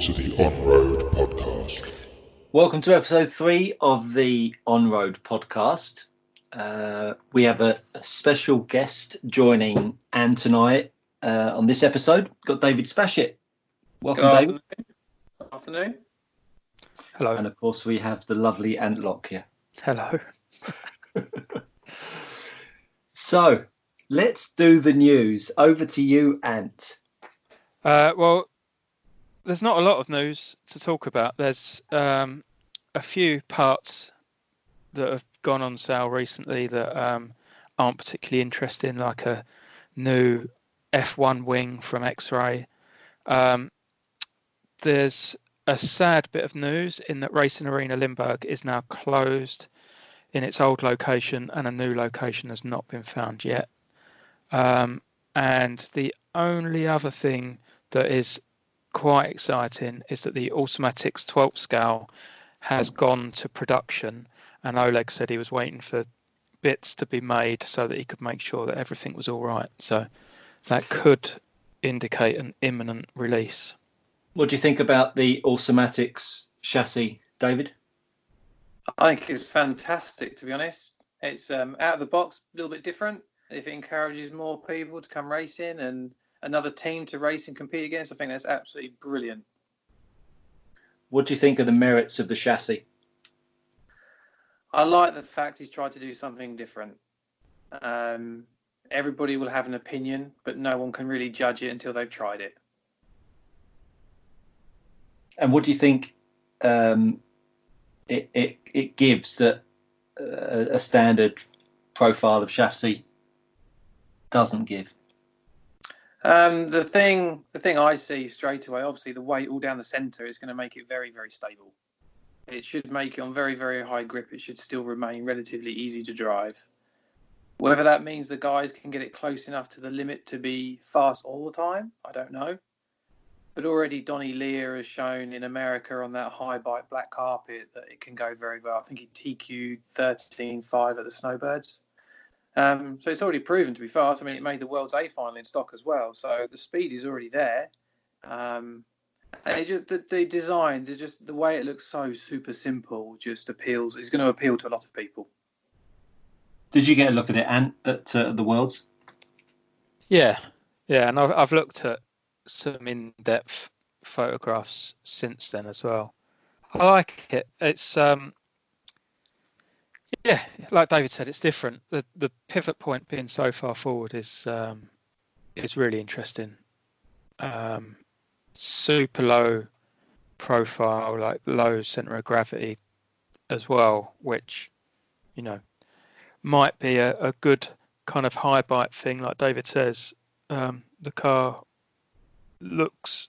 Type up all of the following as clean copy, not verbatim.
to the Onroad podcast. Welcome to episode 3 of the Onroad podcast. We have a special guest joining Ant and I on this episode. We've got David Spashett. Welcome, David. Good afternoon. Hello. And of course, we have the lovely Ant Lock here. Hello. So, let's do the news. Over to you, Ant. Well, there's not a lot of news to talk about. There's a few parts that have gone on sale recently that aren't particularly interesting, like a new F1 wing from X-Ray. There's a sad bit of news in that Racing Arena Limburg is now closed in its old location, and a new location has not been found yet. And the only other thing that is quite exciting is that the Automatics 12th scale has gone to production, and Oleg said he was waiting for bits to be made so that he could make sure that everything was all right. So that could indicate an imminent release. What do you think about the Automatics chassis, David? I think it's fantastic, to be honest. It's out of the box, a little bit different. If it encourages more people to come racing and another team to race and compete against, I think that's absolutely brilliant. What do you think of the merits of the chassis? I like the fact he's tried to do something different. Everybody will have an opinion, but no one can really judge it until they've tried it. And what do you think it gives that a standard profile of chassis doesn't give? The thing I see straight away, obviously the weight all down the centre is going to make it very, very stable. It should make it on very, very high grip. It should still remain relatively easy to drive. Whether that means the guys can get it close enough to the limit to be fast all the time, I don't know. But already Donny Lear has shown in America on that high bike black carpet that it can go very well. I think he TQ'd 13.5 at the Snowbirds. So it's already proven to be fast. I mean, it made the World's A final in stock as well. So the speed is already there. And it just the design, the way it looks so super simple, just appeals. It's going to appeal to a lot of people. Did you get a look at it, Ant, at the Worlds? Yeah, and I've looked at some in-depth photographs since then as well. I like it. It's like David said, it's different. The pivot point being so far forward is really interesting. Super low profile, like low center of gravity as well, which might be a good kind of high bite thing. Like David says, the car looks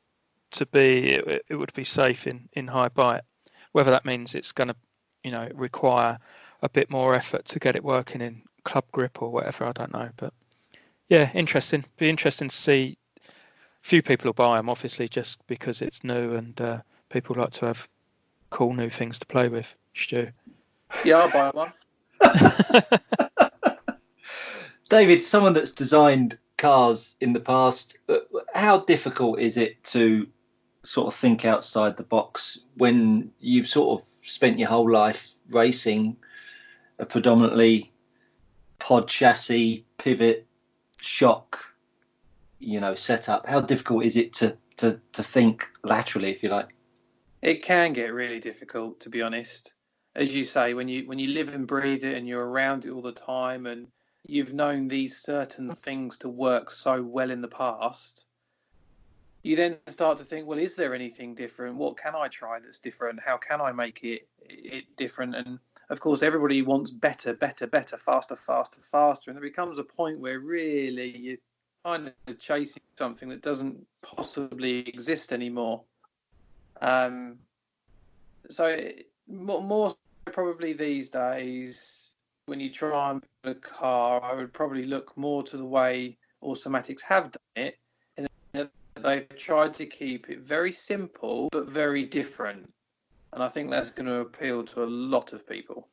to be it would be safe in high bite. Whether that means it's going to require a bit more effort to get it working in club grip or whatever, I don't know. But yeah, interesting. Be interesting to see. Few people will buy them, obviously, just because it's new and people like to have cool new things to play with. Stu? Yeah, I'll buy one. David, someone that's designed cars in the past, how difficult is it to sort of think outside the box when you've sort of spent your whole life racing a predominantly pod chassis, pivot, shock, setup? How difficult is it to think laterally, if you like? It can get really difficult, to be honest. As you say, when you live and breathe it and you're around it all the time and you've known these certain things to work so well in the past, you then start to think, well, is there anything different? What can I try that's different? How can I make it different? And of course, everybody wants better, faster. And there becomes a point where really you're kind of chasing something that doesn't possibly exist anymore. So more so probably these days, when you try and build a car, I would probably look more to the way Automatics have done it. And they've tried to keep it very simple, but very different. And I think that's going to appeal to a lot of people.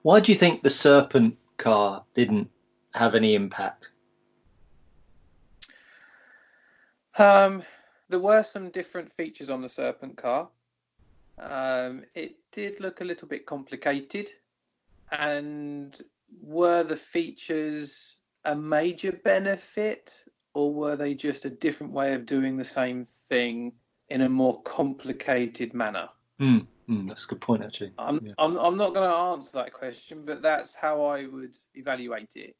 Why do you think the Serpent car didn't have any impact? The there were some different features on the Serpent car. It did look a little bit complicated. And were the features a major benefit, or were they just a different way of doing the same thing in a more complicated manner? That's a good point, actually. I'm not going to answer that question, but that's how I would evaluate it.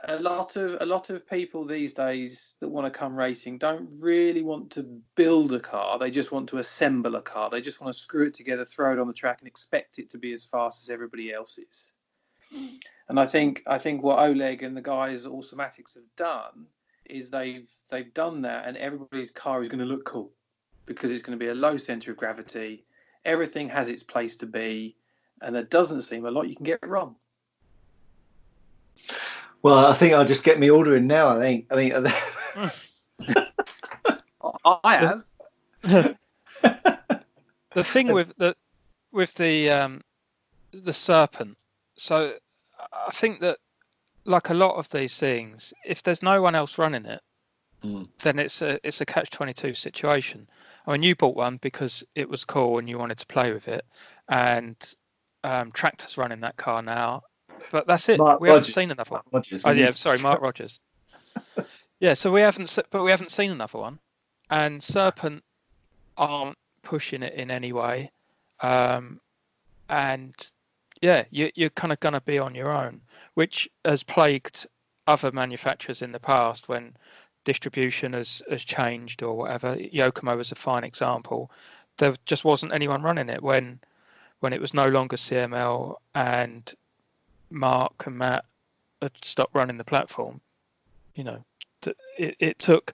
A lot of people these days that want to come racing don't really want to build a car. They just want to assemble a car. They just want to screw it together, throw it on the track, and expect it to be as fast as everybody else's. And I think what Oleg and the guys at Automatics have done is they've done that, and everybody's car is going to look cool because it's going to be a low center of gravity. Everything has its place to be, and there doesn't seem a lot you can get wrong. Well, I think I'll just get me ordering now. I think. I have. The thing with the Serpent, so I think that, like a lot of these things, if there's no one else running it, then it's a catch-22 situation. I mean, you bought one because it was cool and you wanted to play with it, and Tractor's running that car now. But that's it. We haven't seen another one. Mark Rogers. Yeah, so we haven't seen another one, and Serpent aren't pushing it in any way, and yeah, you're kind of gonna be on your own, which has plagued other manufacturers in the past when distribution has changed or whatever. Yokomo was a fine example. There just wasn't anyone running it when it was no longer CML and Mark and Matt had stopped running the platform. You know, it took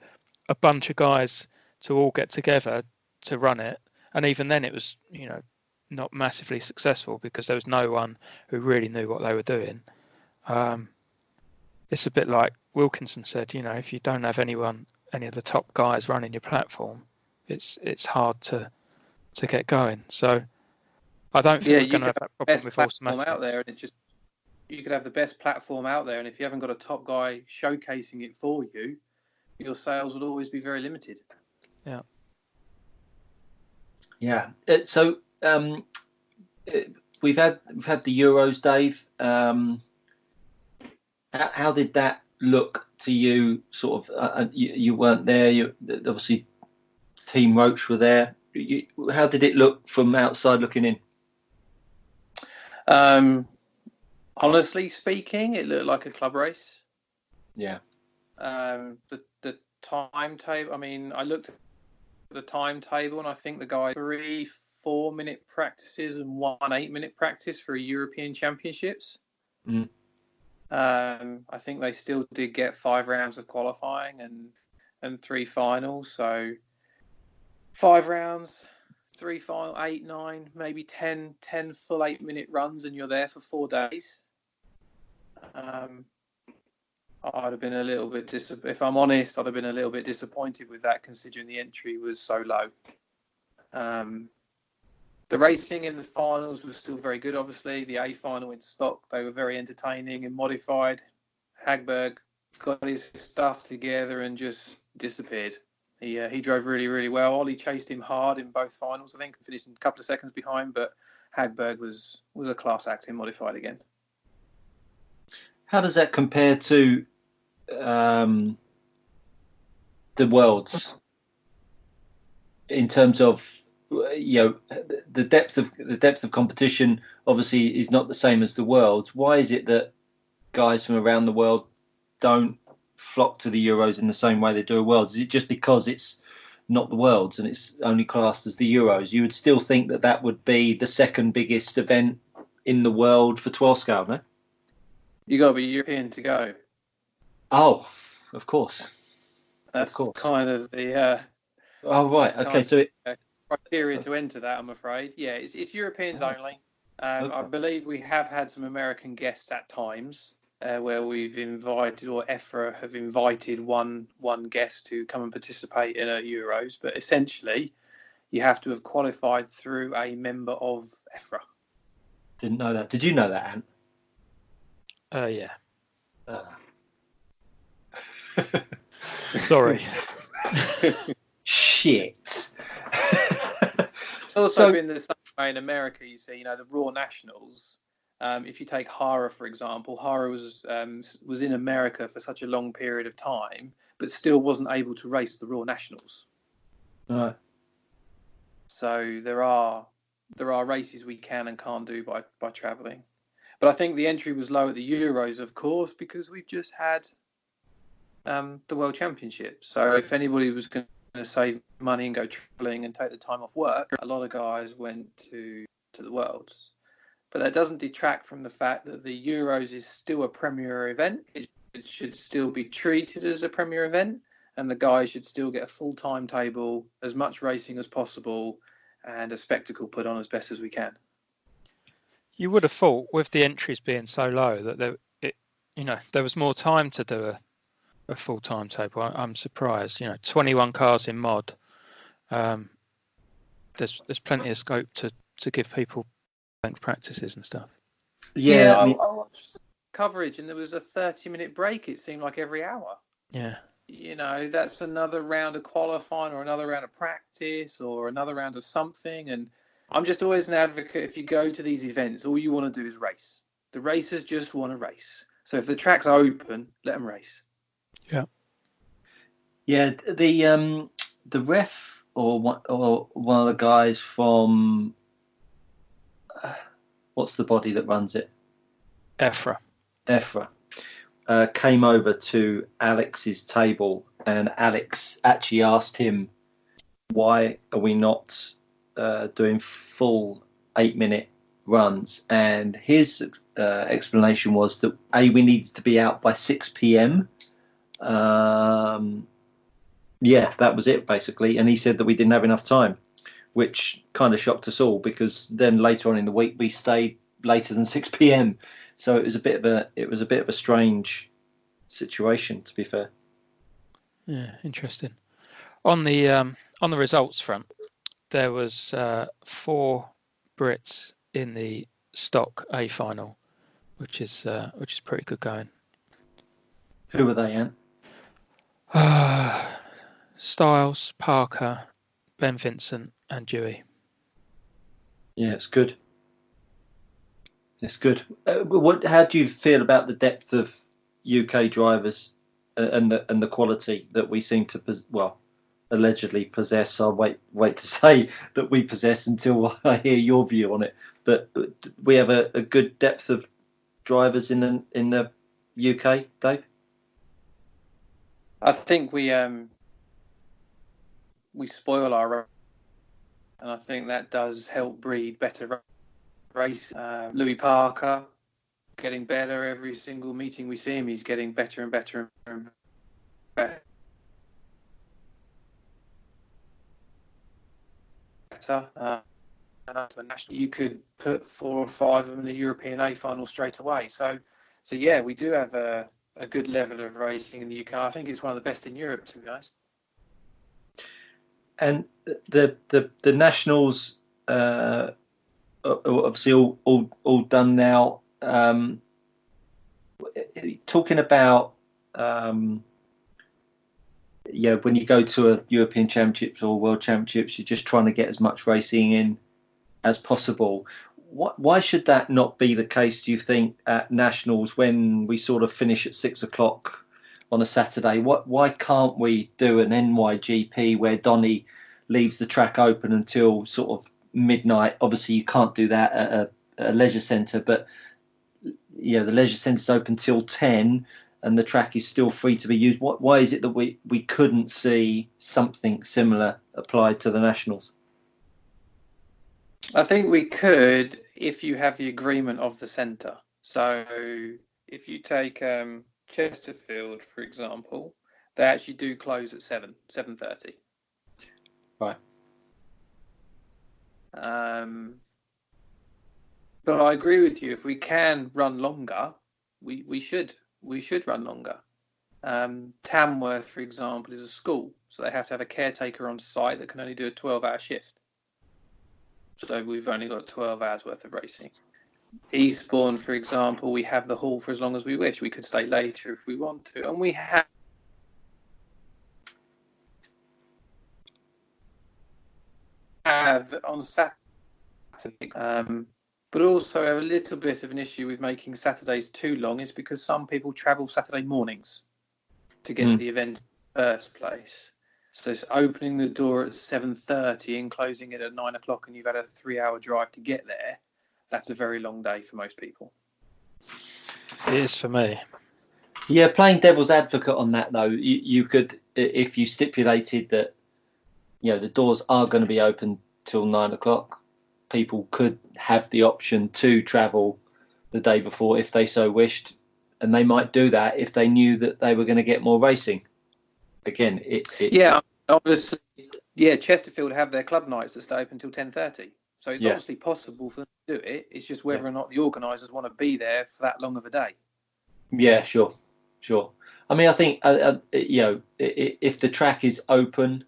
a bunch of guys to all get together to run it, and even then it was, you know, not massively successful because there was no one who really knew what they were doing. It's a bit like Wilkinson said, you know, if you don't have any of the top guys running your platform, it's hard to get going. So I don't think we're going to have that problem with Automatics out there, and it just, you could have the best platform out there, and if you haven't got a top guy showcasing it for you, your sales will always be very limited. Yeah. So we've had the Euros, Dave. How did that look to you? Sort of, you weren't there. Obviously, Team Roach were there. How did it look from outside looking in? Honestly speaking, it looked like a club race. Yeah. The timetable. I mean, I looked at the timetable, and I think the guy 3 4-minute practices and 1 8-minute practice for European Championships. I think they still did get 5 rounds of qualifying and 3 finals. So 5 rounds, 3 final, 8, 9, maybe 10 full 8-minute runs, and you're there for 4 days. I'd have been a little bit if I'm honest, I'd have been a little bit disappointed with that, considering the entry was so low. The racing in the finals was still very good, obviously. The A final in stock, they were very entertaining and modified. Hagberg got his stuff together and just disappeared. He drove really, really well. Ollie chased him hard in both finals, I think, finishing a couple of seconds behind, but Hagberg was a class act in modified again. How does that compare to the Worlds in terms of, you know, the depth of competition? Obviously is not the same as the Worlds. Why is it that guys from around the world don't flock to the Euros in the same way they do a Worlds? Is it just because it's not the Worlds and it's only classed as the Euros? You would still think that would be the second biggest event in the world for 12 scale, no? You got to be European to go. Oh, of course. That's kind of the. Oh right. Okay. So criteria to enter that, I'm afraid. Yeah, it's Europeans only. Okay. I believe we have had some American guests at times where we've invited, or EFRA have invited one guest to come and participate in a Euros, but essentially you have to have qualified through a member of EFRA. Didn't know that. Did you know that, Ant? Yeah. Sorry. shit. It's also been the same way in America. You see, the Raw Nationals. If you take Hara, for example, Hara was in America for such a long period of time, but still wasn't able to race the Raw Nationals. Right. So there are races we can and can't do by travelling. But I think the entry was low at the Euros, of course, because we've just had the World Championship. So if anybody was going to save money and go travelling and take the time off work, a lot of guys went to the Worlds. But that doesn't detract from the fact that the Euros is still a premier event. It should still be treated as a premier event, and the guys should still get a full timetable, as much racing as possible, and a spectacle put on as best as we can. You would have thought, with the entries being so low, that there was more time to do a full timetable. I'm surprised. 21 cars in mod. There's plenty of scope to give people practices and stuff. Yeah, I watched the coverage and there was a 30-minute break. It seemed like every hour. Yeah. That's another round of qualifying or another round of practice or another round of something. And I'm just always an advocate. If you go to these events, all you want to do is race. The racers just want to race. So if the track's open, let them race. Yeah. Yeah. The ref or one of the guys from what's the body that runs it? EFRA. Came over to Alex's table, and Alex actually asked him, why are we not doing full 8-minute runs? And his explanation was that we needed to be out by 6 p.m. Yeah, that was it basically. And he said that we didn't have enough time, which kind of shocked us all, because then later on in the week we stayed later than 6 p.m. So it was a bit of a strange situation, to be fair. Yeah, interesting. On the results front, there was 4 Brits in the stock A final, which is pretty good going. Who were they, Ant? Styles, Parker, Ben Vincent, and Dewey. Yeah, it's good. It's good. How do you feel about the depth of UK drivers and the quality that we seem to allegedly possess? I'll wait to say that we possess until I hear your view on it. But we have a good depth of drivers in the UK, Dave. I think we spoil our, and I think that does help breed better race. Louis Parker getting better every single meeting we see him. He's getting better and better and better. You could put 4 or 5 of them in the European A final straight away. So yeah, we do have a good level of racing in the UK. I think it's one of the best in Europe, to be honest. And the nationals obviously all done now. Talking about when you go to a European Championships or World Championships, you're just trying to get as much racing in as possible. Why should that not be the case, do you think, at nationals when we sort of finish at 6 o'clock on a Saturday? Why can't we do an NYGP where Donny leaves the track open until sort of midnight? Obviously, you can't do that at a leisure centre, but the leisure centre's open till 10 and the track is still free to be used. Why is it that we couldn't see something similar applied to the nationals? I think we could if you have the agreement of the centre. So if you take Chesterfield, for example, they actually do close at 7:30. Right. But I agree with you. If we can run longer, we should run longer. Tamworth, for example, is a school, so they have to have a caretaker on site that can only do a 12-hour shift. So we've only got 12 hours worth of racing. Eastbourne, for example, we have the hall for as long as we wish. We could stay later if we want to, and we have have on Saturday, but also have a little bit of an issue with making Saturdays too long is because some people travel Saturday mornings to get to the event in the first place. So it's opening the door at 7:30 and closing it at 9 o'clock, and you've had a 3-hour drive to get there. That's a very long day for most people. It is for me. Yeah, playing devil's advocate on that though, you could, if you stipulated that, the doors are going to be open till 9 o'clock, people could have the option to travel the day before if they so wished, and they might do that if they knew that they were going to get more racing. Again, obviously, Chesterfield have their club nights that stay open until 10:30, so it's obviously possible for them to do it. It's just whether or not the organisers want to be there for that long of a day. Yeah, sure. I mean, I think if the track is open,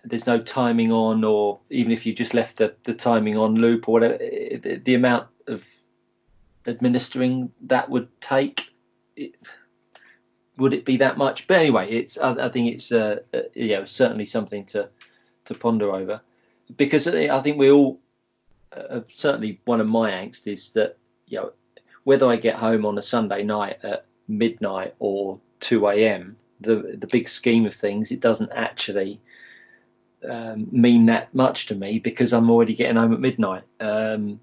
there's no timing on, or even if you just left the timing on loop or whatever, the amount of administering that would take, would it be that much? But anyway, I think it's certainly something to ponder over, because I think we all certainly, one of my angst is that whether I get home on a Sunday night at midnight or 2 a.m., the big scheme of things, it doesn't actually mean that much to me, because I'm already getting home at midnight, coming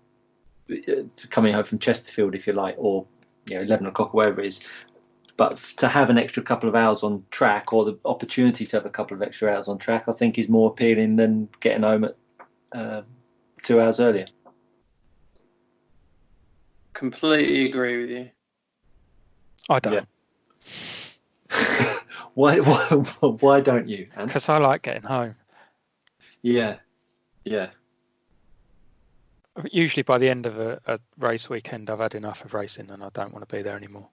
home from Chesterfield, if you like, or 11 o'clock, wherever it is. But to have an extra couple of hours on track, or the opportunity to have a couple of extra hours on track, I think is more appealing than getting home at 2 hours earlier. Completely agree with you. I don't. Yeah. Why don't you? Because I like getting home. Yeah. Usually by the end of a race weekend, I've had enough of racing and I don't want to be there anymore.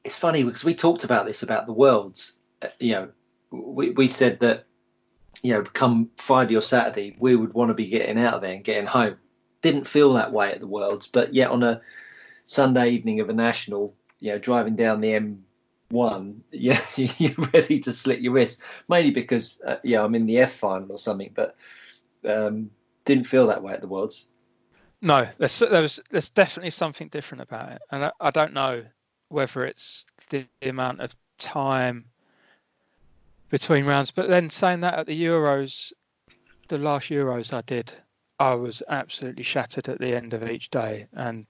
It's funny because we talked about this about the Worlds. We said that come Friday or Saturday we would want to be getting out of there and getting home. Didn't feel that way at the Worlds, but yet on a Sunday evening of a national, driving down the M1, you're ready to slit your wrist. Mainly because I'm in the F final or something, but didn't feel that way at the Worlds. No, there's definitely something different about it, and I don't know whether it's the amount of time between rounds. But then saying that, at the Euros, the last Euros I did, I was absolutely shattered at the end of each day. And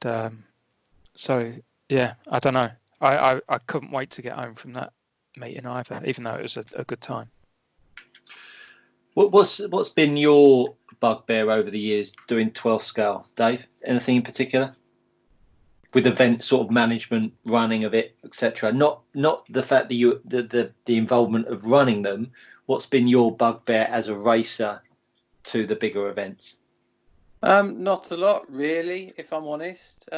so, yeah, I don't know. I couldn't wait to get home from that meeting either, even though it was a good time. What's been your bugbear over the years doing 12 scale, Dave? Anything in particular? With event sort of management, running of it, etc. Not the fact that the involvement of running them. What's been your bugbear as a racer to the bigger events? Not a lot, really, if I'm honest.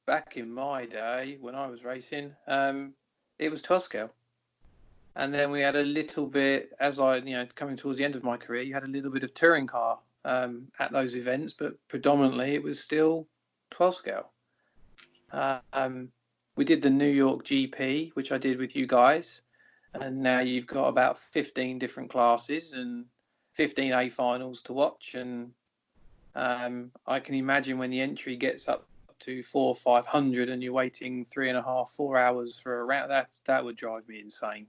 Back in my day when I was racing, it was 12 scale, and then we had a little bit, as coming towards the end of my career, you had a little bit of touring car at those events, but predominantly it was still 12 scale. We did the New York GP, which I did with you guys, and now you've got about 15 different classes and 15 A finals to watch, and I can imagine when the entry gets up to 400 or 500 and you're waiting 3.5, 4 hours for a round, that would drive me insane.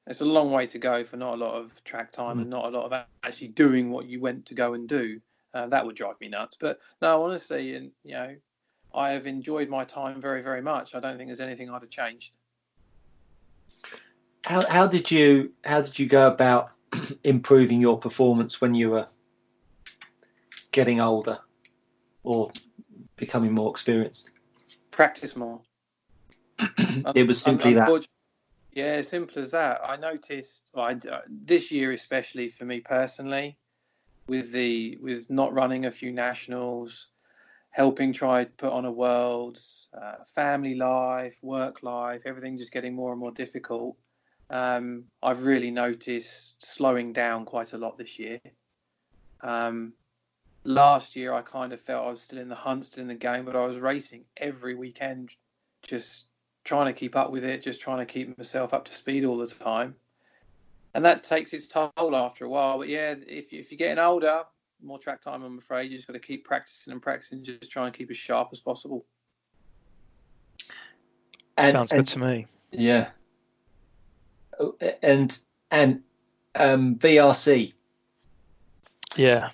It's a long way to go for not a lot of track time and not a lot of actually doing what you went to go and do. That would drive me nuts. But no, honestly, I have enjoyed my time very, very much. I don't think there's anything I'd have changed. How did you go about improving your performance when you were getting older or becoming more experienced? Practice more. It was simply that. Yeah, simple as that. I noticed this year, especially for me personally, with not running a few nationals, helping try to put on a Worlds, family life, work life, everything just getting more and more difficult. I've really noticed slowing down quite a lot this year. Last year, I kind of felt I was still in the hunt, still in the game, but I was racing every weekend, just trying to keep up with it, just trying to keep myself up to speed all the time. And that takes its toll after a while. But yeah, if you're getting older, more track time, I'm afraid, you just got to keep practicing and practicing, just try and keep as sharp as possible. Sounds good to me. Yeah. And VRC. Yeah.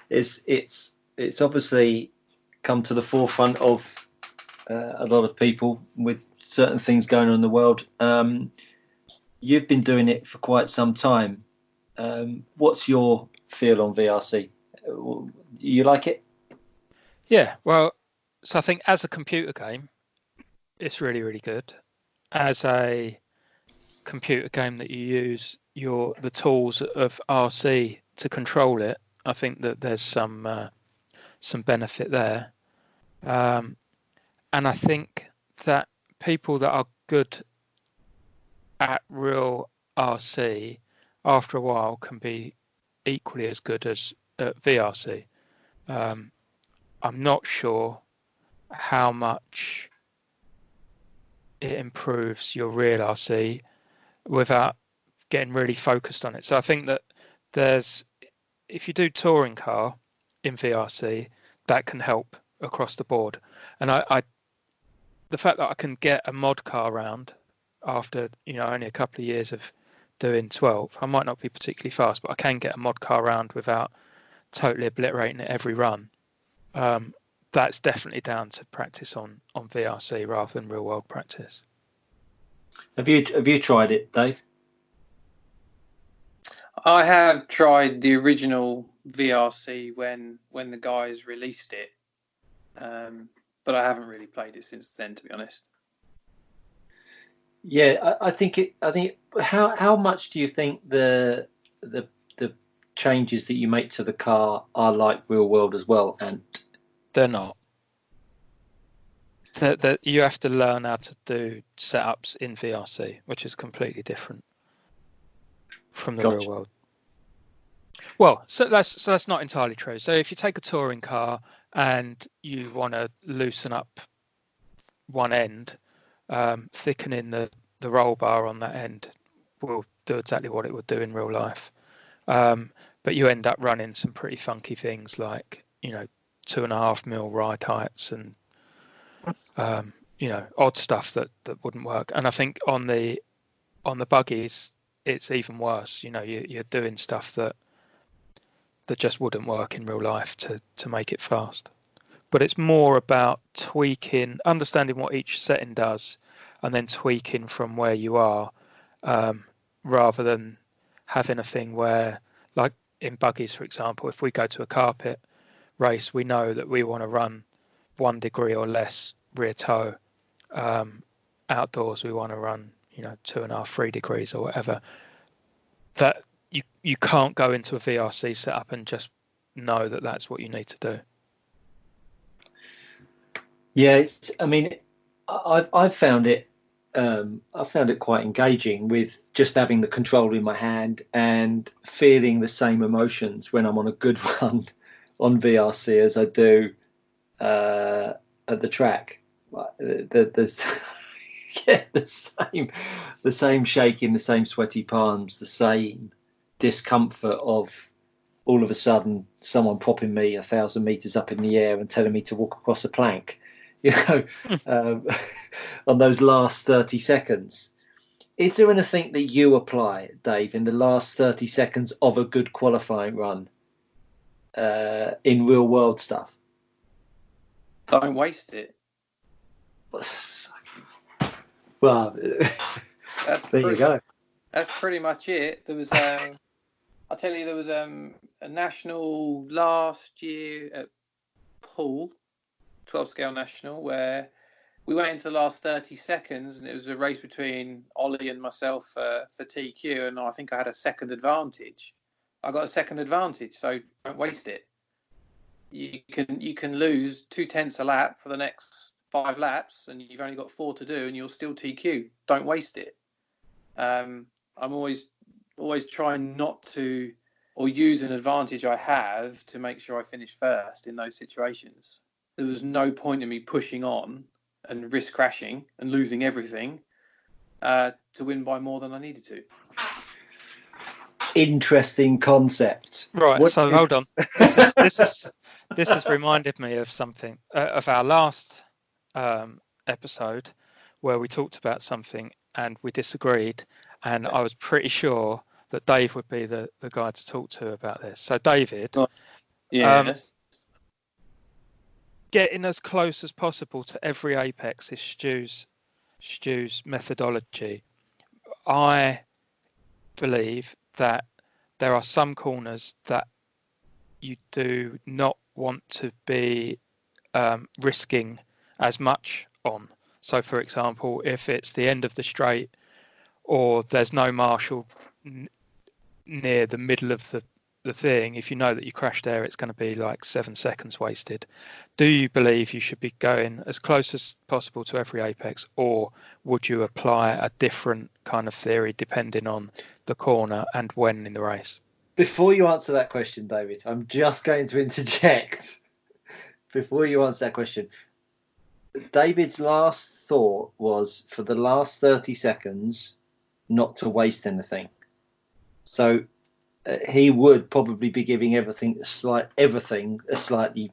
It's obviously come to the forefront of a lot of people with certain things going on in the world. You've been doing it for quite some time. What's your feel on VRC? You like it? Yeah. Well, so I think as a computer game, it's really, really good. As a computer game that you use the tools of RC to control it, I think that there's some benefit there. And I think that people that are good at real RC after a while can be equally as good as at VRC. I'm not sure how much it improves your real RC without getting really focused on it. So I think that if you do touring car in VRC, that can help across the board. And the fact that I can get a mod car round after only a couple of years of doing 12, I might not be particularly fast, but I can get a mod car round without totally obliterating it every run. That's definitely down to practice on VRC rather than real world practice. Have you tried it, Dave? I have tried the original VRC when the guys released it, but I haven't really played it since then, to be honest. Yeah, I think how much do you think the changes that you make to the car are like real world as well? And they're not. That you have to learn how to do setups in VRC, which is completely different from the real world. Well, so that's not entirely true. So if you take a touring car and you want to loosen up one end, thickening the roll bar on that end will do exactly what it would do in real life. But you end up running some pretty funky things like 2.5 mil ride heights and odd stuff that wouldn't work. And I think on the buggies it's even worse. You're doing stuff that just wouldn't work in real life to make it fast. But it's more about tweaking, understanding what each setting does, and then tweaking from where you are, rather than having a thing where, like in buggies, for example, if we go to a carpet race, we know that we want to run 1 degree or less rear toe. Outdoors, we want to run 2.5, 3 degrees or whatever. That you can't go into a VRC setup and just know that that's what you need to do. Yeah, I've found it quite engaging with just having the control in my hand and feeling the same emotions when I'm on a good run on VRC as I do at the track. There's the same shaking, the same sweaty palms, the same discomfort of all of a sudden someone propping me 1,000 meters up in the air and telling me to walk across a plank, on those last 30 seconds. Is there anything that you apply, Dave, in the last 30 seconds of a good qualifying run in real world stuff? Don't waste it. Well, you go. That's pretty much it. There was, I'll tell you, there was a national last year at Poole, 12 scale national, where we went into the last 30 seconds and it was a race between Ollie and myself for TQ, and I think I had a second advantage. I got a second advantage, so don't waste it. You can lose 0.2 a lap for the next 5 laps, and you've only got 4 to do, and you'll still TQ. Don't waste it. I'm always trying not to, or use an advantage I have to make sure I finish first in those situations. There was no point in me pushing on and risk crashing and losing everything to win by more than I needed to. Interesting concept. Right. So hold on. This has reminded me of something of our last episode where we talked about something and we disagreed, and I was pretty sure that Dave would be the guy to talk to about this. So David, Yes. getting as close as possible to every apex is Stu's methodology. I believe that there are some corners that you do not want to be risking as much on. So, for example, if it's the end of the straight or there's no marshal near the middle of the thing, if you know that you crash there, it's going to be like 7 seconds wasted. Do you believe you should be going as close as possible to every apex, or would you apply a different kind of theory depending on the corner and when in the race? Before you answer that question, David, I'm just going to interject. Before you answer that question, David's last thought was for the last 30 seconds not to waste anything. So he would probably be giving everything a slightly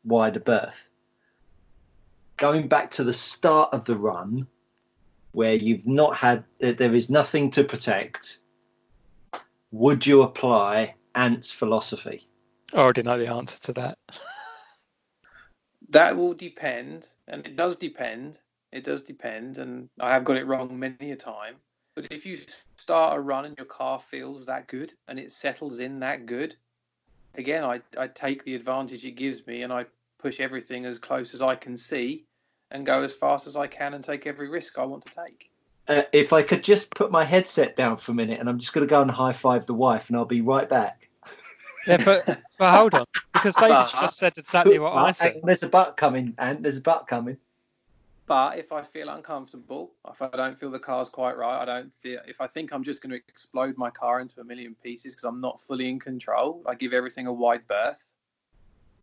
wider berth. Going back to the start of the run, where you've not had, there is nothing to protect, would you apply Ant's philosophy? I already know the answer to that. That will depend, and it does depend. It does depend, and I have got it wrong many a time. But if you start a run and your car feels that good and it settles in that good, again, I take the advantage it gives me and I push everything as close as I can see and go as fast as I can and take every risk I want to take. If I could just put my headset down for a minute, and I'm just going to go and high five the wife, and I'll be right back. Yeah, but hold on, because David's just said exactly what I said. There's a butt coming, Ant. There's a butt coming. But if I feel uncomfortable, if I don't feel the car's quite right, if I think I'm just going to explode my car into a million pieces because I'm not fully in control, I give everything a wide berth.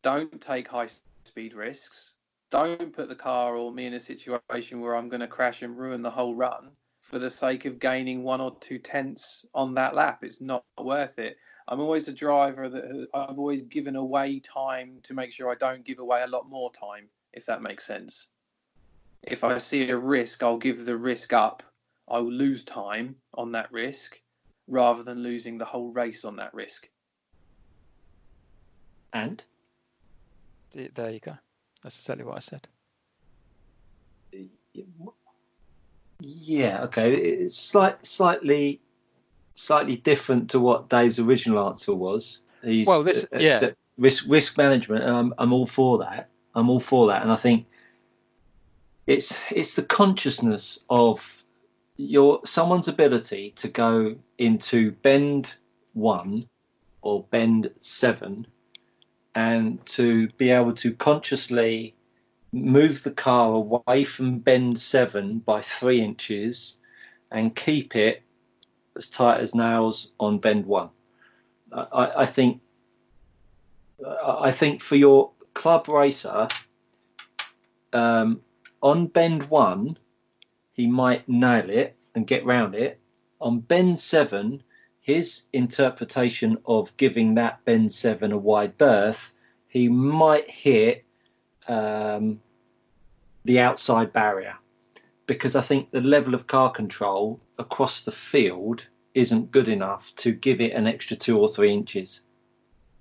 Don't take high speed risks. Don't put the car or me in a situation where I'm going to crash and ruin the whole run for the sake of gaining 1 or 2 tenths on that lap. It's not worth it. I'm always a driver that I've always given away time to make sure I don't give away a lot more time, if that makes sense. If I see a risk, I'll give the risk up. I will lose time on that risk rather than losing the whole race on that risk. And? There you go. That's exactly what I said. Yeah, okay. It's slightly different to what Dave's original answer was. Risk management, and I'm all for that. And I think it's the consciousness of someone's ability to go into bend 1 or bend 7 and to be able to consciously move the car away from bend 7 by 3 inches and keep it as tight as nails on bend 1. I think for your club racer, on bend 1, he might nail it and get round it. On bend 7, his interpretation of giving that bend 7 a wide berth, he might hit the outside barrier, because I think the level of car control across the field isn't good enough to give it an extra 2 or 3 inches.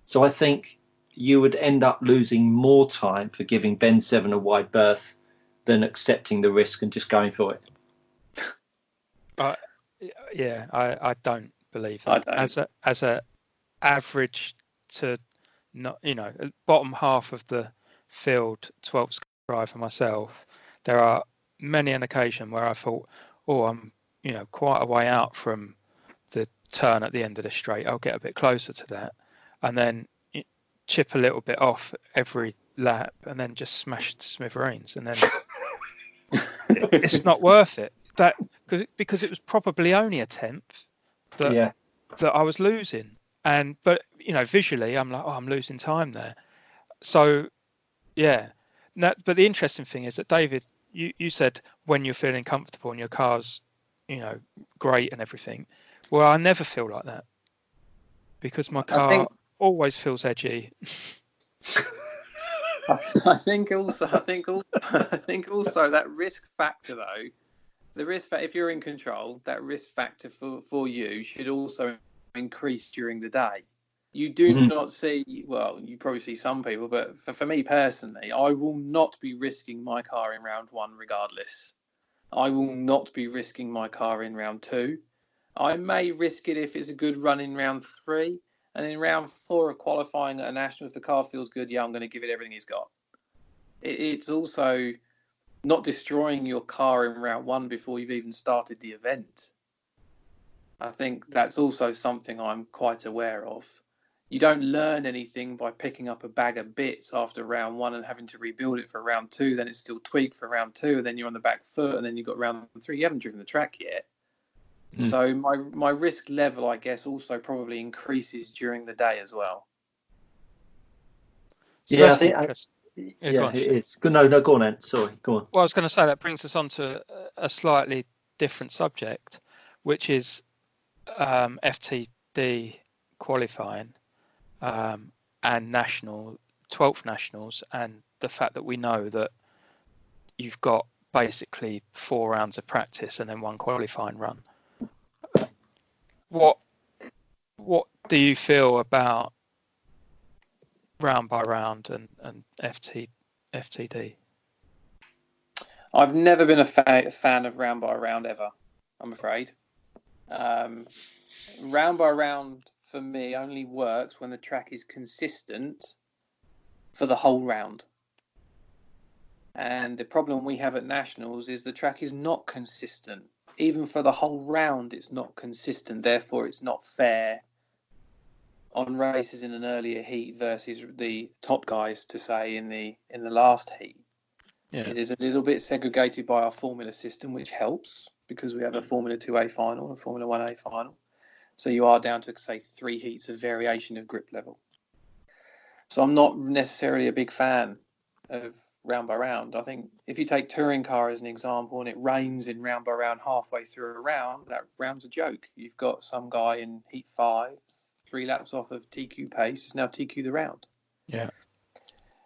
So I think you would end up losing more time for giving bend 7 a wide berth than accepting the risk and just going for it. I don't believe that. As a average to not, bottom half of the field 12th driver myself, there are many an occasion where I thought, I'm quite a way out from the turn at the end of the straight. I'll get a bit closer to that, and then chip a little bit off every lap, and then just smash to smithereens, and then it's not worth it. That because it was probably only a tenth that I was losing, but visually I'm like, I'm losing time there. So but the interesting thing is that David, you said when you're feeling comfortable and your car's great and everything. Well, I never feel like that because my car always feels edgy. I think also that risk factor though, the risk factor, if you're in control, that risk factor for you should also increase during the day. You do not see, well, you probably see some people, but for me personally, I will not be risking my car in round 1 regardless. I will not be risking my car in round 2. I may risk it if it's a good run in round 3. And in round 4 of qualifying at a national, if the car feels good, I'm going to give it everything it's got. It's also not destroying your car in round 1 before you've even started the event. I think that's also something I'm quite aware of. You don't learn anything by picking up a bag of bits after round 1 and having to rebuild it for round 2. Then it's still tweaked for round 2, and then you're on the back foot, and then you've got round 3. You haven't driven the track yet. So my risk level, I guess, also probably increases during the day as well. So I think it is. No, go on, Ant. Sorry, go on. Well, I was going to say that brings us on to a slightly different subject, which is FTD qualifying and 12th nationals, and the fact that we know that you've got basically 4 rounds of practice and then 1 qualifying run. What do you feel about round by round and FTD? I've never been a fan of round by round ever, I'm afraid. Round by round for me only works when the track is consistent for the whole round. And the problem we have at nationals is the track is not consistent. Even for the whole round, it's not consistent. Therefore, it's not fair on races in an earlier heat versus the top guys, to say, in the last heat. Yeah. It is a little bit segregated by our formula system, which helps because we have a Formula 2A final and a Formula 1A final. So you are down to, say, 3 heats of variation of grip level. So I'm not necessarily a big fan of round by round. I think if you take touring car as an example and it rains in round by round halfway through a round, that round's a joke. You've got some guy in heat 5, 3 laps off of TQ pace, is now TQ the round. Yeah.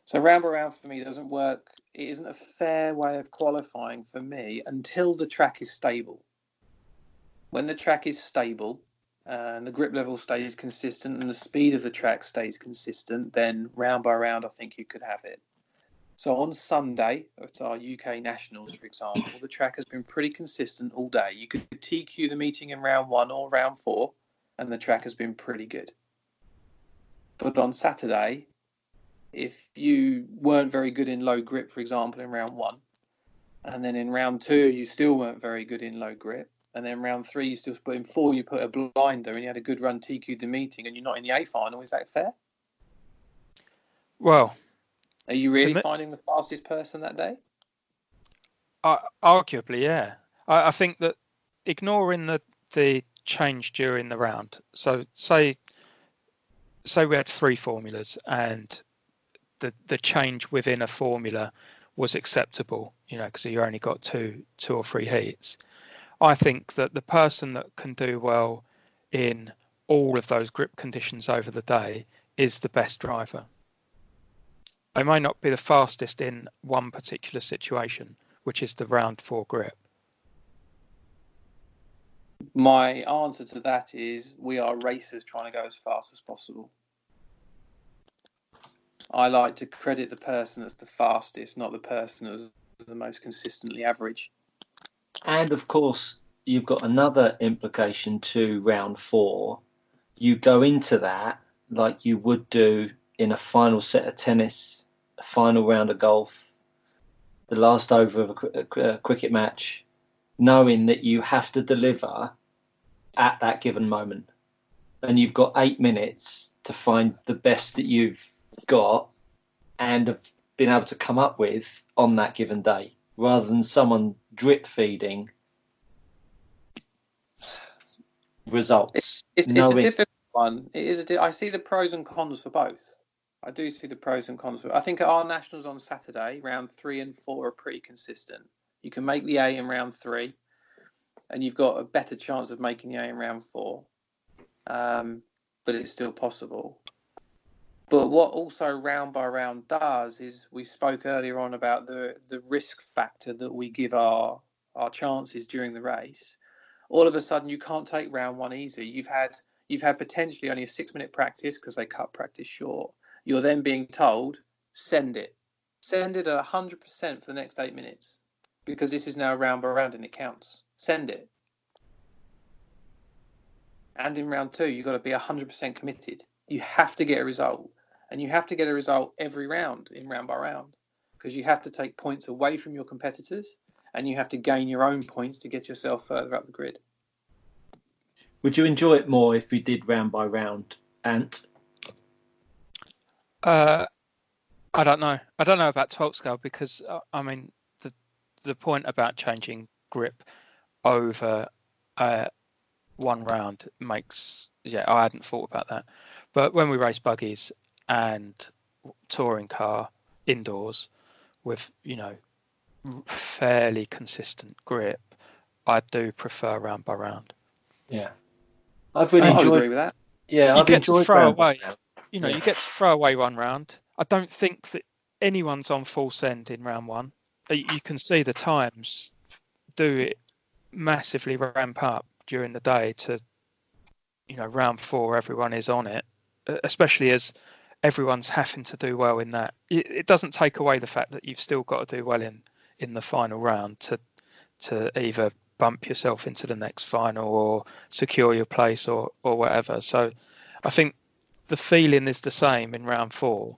So round by round for me doesn't work. It isn't a fair way of qualifying for me until the track is stable. When the track is stable and the grip level stays consistent and the speed of the track stays consistent, then round by round I think you could have it. So on Sunday, at our UK Nationals, for example, the track has been pretty consistent all day. You could TQ the meeting in round 1 or round 4, and the track has been pretty good. But on Saturday, if you weren't very good in low grip, for example, in round 1, and then in round 2 you still weren't very good in low grip, and then round 3 you still put in 4, you put a blinder, and you had a good run, TQ'd the meeting, and you're not in the A final, is that fair? Well, are you really finding the fastest person that day? Arguably, yeah. I think that ignoring the change during the round. So say we had 3 formulas and the change within a formula was acceptable, because you only got two or 3 heats. I think that the person that can do well in all of those grip conditions over the day is the best driver. They may not be the fastest in one particular situation, which is the round 4 grip. My answer to that is we are racers trying to go as fast as possible. I like to credit the person that's the fastest, not the person that's the most consistently average. And of course, you've got another implication to round 4. You go into that like you would do in a final set of tennis, a final round of golf, the last over of a cricket match, knowing that you have to deliver at that given moment. And you've got 8 minutes to find the best that you've got and have been able to come up with on that given day, rather than someone drip feeding results. It's a difficult one. It is I see the pros and cons for both. I do see the pros and cons. I think at our nationals on Saturday, round 3 and 4 are pretty consistent. You can make the A in round 3. and you've got a better chance of making the A in round 4. But it's still possible. But what also round by round does is, we spoke earlier on about the risk factor that we give our chances during the race. All of a sudden, you can't take round 1 easy. You've had potentially only a 6-minute practice because they cut practice short. You're then being told, send it at 100% for the next 8 minutes, because this is now round by round and it counts. Send it. And in round 2, you've got to be 100% committed. You have to get a result, and you have to get a result every round in round by round, because you have to take points away from your competitors, and you have to gain your own points to get yourself further up the grid. Would you enjoy it more if you did round by round, Ant? I don't know. I don't know about 12 scale, because I mean, the point about changing grip over one round makes, I hadn't thought about that. But when we race buggies and touring car indoors with, fairly consistent grip, I do prefer round by round. Yeah, I've really I enjoyed. agree with that. Yeah, You I've get to enjoyed throw round by away. round. You get to throw away one round. I don't think that anyone's on full send in round 1. You can see the times do it massively ramp up during the day to, round 4, everyone is on it, especially as everyone's having to do well in that. It doesn't take away the fact that you've still got to do well in the final round to either bump yourself into the next final or secure your place or whatever. So I think the feeling is the same in round 4,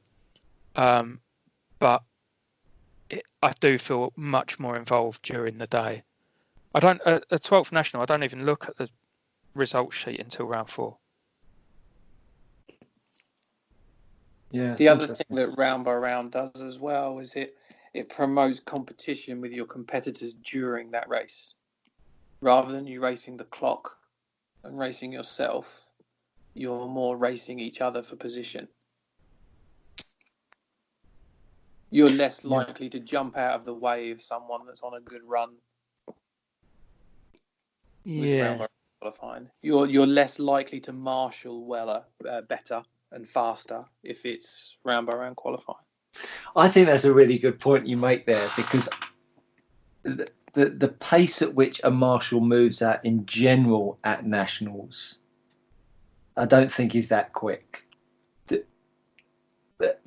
but I do feel much more involved during the day. I don't at 12th National, I don't even look at the results sheet until round 4. Yeah. The other thing that round by round does as well is it promotes competition with your competitors during that race. Rather than you racing the clock and racing yourself, you're more racing each other for position. You're less likely to jump out of the way of someone that's on a good run. Yeah. Qualifying. You're less likely to marshal better and faster if it's round by round qualifying. I think that's a really good point you make there, because the pace at which a marshal moves at in general at nationals, I don't think is that quick.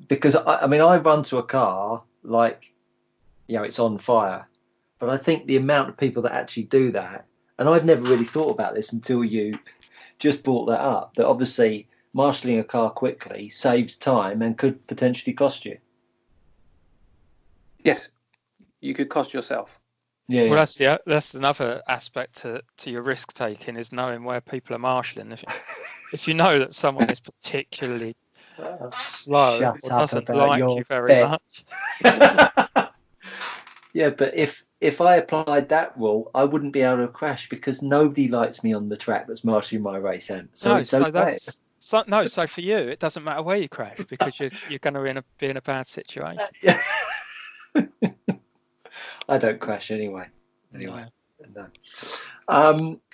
Because I mean, I run to a car like, it's on fire, but I think the amount of people that actually do that, and I've never really thought about this until you just brought that up, that obviously marshalling a car quickly saves time and could potentially cost you. Yes, you could cost yourself. Yeah. Well, that's another aspect to your risk taking, is knowing where people are marshalling. If you know that someone is particularly slow or doesn't like you very much. Yeah, but if I applied that rule, I wouldn't be able to crash, because nobody likes me on the track that's marshalling my race end. So for you, it doesn't matter where you crash, because you're going to be in a bad situation. Yeah. I don't crash anyway. No.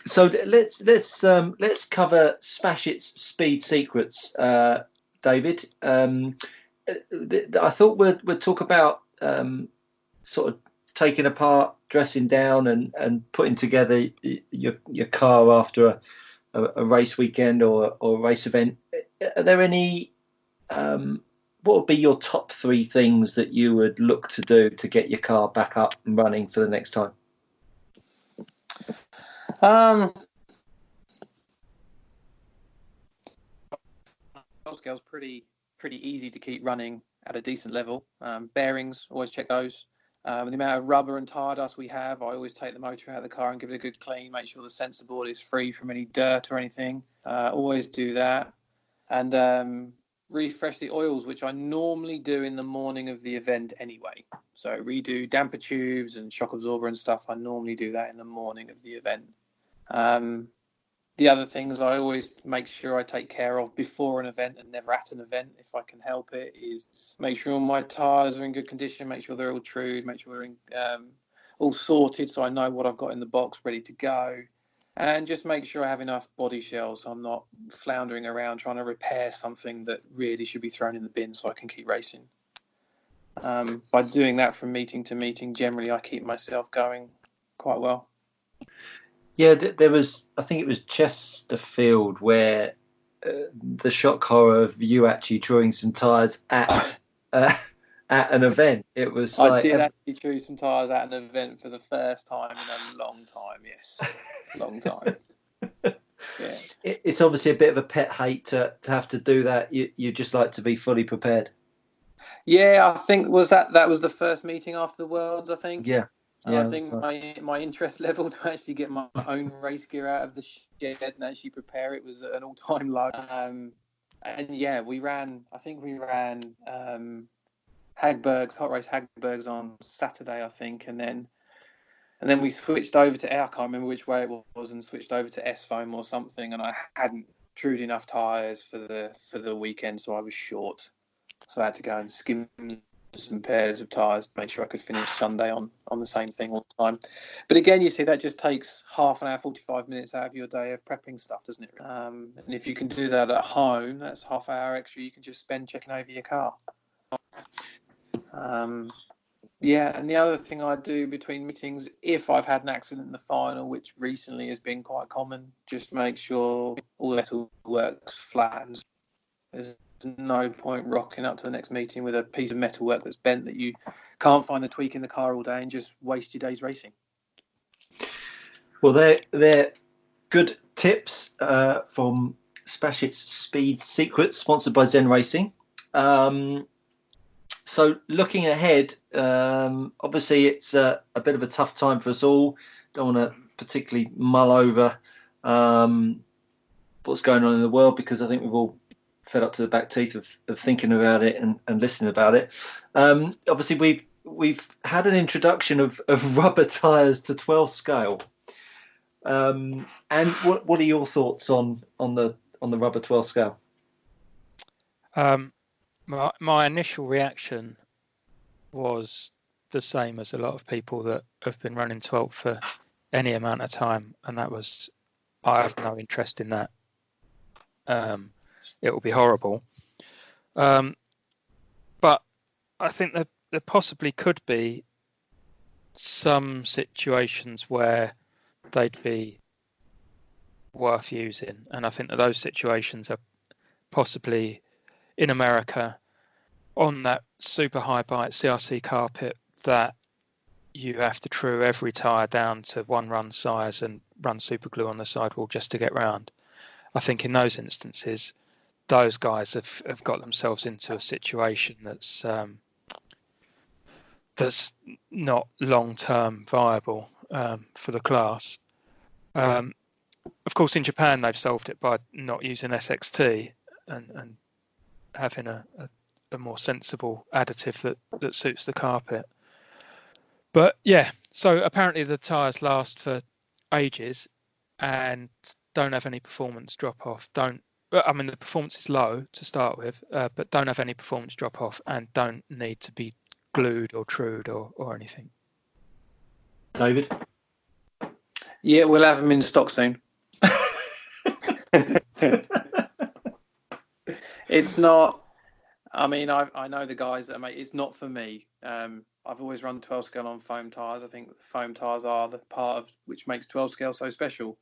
So let's cover Spashett's speed secrets, David. I thought we'd talk about sort of taking apart, dressing down, and putting together your car after a race weekend or a race event. Are there any? What would be your top 3 things that you would look to do to get your car back up and running for the next time? Scale's pretty easy to keep running at a decent level. Bearings, always check those. The amount of rubber and tyre dust we have, I always take the motor out of the car and give it a good clean, make sure the sensor board is free from any dirt or anything. Always do that. And refresh the oils, which I normally do in the morning of the event anyway. So redo damper tubes and shock absorber and stuff. I normally do that in the morning of the event. The other things I always make sure I take care of before an event and never at an event, if I can help it, is make sure my tyres are in good condition, make sure they're all trued, make sure they're all sorted, so I know what I've got in the box ready to go. And just make sure I have enough body shells so I'm not floundering around trying to repair something that really should be thrown in the bin so I can keep racing. By doing that from meeting to meeting, generally I keep myself going quite well. Yeah, there was, I think it was Chesterfield, where the shock horror of you actually drawing some tyres at an event. It was I did actually draw some tyres at an event for the first time in a long time. Yes, long time. Yeah, it's obviously a bit of a pet hate to have to do that. You just like to be fully prepared. Yeah, I think that was the first meeting after the Worlds, I think. Yeah. And I think my interest level to actually get my own race gear out of the shed and actually prepare it was at an all-time low. And yeah, we ran Hagberg's Hot Race Hagberg's on Saturday, I think, and then we switched over to I can't remember which way it was, and switched over to S-foam or something, and I hadn't trued enough tyres for the weekend, so I was short. So I had to go and skim some pairs of tyres to make sure I could finish Sunday on the same thing all the time. But again, you see, that just takes half an hour, 45 minutes out of your day of prepping stuff, doesn't it? And if you can do that at home, that's half an hour extra you can just spend checking over your car. Yeah, and the other thing I do between meetings, if I've had an accident in the final, which recently has been quite common, just make sure all the metal works flat. And there's no point rocking up to the next meeting with a piece of metal work that's bent that you can't find the tweak in the car all day and just waste your days racing. Well, they're good tips from Spashett's Speed Secrets, sponsored by Zen Racing. So looking ahead, obviously it's a bit of a tough time for us all. Don't want to particularly mull over what's going on in the world, because I think we've all fed up to the back teeth of thinking about it and listening about it. Obviously we've had an introduction of rubber tyres to 12 scale. And what are your thoughts on the rubber 12 scale? My initial reaction was the same as a lot of people that have been running 12 for any amount of time, and that was, I have no interest in that. It will be horrible. But I think that there possibly could be some situations where they'd be worth using, and I think that those situations are possibly in America on that super high bite CRC carpet that you have to true every tyre down to one run size and run super glue on the sidewall just to get round. I think in those instances, those guys have got themselves into a situation that's not long-term viable for the class. Of course, in Japan, they've solved it by not using SXT and having a more sensible additive that suits the carpet. But yeah, so apparently the tyres last for ages and don't have any performance drop off. The performance is low to start with, but don't have any performance drop off and don't need to be glued or trued or anything. David? Yeah, we'll have them in stock soon. It's not. I mean, I know the guys that make. It's not for me. I've always run 12 scale on foam tyres. I think foam tyres are the part of which makes 12 scale so special.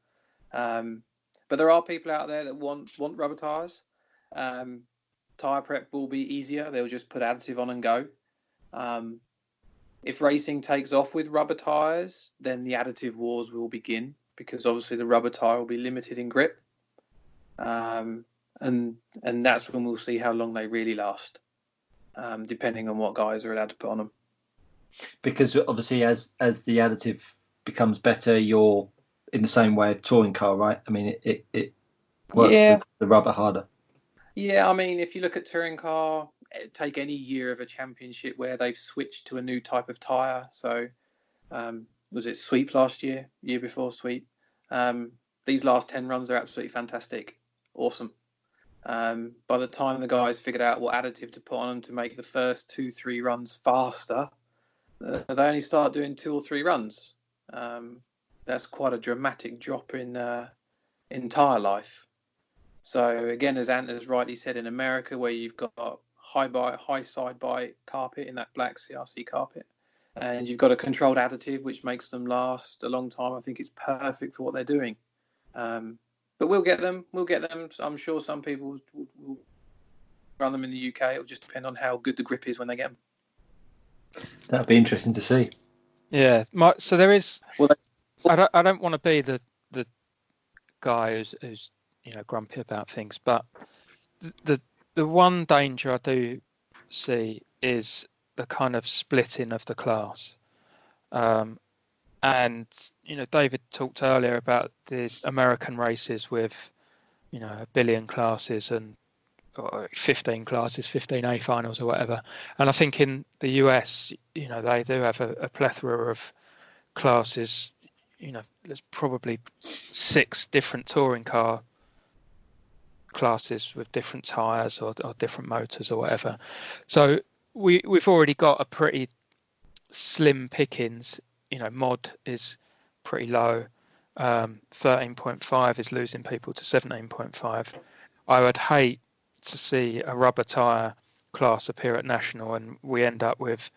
But there are people out there that want rubber tyres. Tyre prep will be easier. They'll just put additive on and go. If racing takes off with rubber tyres, then the additive wars will begin, because obviously the rubber tyre will be limited in grip. And that's when we'll see how long they really last, depending on what guys are allowed to put on them. Because obviously as the additive becomes better, you're in the same way of touring car, right? I mean, it works the rubber harder. Yeah, I mean, if you look at touring car, take any year of a championship where they've switched to a new type of tyre. So was it Sweep last year before Sweep? These last 10 runs are absolutely fantastic. Awesome. By the time the guys figured out what additive to put on them to make the first 2-3 runs faster, they only start doing 2 or 3 runs. That's quite a dramatic drop in tyre life. So again, as Ant has rightly said, in America, where you've got high side bite carpet in that black CRC carpet, and you've got a controlled additive which makes them last a long time, I think it's perfect for what they're doing. But we'll get them. I'm sure some people will run them in the UK. It'll just depend on how good the grip is when they get them. That'd be interesting to see. Yeah. So there is. Well, I don't want to be the guy who's grumpy about things, but the one danger I do see is the kind of splitting of the class. And David talked earlier about the American races with a billion classes and 15 classes, 15 A finals or whatever. And I think in the US, they do have a plethora of classes. There's probably 6 different touring car classes with different tyres or different motors or whatever. So we've already got a pretty slim pickings. Mod is pretty low. 13.5 is losing people to 17.5. I would hate to see a rubber tyre class appear at National and we end up with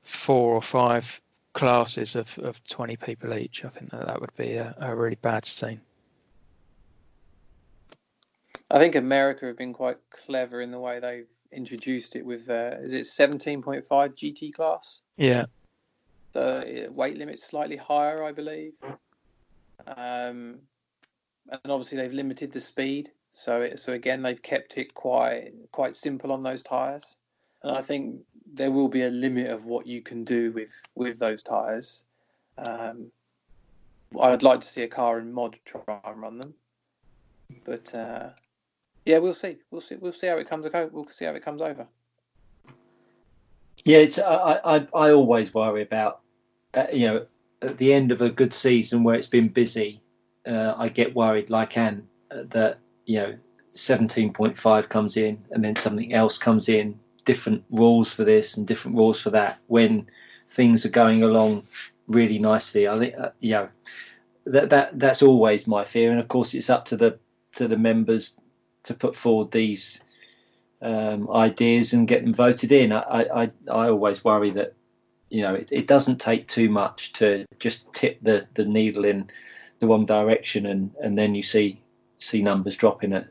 4 or 5 classes of 20 people each. I think that would be a really bad scene. I think America have been quite clever in the way they've introduced it with, is it 17.5 GT class? Yeah. The weight limit's slightly higher, I believe. And obviously they've limited the speed. So again, they've kept it quite simple on those tyres. And I think there will be a limit of what you can do with those tyres. I'd like to see a car in mod try and run them. But yeah, we'll see. We'll see how it comes. We'll see how it comes over. Yeah, it's I always worry about at the end of a good season where it's been busy. I get worried, like Ant, that 17.5 comes in and then something else comes in, different rules for this and different rules for that. When things are going along really nicely, I think that's always my fear. And of course, it's up to the members to put forward these ideas and get them voted in. I always worry that it doesn't take too much to just tip the needle in the wrong direction, and then you see numbers dropping it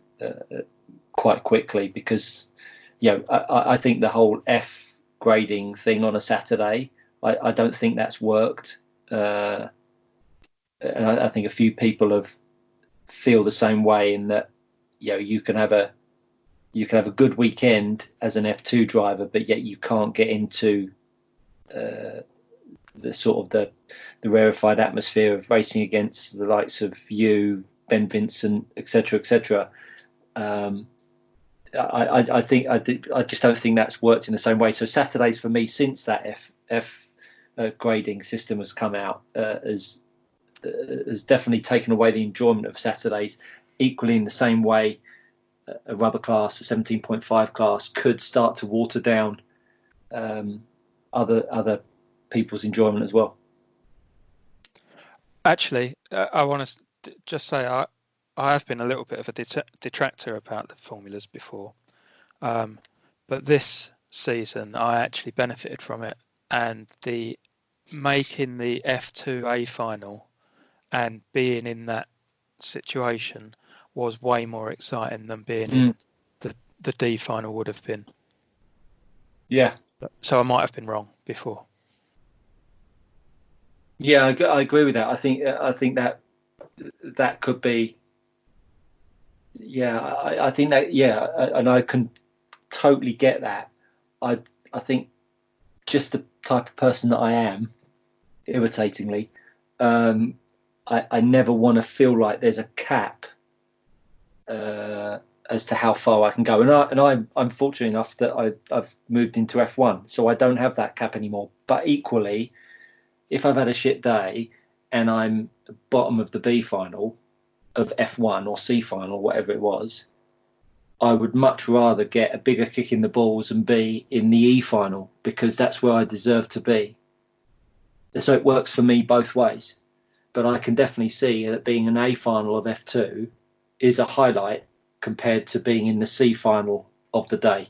quite quickly, because I think the whole F grading thing on a Saturday, I don't think that's worked, and I think a few people feel the same way, in that you can have a good weekend as an F2 driver, but yet you can't get into the sort of the rarefied atmosphere of racing against the likes of you, Ben Vincent, etc. I just don't think that's worked in the same way. So Saturdays for me, since that F grading system has come out, has definitely taken away the enjoyment of Saturdays. Equally, in the same way, a rubber class, a 17.5 class, could start to water down other people's enjoyment as well. Actually, I want to just say I have been a little bit of a detractor about the formulas before, but this season I actually benefited from it, and making the F2A final and being in that situation was way more exciting than being in the D final would have been. Yeah. So I might have been wrong before. Yeah, I agree with that. I think that could be. Yeah, I think that. Yeah, and I can totally get that. I think just the type of person that I am, irritatingly, I never want to feel like there's a cap as to how far I can go, and I'm fortunate enough that I've moved into F1, so I don't have that cap anymore. But equally, if I've had a shit day and I'm bottom of the B final of F1 or C final, whatever it was, I would much rather get a bigger kick in the balls and be in the E final, because that's where I deserve to be. So it works for me both ways. But I can definitely see that being an A final of F2 is a highlight compared to being in the C final of the day.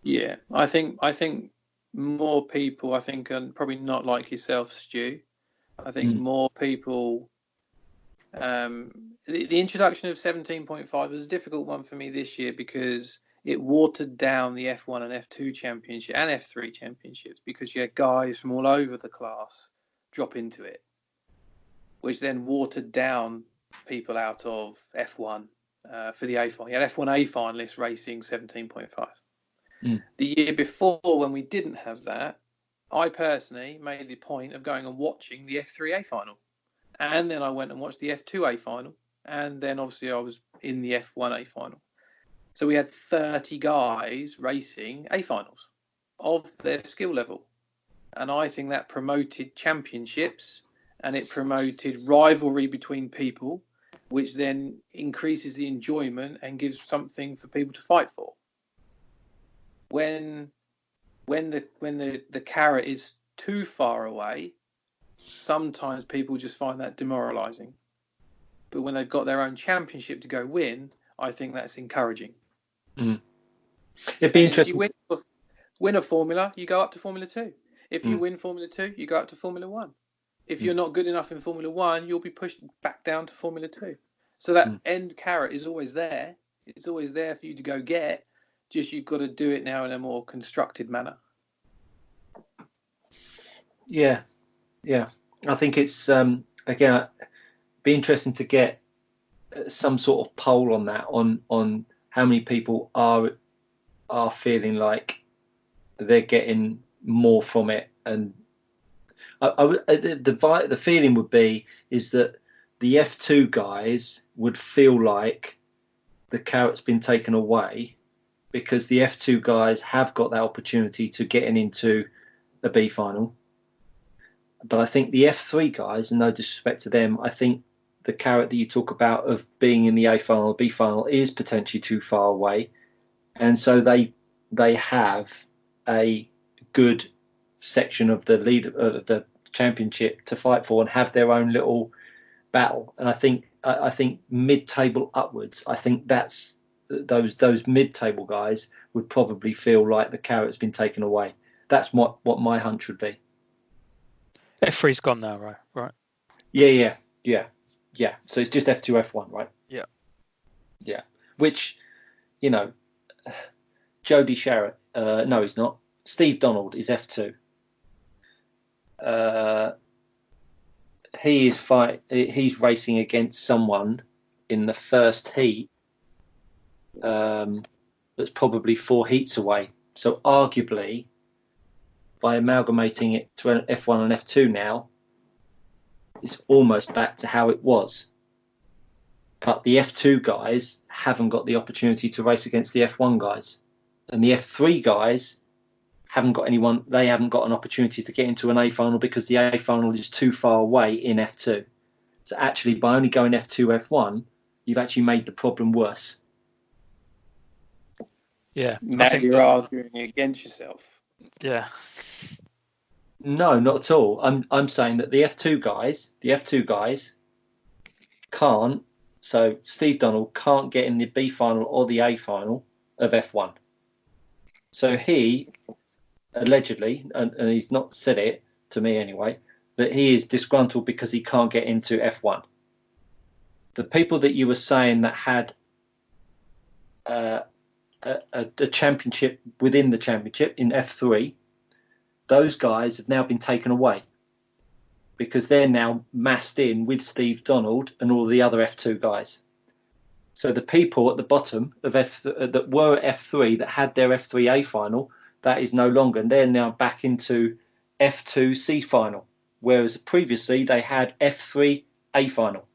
Yeah. I think more people, and probably not like yourself, Stu. I think more people. The introduction of 17.5 was a difficult one for me this year because it watered down the F1 and F2 championship and F3 championships because you had guys from all over the class drop into it, which then watered down people out of F1 for the A final. You had F1 A finalists racing 17.5. The year before, when we didn't have that, I personally made the point of going and watching the F3 A final. And then I went and watched the F2 A final. And then obviously I was in the F1 A final. So we had 30 guys racing A finals of their skill level. And I think that promoted championships and it promoted rivalry between people, which then increases the enjoyment and gives something for people to fight for. When the carrot is too far away, sometimes people just find that demoralising. But when they've got their own championship to go win, I think that's encouraging. It'd be interesting. If you win a Formula, you go up to Formula 2. If you win Formula 2, you go up to Formula 1. If you're not good enough in Formula 1, you'll be pushed back down to Formula 2. So that end carrot is always there. It's always there for you to go get. Just you've got to do it now in a more constructed manner. Yeah. I think it's again, be interesting to get some sort of poll on that, on how many people are feeling like they're getting more from it. And the feeling would be is that the F2 guys would feel like the carrot's been taken away because the F2 guys have got that opportunity to getting into a B final. But I think the F3 guys, and no disrespect to them, I think the carrot that you talk about of being in the A final or B final is potentially too far away. And so they have a good section of the lead of the championship to fight for and have their own little battle. And I think mid-table upwards, I think that's those mid-table guys would probably feel like the carrot's been taken away. That's what my hunch would be. F3's gone now, right? Yeah. So it's just F2, F1, right? Yeah. Which, Jody Sharrett, no, he's not. Steve Donald is F2. He's racing against someone in the first heat that's probably 4 heats away. So arguably, by amalgamating it to an F1 and F2 now, it's almost back to how it was. But the F2 guys haven't got the opportunity to race against the F1 guys. And the F3 guys haven't got anyone, they haven't got an opportunity to get into an A final because the A final is too far away in F2. So actually, by only going F2, F1, you've actually made the problem worse. Yeah. Now you're arguing against yourself. Yeah. No, not at all. I'm saying that the F2 guys can't. So Steve Donald can't get in the B final or the A final of F1. So he allegedly, and he's not said it to me anyway, that he is disgruntled because he can't get into F1. The people that you were saying that had a championship within the championship in F3, those guys have now been taken away because they're now massed in with Steve Donald and all the other F2 guys. So the people at the bottom of that were F3 that had their F3A final, that is no longer, and they're now back into F2C final, whereas previously they had F3A final.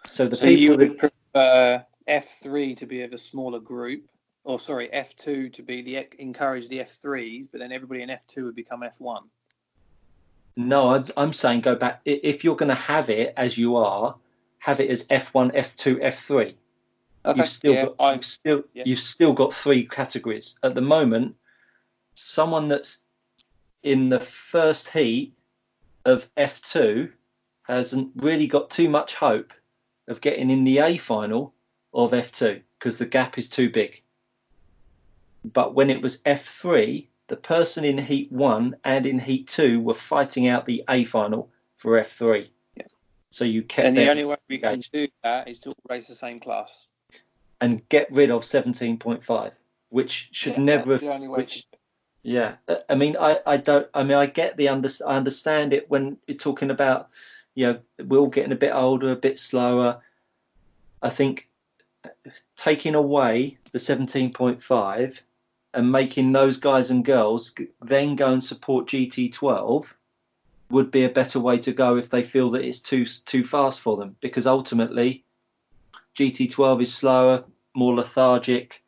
So people you would prefer F3 to be of a smaller group, or sorry, F2 to be encourage the F3s, but then everybody in F2 would become F1. No, I'm saying go back. If you're going to have it as you are, have it as F1, F2, F3. Okay. You've still got 3 categories at the moment. Someone that's in the first heat of F2 hasn't really got too much hope of getting in the A final of F2 because the gap is too big. But when it was F3, the person in Heat 1 and in Heat 2 were fighting out the A final for F3. Yeah. So you kept And the only way we can do that is to all race the same class. And get rid of 17.5, which should never have... The only way Yeah, I mean, I don't. I mean, I get I understand it when you're talking about, we're all getting a bit older, a bit slower. I think taking away the 17.5 and making those guys and girls then go and support GT12 would be a better way to go if they feel that it's too fast for them, because ultimately GT12 is slower, more lethargic,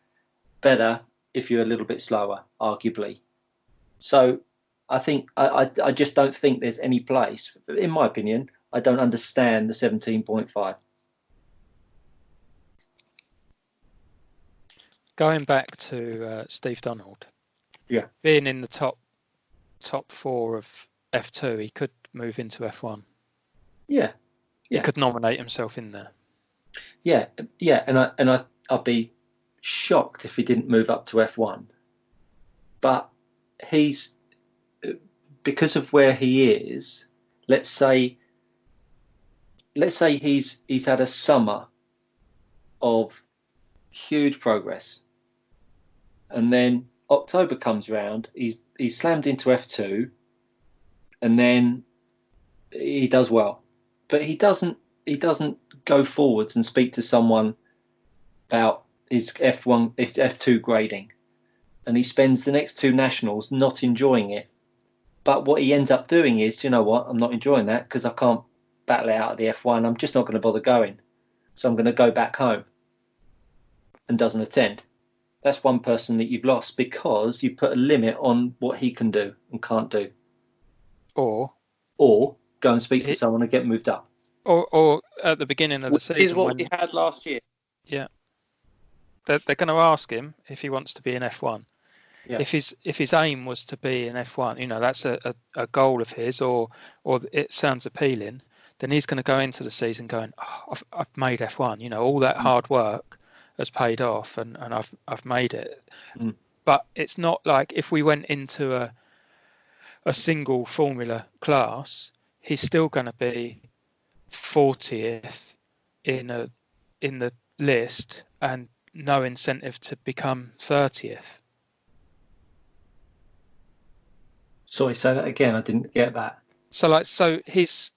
better if you're a little bit slower, arguably. So I think I just don't think there's any place, in my opinion. I don't understand the 17.5. Going back to Steve Donald, yeah, being in the top 4 of F2, he could move into F1. Yeah. He could nominate himself in there. Yeah, and I'd be shocked if he didn't move up to F1. But he's, because of where he is, let's say he's had a summer of huge progress, and then October comes around, he's slammed into F2, and then he does well, but he doesn't go forwards and speak to someone about his F2 grading, and he spends the next 2 nationals not enjoying it. But what he ends up doing is, do you know what? I'm not enjoying that because I can't battle it out of the F1. I'm just not going to bother going, so I'm going to go back home, and doesn't attend. That's one person that you've lost because you put a limit on what he can do and can't do. Or go and speak to someone and get moved up. Or at the beginning of the season. Is what we had last year. Yeah. They're going to ask him if he wants to be in F1. Yeah. If his aim was to be in F1, that's a goal of his, or it sounds appealing, then he's going to go into the season going, oh, I've made F1. All that hard work has paid off, and I've made it. But it's not like if we went into a single formula class, he's still going to be 40th in the list and no incentive to become 30th. Sorry, say that again. I didn't get that. So he's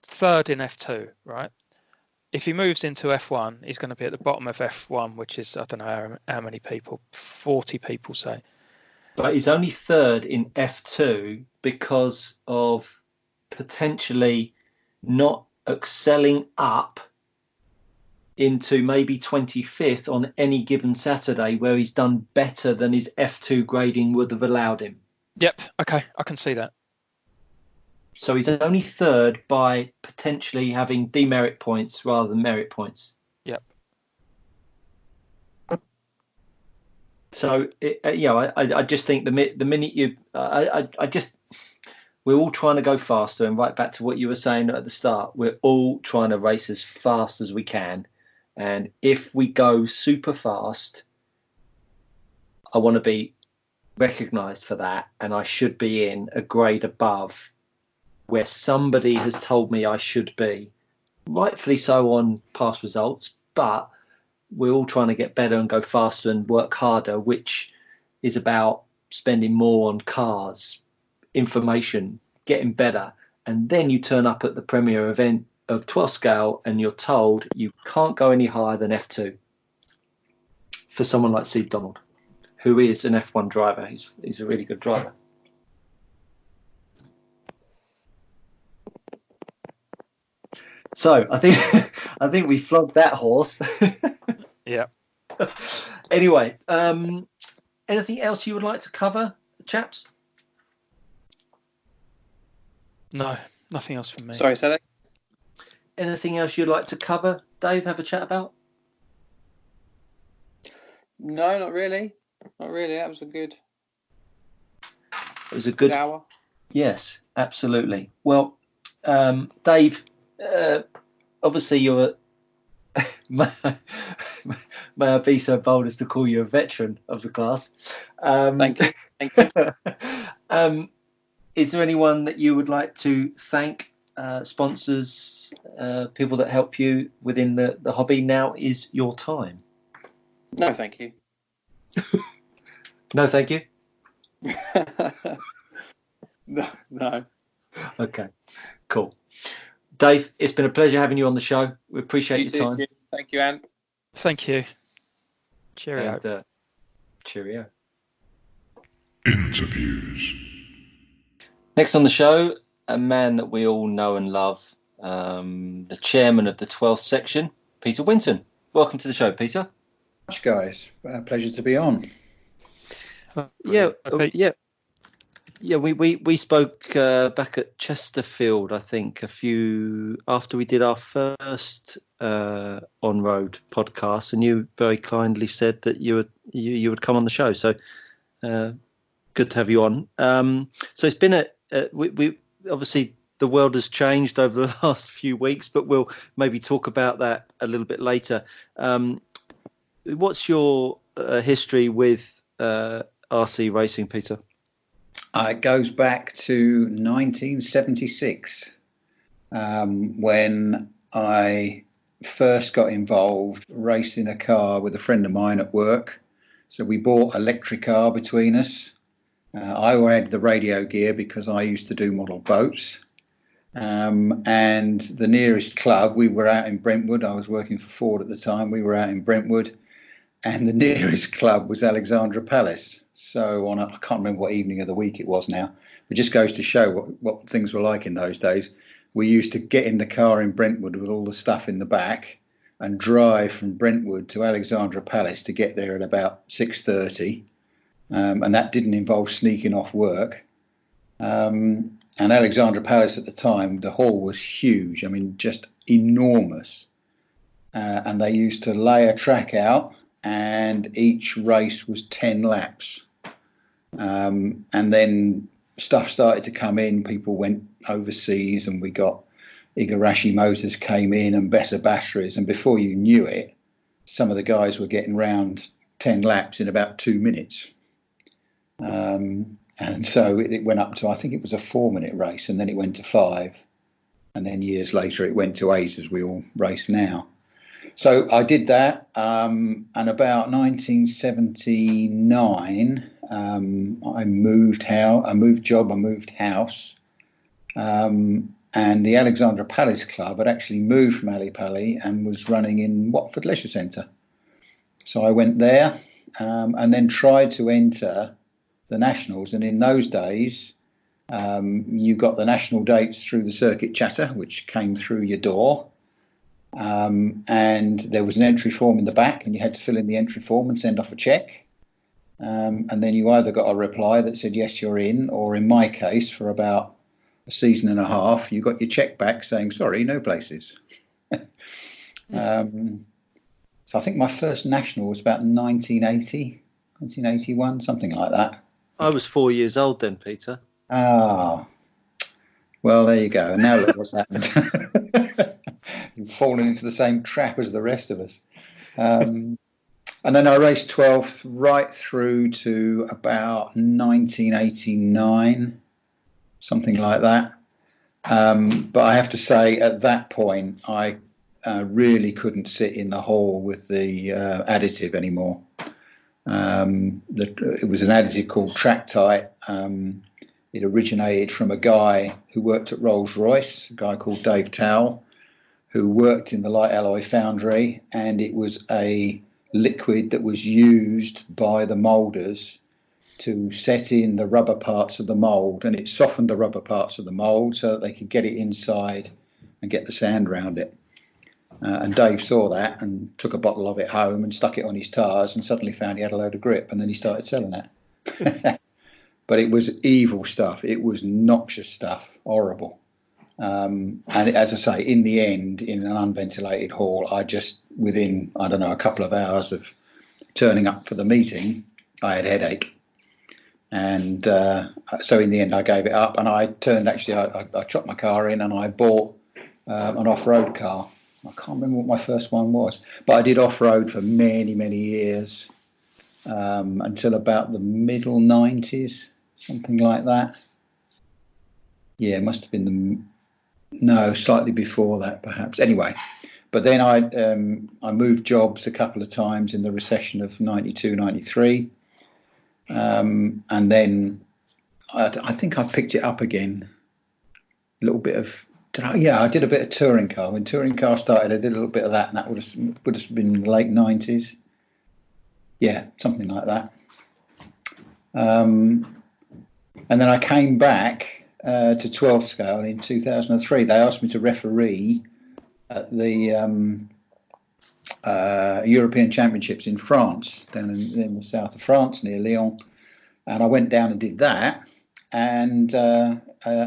3rd in F2, right? If he moves into F1, he's going to be at the bottom of F1, which is, I don't know how many people, 40 people say. But he's only 3rd in F2 because of potentially not excelling up into maybe 25th on any given Saturday where he's done better than his F2 grading would have allowed him. Yep, okay, I can see that. So he's only 3rd by potentially having demerit points rather than merit points. Yep. So, I just think the minute you... we're all trying to go faster, and right back to what you were saying at the start, we're all trying to race as fast as we can. And if we go super fast, I want to be recognised for that, and I should be in a grade above where somebody has told me I should be, rightfully so on past results, but we're all trying to get better and go faster and work harder, which is about spending more on cars, information, getting better. And then you turn up at the premier event of 12 scale and you're told you can't go any higher than F2 for someone like Steve Donald, who is an F1 driver. He's a really good driver. So I think we flogged that horse. Yeah. Anyway, anything else you would like to cover, chaps? No, nothing else from me. Sorry, say that. Anything else you'd like to cover, Dave? Have a chat about? No, not really. Not really. That was a good. It was a good hour. Yes, absolutely. Well, Dave, obviously you're may I be so bold as to call you a veteran of the class. Thank you. Thank you. Is there anyone that you would like to thank, sponsors, people that help you within the hobby? Now is your time. No, thank you. No, thank you. No. Okay, cool. Dave, it's been a pleasure having you on the show. We appreciate You your too, time. Stu. Thank you, Ant. Thank you. Cheerio. And, cheerio. Interviews. Next on the show, a man that we all know and love, the chairman of the 12th section, Peter Winton. Welcome to the show, Peter. Guys, pleasure to be on. Yeah. We spoke back at Chesterfield, I think, after we did our first Onroad podcast, and you very kindly said that you would come on the show. So good to have you on. So it's been we obviously the world has changed over the last few weeks, but we'll maybe talk about that a little bit later. What's your history with RC racing, Peter? It goes back to 1976 when I first got involved racing a car with a friend of mine at work. So we bought electric car between us. I had the radio gear because I used to do model boats. And the nearest club, we were out in Brentwood. I was working for Ford at the time. We were out in Brentwood. And the nearest club was Alexandra Palace. So I can't remember what evening of the week it was now. It just goes to show what things were like in those days. We used to get in the car in Brentwood with all the stuff in the back and drive from Brentwood to Alexandra Palace to get there at about 6:30. And that didn't involve sneaking off work. And Alexandra Palace at the time, the hall was huge. I mean, just enormous. And they used to lay a track out, and each race was 10 laps. And then stuff started to come in. People went overseas, and we got Igarashi motors came in and better batteries. And before you knew it, some of the guys were getting round 10 laps in about 2 minutes. And so it went up to, I think it was a 4-minute race, and then it went to 5. And then years later, it went to 8 as we all race now. So I did that. And about 1979, I moved house. And the Alexandra Palace Club had actually moved from Ali Pali and was running in Watford Leisure Centre. So I went there and then tried to enter the Nationals. And in those days, you got the national dates through the circuit chatter, which came through your door. And there was an entry form in the back, and you had to fill in the entry form and send off a check. And then you either got a reply that said, yes, you're in, or in my case, for about a season and a half, you got your check back saying, sorry, no places. So I think my first national was about 1981, something like that. I was 4 years old then, Peter. Ah, well, there you go. And now look what's happened. You've fallen into the same trap as the rest of us. And then I raced 12th right through to about 1989, something like that. But I have to say, at that point, I really couldn't sit in the hall with the additive anymore. It was an additive called Tractite. It originated from a guy who worked at Rolls-Royce, a guy called Dave Towell, who worked in the light alloy foundry, and it was a liquid that was used by the moulders to set in the rubber parts of the mould, and it softened the rubber parts of the mould so that they could get it inside and get the sand around it. And Dave saw that and took a bottle of it home and stuck it on his tyres and suddenly found he had a load of grip, and then he started selling it. But it was evil stuff. It was noxious stuff, horrible. And as I say, in the end, in an unventilated hall, within, a couple of hours of turning up for the meeting, I had a headache. And so in the end, I gave it up, and I chopped my car in, and I bought an off-road car. I can't remember what my first one was, but I did off-road for many, many years, until about the middle 90s, something like that. Yeah, it must have been slightly before that, perhaps. Anyway, but then I moved jobs a couple of times in the recession of 92, 93. And then I think I picked it up again. A little bit of, I did a bit of touring car. When touring car started, I did a little bit of that, and that would have been in the late 90s. Yeah, something like that. And then I came back to 12 scale in 2003. They asked me to referee at the European Championships in France, down in the south of France near Lyon, and I went down and did that. And a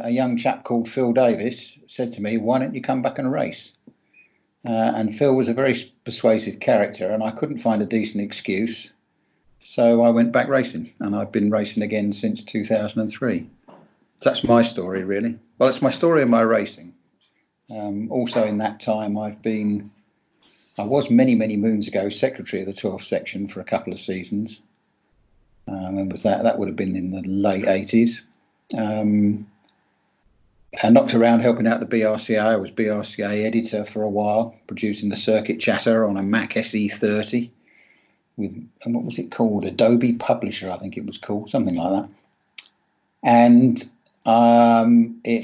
young chap called Phil Davis said to me, "Why don't you come back and race?" And Phil was a very persuasive character, and I couldn't find a decent excuse, so I went back racing, and I've been racing again since 2003. So that's my story, really. Well, it's my story of my racing. Also, in that time, I was many, many moons ago secretary of the 12th section for a couple of seasons. When was that? That would have been in the late 80s. I knocked around helping out the BRCA. I was BRCA editor for a while, producing the circuit chatter on a Mac SE30 with, what was it called? Adobe Publisher, I think it was called, something like that. And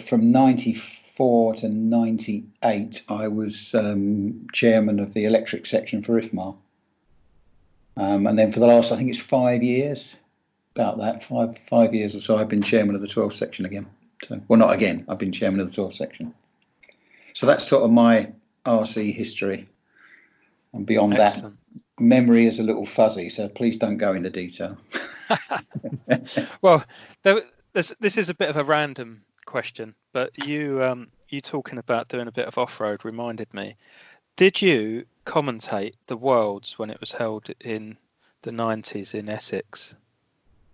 from 94 to 98, I was chairman of the electric section for IFMAR. And then for the last, I think it's 5 years, about that, five years or so, I've been chairman of the 12th section again. So, well, not again, I've been chairman of the 12th section. So that's sort of my RC history. And beyond Excellent. That, memory is a little fuzzy, so please don't go into detail. Well, this is a bit of a random question, but you talking about doing a bit of off-road reminded me. Did you commentate the Worlds when it was held in the 90s in Essex?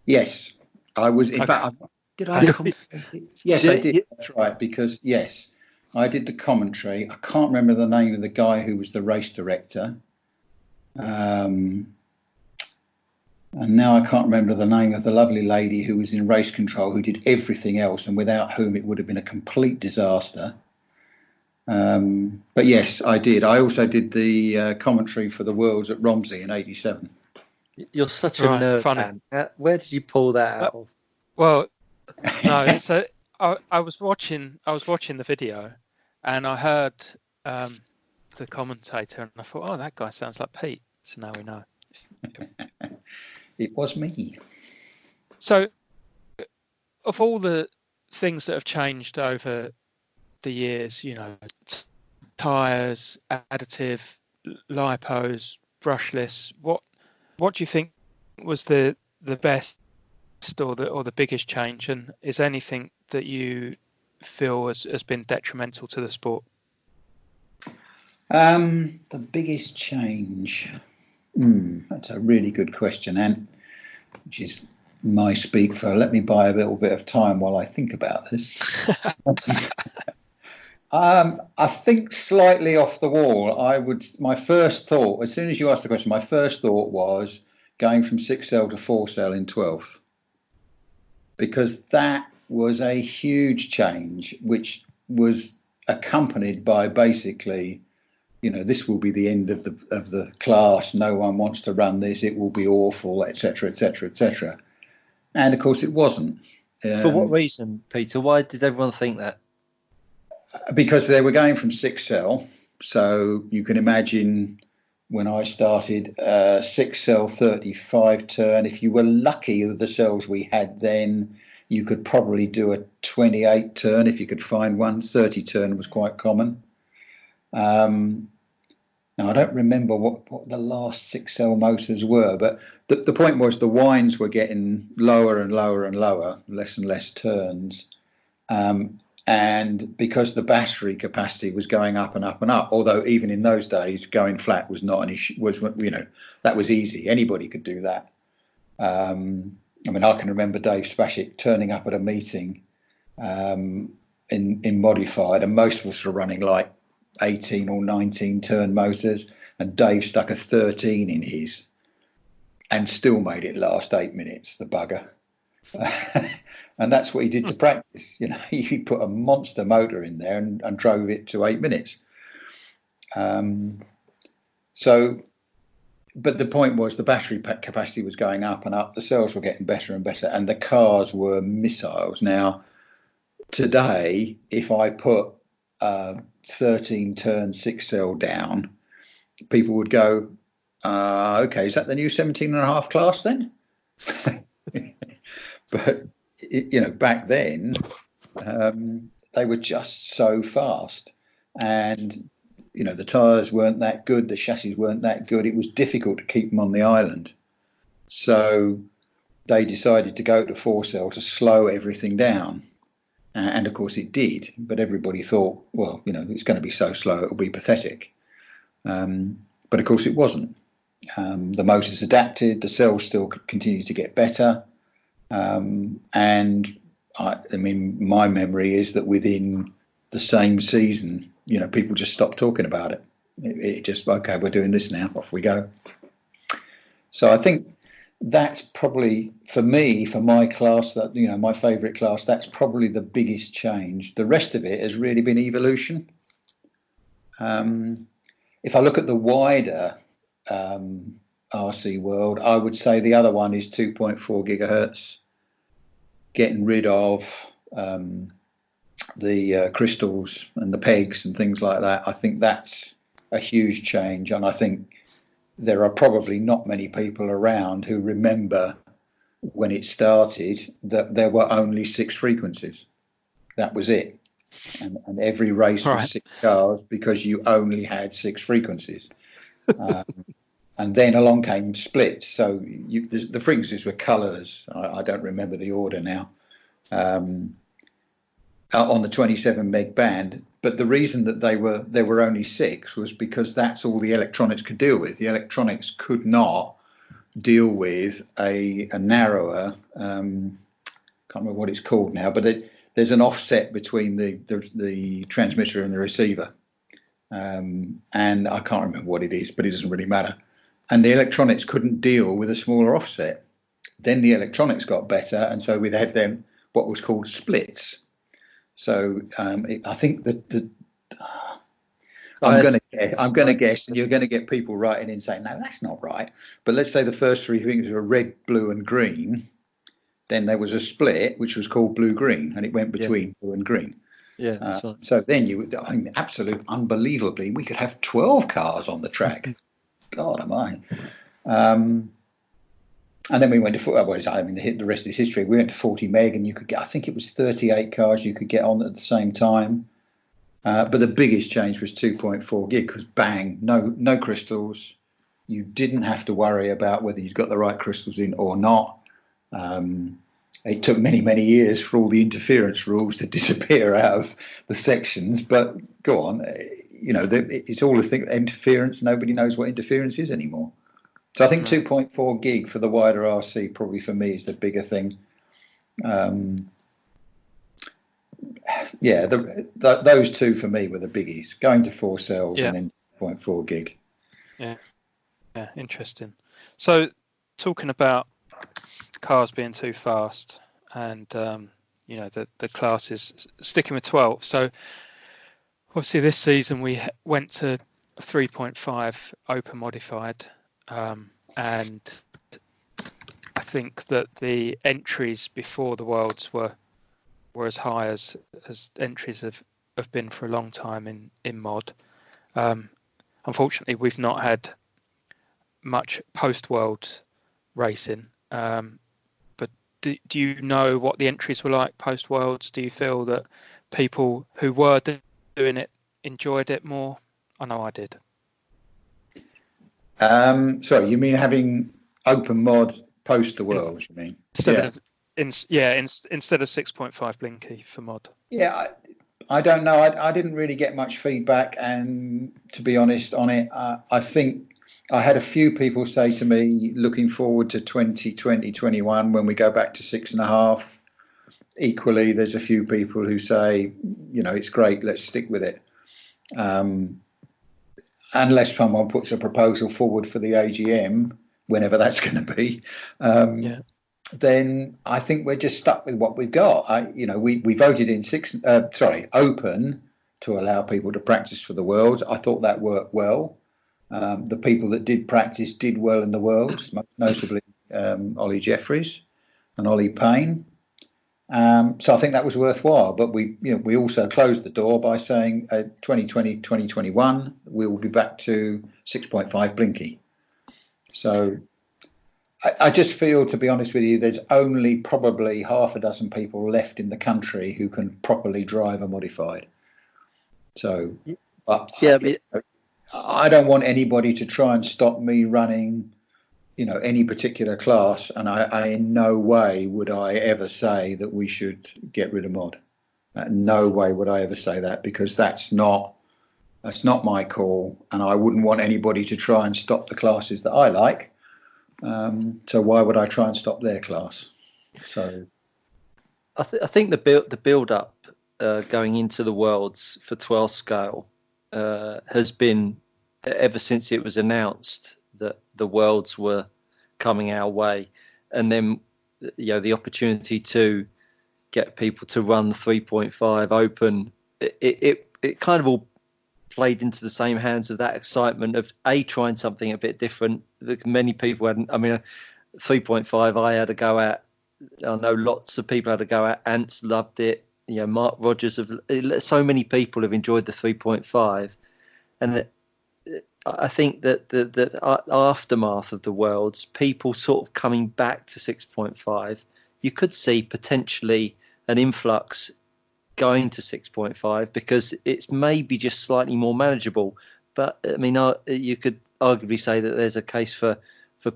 Yes, I was. In fact, did I commentate it? Yes, I did. That's right, because, yes, I did the commentary. I can't remember the name of the guy who was the race director. And now I can't remember the name of the lovely lady who was in race control, who did everything else, and without whom it would have been a complete disaster. But yes, I did. I also did the commentary for the Worlds at Romsey in '87. You're such a nerd, fan. Where did you pull that out of? Well, no. So I was watching the video, and I heard the commentator, and I thought, oh, that guy sounds like Pete. So now we know. It was me. So, of all the things that have changed over the years, tyres, additive, lipos, brushless, what do you think was the best or the biggest change, and is anything that you feel has been detrimental to the sport? The biggest change. That's a really good question, and which is my speak for let me buy a little bit of time while I think about this. I think slightly off the wall. My first thought, as soon as you asked the question, my first thought was going from 6L to 4Cell in 12th, because that was a huge change, which was accompanied by basically, this will be the end of the class. No one wants to run this. It will be awful, etc., etc., etc. And of course, it wasn't. For what reason, Peter? Why did everyone think that? Because they were going from 6Cell. So you can imagine when I started 6Cell 35 turn. If you were lucky with the cells we had then, you could probably do a 28 turn if you could find one. 30 turn was quite common. Now, I don't remember what the last 6Cell motors were, but the point was the wines were getting lower and lower and lower, less and less turns. And because the battery capacity was going up and up and up, although even in those days, going flat was not an issue, that was easy. Anybody could do that. I mean, I can remember Dave Spashett turning up at a meeting in modified, and most of us were running like 18 or 19 turn motors, and Dave stuck a 13 in his and still made it last 8 minutes, the bugger. And that's what he did to practice. You know, he put a monster motor in there and drove it to 8 minutes. But the point was the battery capacity was going up and up, the cells were getting better and better, and the cars were missiles. Now, today, if I put 13 turn 6 cell down, people would go, okay, is that the new 17.5 class then? But, you know, back then, they were just so fast. And, you know, the tyres weren't that good, the chassis weren't that good. It was difficult to keep them on the island. So they decided to go to 4-cell to slow everything down. And of course it did. But everybody thought, well, you know, it's going to be so slow, it'll be pathetic. But of course it wasn't. The motors adapted, the cells still continued to get better. And I mean, my memory is that within the same season, you know, people just stopped talking about it. It just, okay, we're doing this now, off we go. So I think that's probably, for me, for my class, that, you know, my favourite class, that's probably the biggest change. The rest of it has really been evolution. If I look at the wider RC world, I would say the other one is 2.4 gigahertz, getting rid of the crystals and the pegs and things like that. I think that's a huge change, and I think there are probably not many people around who remember when it started that there were only 6 frequencies. That was it, and every race was 6 cars because you only had 6 frequencies. And then along came splits. So the frequencies were colours. I don't remember the order now. On the 27 meg band, but the reason that there were only 6 was because that's all the electronics could deal with. The electronics could not deal with a narrower, can't remember what it's called now, but there's an offset between the transmitter and the receiver, and I can't remember what it is, but it doesn't really matter. And the electronics couldn't deal with a smaller offset. Then the electronics got better, and so we had them what was called splits. So I think that I'm going to guess, and you're going to get people writing in saying, no, that's not right. But let's say the first 3 things were red, blue, and green. Then there was a split, which was called blue-green, and it went between blue and green. Yeah. That's right. So then I mean, absolute unbelievably, we could have 12 cars on the track. God am I. And then we went to, the rest is history. We went to 40 meg, and you could get, I think it was 38 cars you could get on at the same time. But the biggest change was 2.4 gig, because bang, no crystals. You didn't have to worry about whether you'd got the right crystals in or not. It took many, many years for all the interference rules to disappear out of the sections. But go on, you know, it's all a thing. Interference, nobody knows what interference is anymore. So I think 2.4 gig for the wider RC probably for me is the bigger thing. Those two for me were the biggies. Going to 4 cells and then 2.4 gig. Yeah, interesting. So talking about cars being too fast, and you know, the classes sticking with 12. So obviously this season we went to 3.5 open modified. And I think that the entries before the Worlds were as high as entries have been for a long time in mod. Unfortunately, we've not had much post-Worlds racing. But do you know what the entries were like post-Worlds? Do you feel that people who were doing it enjoyed it more? I know I did. Sorry, you mean having open mod post the Worlds? You mean instead of 6.5 Blinky for mod? Yeah, I don't know. I didn't really get much feedback, and to be honest on it, I think I had a few people say to me, looking forward to 2020, 21, when we go back to 6.5. Equally, there's a few people who say, it's great, let's stick with it. Unless someone puts a proposal forward for the AGM, whenever that's going to be, then I think we're just stuck with what we've got. We voted in open to allow people to practice for the Worlds. I thought that worked well. The people that did practice did well in the Worlds, most notably Ollie Jeffries and Ollie Payne. So I think that was worthwhile, but we also closed the door by saying 2020, 2021, we will be back to 6.5 blinky. So I just feel, to be honest with you, there's only probably half a dozen people left in the country who can properly drive a modified. So I don't want anybody to try and stop me running any particular class, and I in no way would I ever say that we should get rid of mod. No way would I ever say that, because that's not my call, and I wouldn't want anybody to try and stop the classes that I like. So why would I try and stop their class? So I think the build up going into the Worlds for 12 scale has been, ever since it was announced that the Worlds were coming our way, and then the opportunity to get people to run the 3.5 open, it kind of all played into the same hands of that excitement of trying something a bit different that many people hadn't. I mean, 3.5 I had a go at. I know lots of people had a go at. Ants loved it. Mark Rogers, so many people have enjoyed the 3.5, and I think that the aftermath of the Worlds, people sort of coming back to 6.5, you could see potentially an influx going to 6.5 because it's maybe just slightly more manageable. But I mean, you could arguably say that there's a case for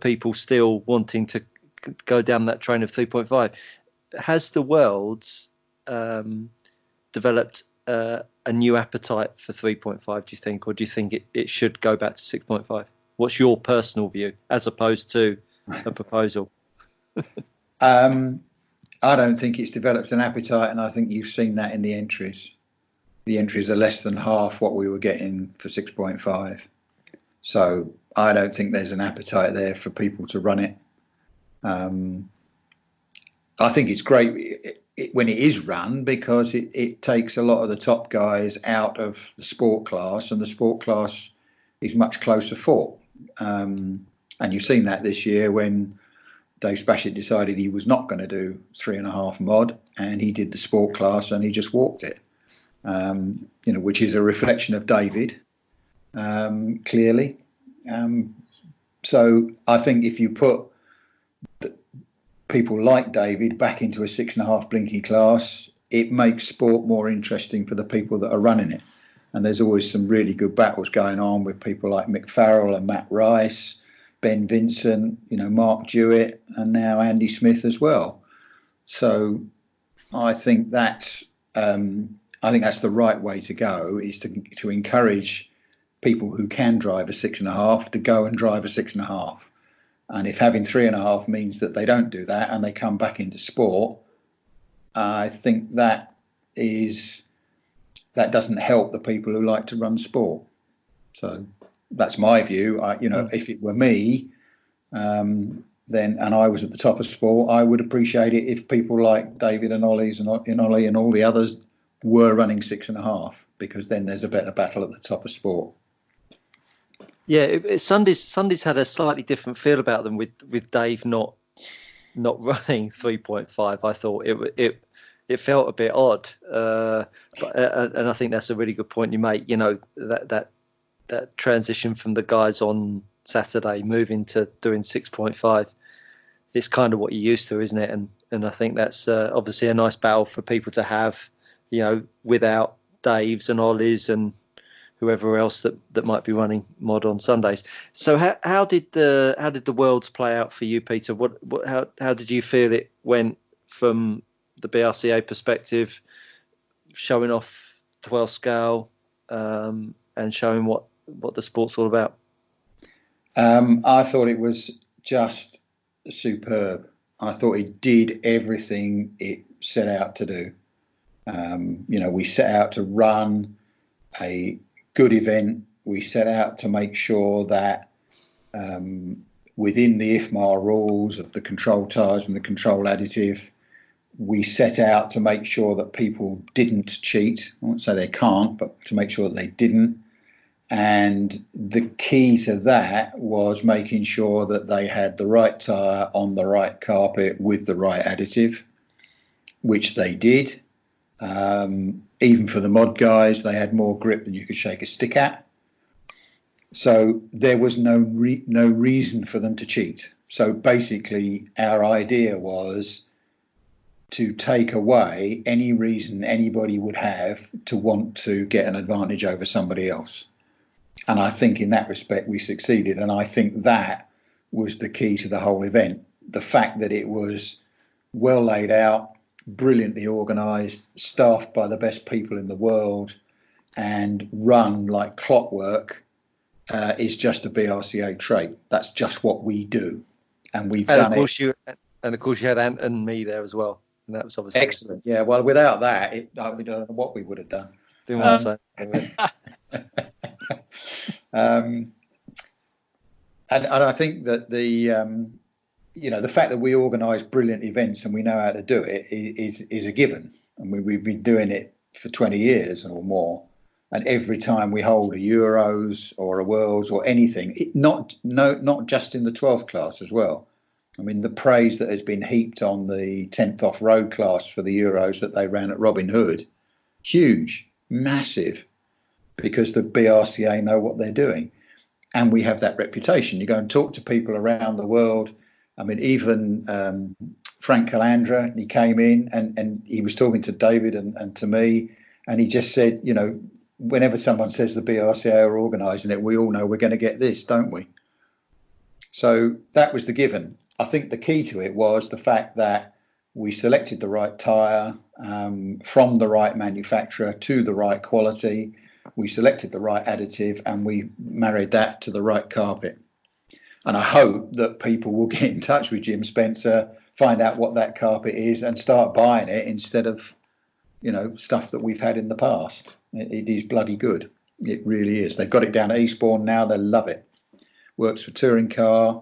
people still wanting to go down that train of 3.5. Has the Worlds developed a new appetite for 3.5, do you think, or do you think it should go back to 6.5? What's your personal view as opposed to a proposal? I don't think it's developed an appetite, and I think you've seen that in the entries. The entries are less than half what we were getting for 6.5. So I don't think there's an appetite there for people to run it. I think it's great when it is run, because it takes a lot of the top guys out of the sport class, and the sport class is much closer fought. And you've seen that this year when Dave Spashett decided he was not going to do 3.5 mod, and he did the sport class and he just walked it, which is a reflection of David, clearly. So I think if you put people like David back into a 6.5 blinky class, it makes sport more interesting for the people that are running it. And there's always some really good battles going on with people like Mick Farrell and Matt Rice, Ben Vincent, Mark Jewett, and now Andy Smith as well. So I think that's the right way to go, is to encourage people who can drive a 6.5 to go and drive a 6.5. And if having 3.5 means that they don't do that and they come back into sport, I think that doesn't help the people who like to run sport. So that's my view. If it were me, then, and I was at the top of sport, I would appreciate it if people like David and Ollie and all the others were running 6.5, because then there's a better battle at the top of sport. Yeah, Sundays had a slightly different feel about them with Dave not running 3.5. I thought it felt a bit odd, and I think that's a really good point you make. That transition from the guys on Saturday moving to doing 6.5, it's kind of what you're used to, isn't it? And I think that's obviously a nice battle for people to have, without Daves and Ollies and whoever else that might be running mod on Sundays. So how did the Worlds play out for you, Peter? How did you feel it went from the BRCA perspective, showing off 12 scale and showing what the sport's all about? I thought it was just superb. I thought it did everything it set out to do. We set out to run a good event. We set out to make sure that within the IFMAR rules of the control tyres and the control additive, we set out to make sure that people didn't cheat. I won't say they can't, but to make sure that they didn't. And the key to that was making sure that they had the right tyre on the right carpet with the right additive, which they did. Even for the mod guys, they had more grip than you could shake a stick at. So there was no reason for them to cheat. So basically, our idea was to take away any reason anybody would have to want to get an advantage over somebody else. And I think in that respect, we succeeded. And I think that was the key to the whole event. The fact that it was well laid out, brilliantly organised, staffed by the best people in the world, and run like clockwork is just a BRCA trait. That's just what we do. And we've done it. And of course, you had Ant and me there as well. And that was obviously excellent. Yeah, well, without that, we don't know what we would have done. Didn't want to say. And I think that the fact that we organise brilliant events and we know how to do it is a given. I mean, we've been doing it for 20 years or more, and every time we hold a Euros or a Worlds or anything, not just in the 12th class as well. I mean, the praise that has been heaped on the 10th off-road class for the Euros that they ran at Robin Hood, huge, massive, because the BRCA know what they're doing. And we have that reputation. You go and talk to people around the world. I mean, even Frank Calandra, he came in and he was talking to David and to me, and he just said, whenever someone says the BRCA are organising it, we all know we're going to get this, don't we? So that was the given. I think the key to it was the fact that we selected the right tyre from the right manufacturer to the right quality. We selected the right additive and we married that to the right carpet. And I hope that people will get in touch with Jim Spencer, find out what that carpet is and start buying it instead of, stuff that we've had in the past. It is bloody good. It really is. They've got it down at Eastbourne now. They love it. Works for touring car.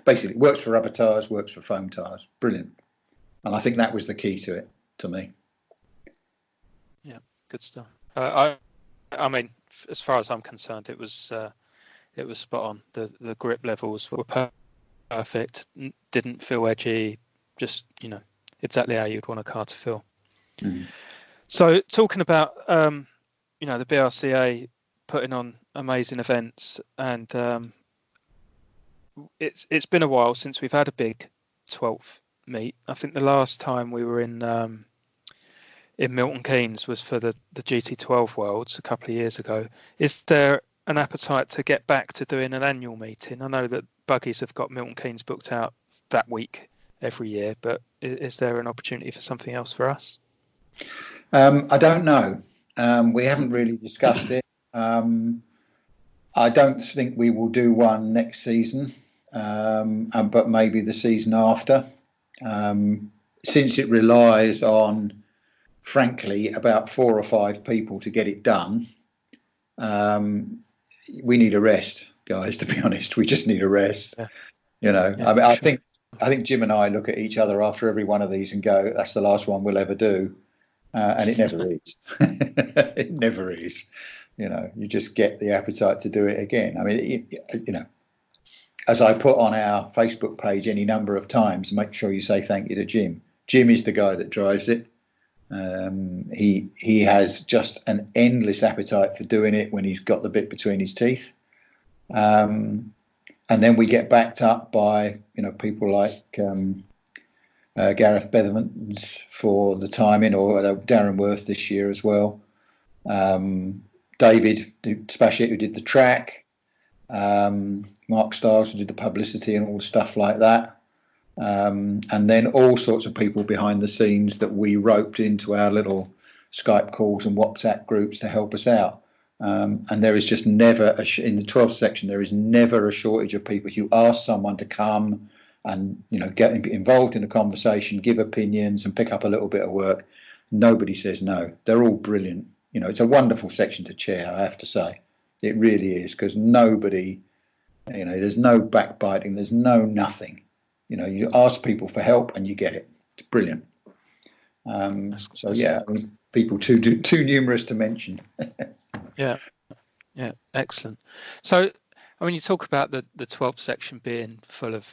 Basically works for rubber tyres, works for foam tyres. Brilliant. And I think that was the key to it, to me. Yeah, good stuff. I mean, as far as I'm concerned, it was spot on. The grip levels were perfect. Didn't feel edgy. Just exactly how you'd want a car to feel. Mm. So talking about the BRCA putting on amazing events, and it's been a while since we've had a big 12th meet. I think the last time we were in Milton Keynes was for the GT12 Worlds a couple of years ago. Is there an appetite to get back to doing an annual meeting? I know that buggies have got Milton Keynes booked out that week every year, but is there an opportunity for something else for us? I don't know. We haven't really discussed it. I don't think we will do one next season, but maybe the season after. Since it relies on, frankly, about 4 or 5 people to get it done, we need a rest, guys, to be honest. We just need a rest. Yeah. I mean, sure. I think Jim and I look at each other after every one of these and go, that's the last one we'll ever do. And it never is. It never is. You just get the appetite to do it again. I mean, as I put on our Facebook page any number of times, make sure you say thank you to Jim. Jim is the guy that drives it. He has just an endless appetite for doing it when he's got the bit between his teeth. And then we get backed up by, people like Gareth Bethermans for the timing, or Darren Worth this year as well. David Spashett, who did the track. Mark Stiles, who did the publicity and all the stuff like that. And then all sorts of people behind the scenes that we roped into our little Skype calls and WhatsApp groups to help us out. And there is just never, in the 12th section, there is never a shortage of people. If you ask someone to come and, get involved in a conversation, give opinions and pick up a little bit of work, nobody says no. They're all brilliant. It's a wonderful section to chair, I have to say. It really is, because nobody, there's no backbiting, there's no nothing. You ask people for help and you get it. It's brilliant. People too numerous to mention. Yeah, excellent. So, when you talk about the 12th section being full of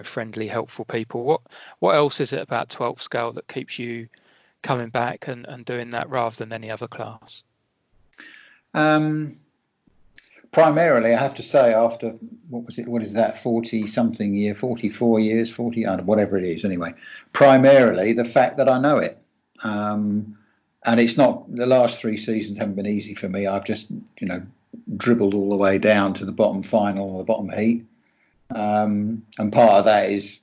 friendly, helpful people, what else is it about 12th scale that keeps you coming back and doing that rather than any other class? Primarily, I have to say, after what is that, 40 something year, 44 years, 40, whatever it is anyway, primarily the fact that I know it. And it's not, the last 3 seasons haven't been easy for me. I've just, dribbled all the way down to the bottom final or the bottom heat. And part of that is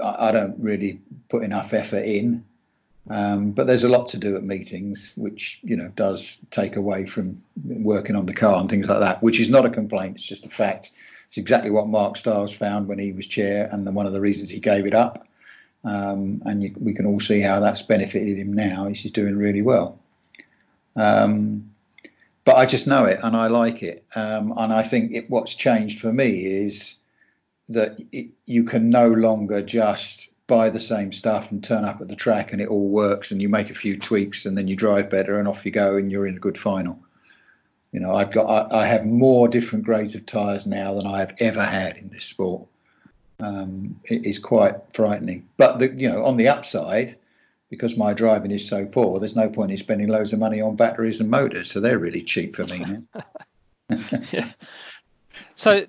I don't really put enough effort in. But there's a lot to do at meetings, which, does take away from working on the car and things like that, which is not a complaint. It's just a fact. It's exactly what Mark Stiles found when he was chair, and one of the reasons he gave it up. We can all see how that's benefited him now. He's doing really well. But I just know it and I like it. And I think what's changed for me is that you can no longer just buy the same stuff and turn up at the track and it all works and you make a few tweaks and then you drive better and off you go and you're in a good final. I have more different grades of tyres now than I have ever had in this sport. It is quite frightening. But on the upside, because my driving is so poor, there's no point in spending loads of money on batteries and motors, so they're really cheap for me now. Yeah. So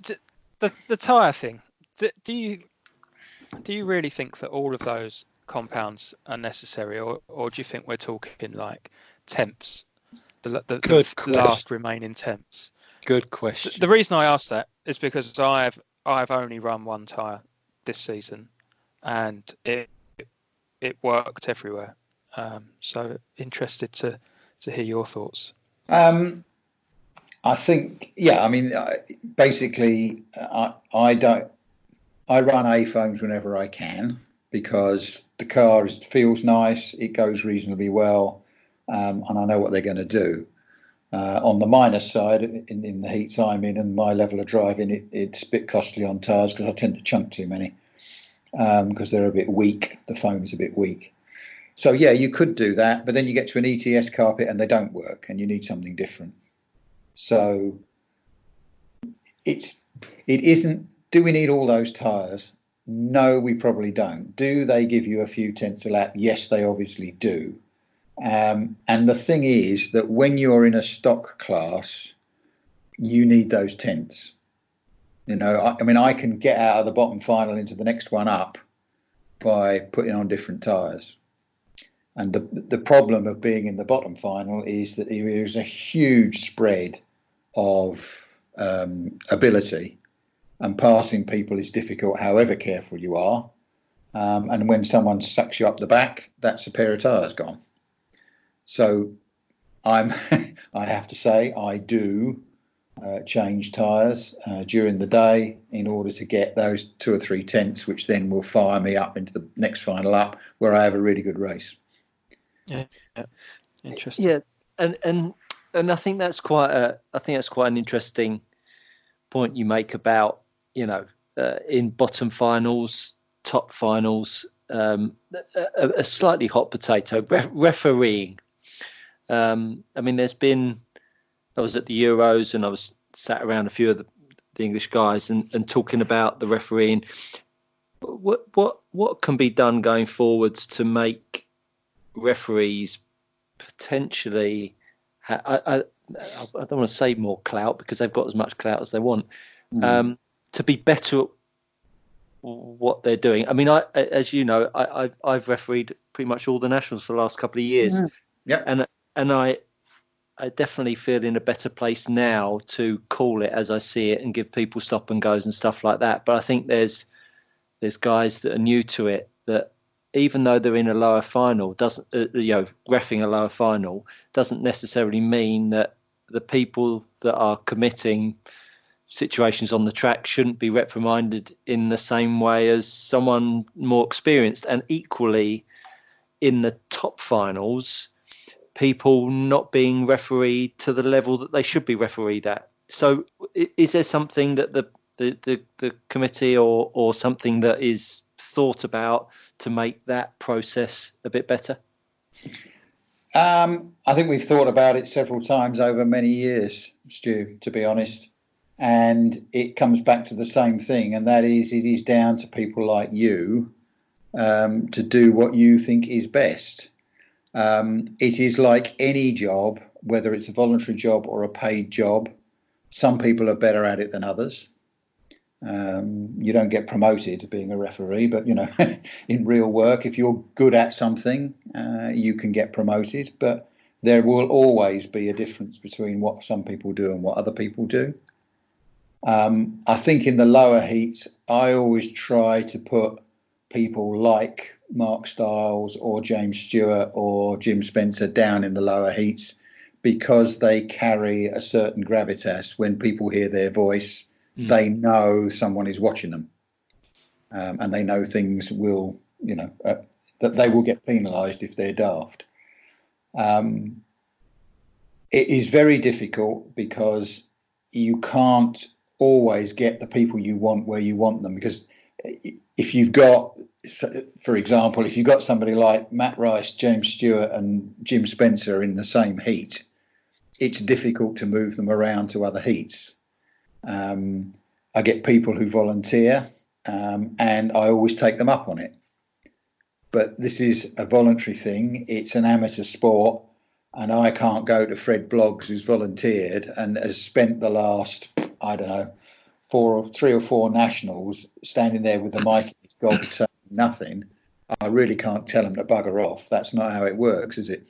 the tyre thing, do you really think that all of those compounds are necessary, or do you think we're talking like temps, the last remaining temps? Good question. The reason I ask that is because I've only run one tyre this season, and it worked everywhere. So interested to hear your thoughts. I think, basically, I run A foams whenever I can because the car feels nice, it goes reasonably well, and I know what they're going to do. On the minus side, in the heats I'm in and my level of driving, it's a bit costly on tyres because I tend to chunk too many because they're a bit weak. The foam is a bit weak. So, yeah, you could do that, but then you get to an ETS carpet and they don't work and you need something different. So it isn't, do we need all those tyres? No, we probably don't. Do they give you a few tenths a lap? Yes, they obviously do. And the thing is that when you're in a stock class, you need those tenths. I can get out of the bottom final into the next one up by putting on different tyres. And the problem of being in the bottom final is that there is a huge spread of ability, and passing people is difficult however careful you are. And when someone sucks you up the back, that's a pair of tyres gone. So I have to say I do change tyres during the day in order to get those 2 or 3 tenths, which then will fire me up into the next final up where I have a really good race. Yeah, interesting. Yeah, and I think that's quite an interesting point you make about in bottom finals, top finals, a slightly hot potato refereeing. I was at the Euros and I was sat around a few of the English guys and talking about the refereeing. What can be done going forwards to make referees potentially I don't want to say more clout because they've got as much clout as they want, to be better at what they're doing. I mean, as you know, I've refereed pretty much all the nationals for the last couple of years. Yeah. And I definitely feel in a better place now to call it as I see it and give people stop and goes and stuff like that. But I think there's guys that are new to it that even though they're in a lower final, doesn't reffing a lower final doesn't necessarily mean that the people that are committing situations on the track shouldn't be reprimanded in the same way as someone more experienced, and equally in the top finals, people not being refereed to the level that they should be refereed at. So is there something that the committee or something that is thought about to make that process a bit better? I think we've thought about it several times over many years, Stu, to be honest. And it comes back to the same thing, and that is it is down to people like you to do what you think is best. It is like any job, whether it's a voluntary job or a paid job. Some people are better at it than others. You don't get promoted being a referee, but in real work, if you're good at something, you can get promoted. But there will always be a difference between what some people do and what other people do. I think in the lower heats, I always try to put people like Mark Stiles or James Stewart or Jim Spencer down in the lower heats because they carry a certain gravitas. When people hear their voice, they know someone is watching them, and they know things will, that they will get penalised if they're daft. It is very difficult because you can't always get the people you want where you want them, because if you've got, for example, if you've got somebody like Matt Rice, James Stewart and Jim Spencer in the same heat, it's difficult to move them around to other heats. I get people who volunteer, and I always take them up on it. But this is a voluntary thing. It's an amateur sport, and I can't go to Fred Bloggs, who's volunteered and has spent the last, I don't know, 3 or 4 nationals standing there with the mic in his gob saying nothing. I really can't tell him to bugger off. That's not how it works, is it?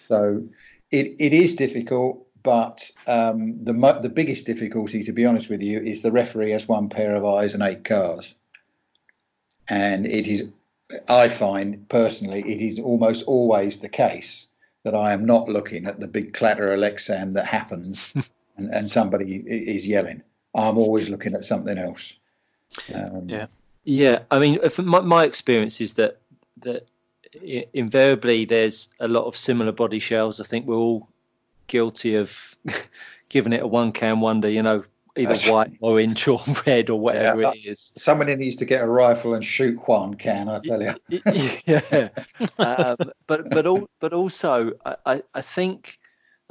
So it is difficult. But the biggest difficulty, to be honest with you, is the referee has one pair of eyes and 8 cars. And it is, I find personally, it is almost always the case that I am not looking at the big clatter of Lexan that happens and somebody is yelling. I'm always looking at something else. Yeah. I mean, my experience is that invariably there's a lot of similar body shells. I think we're all guilty of giving it a one can wonder, either white, orange or red or whatever it is. Somebody needs to get a rifle and shoot one can, I tell you. Yeah. But also I think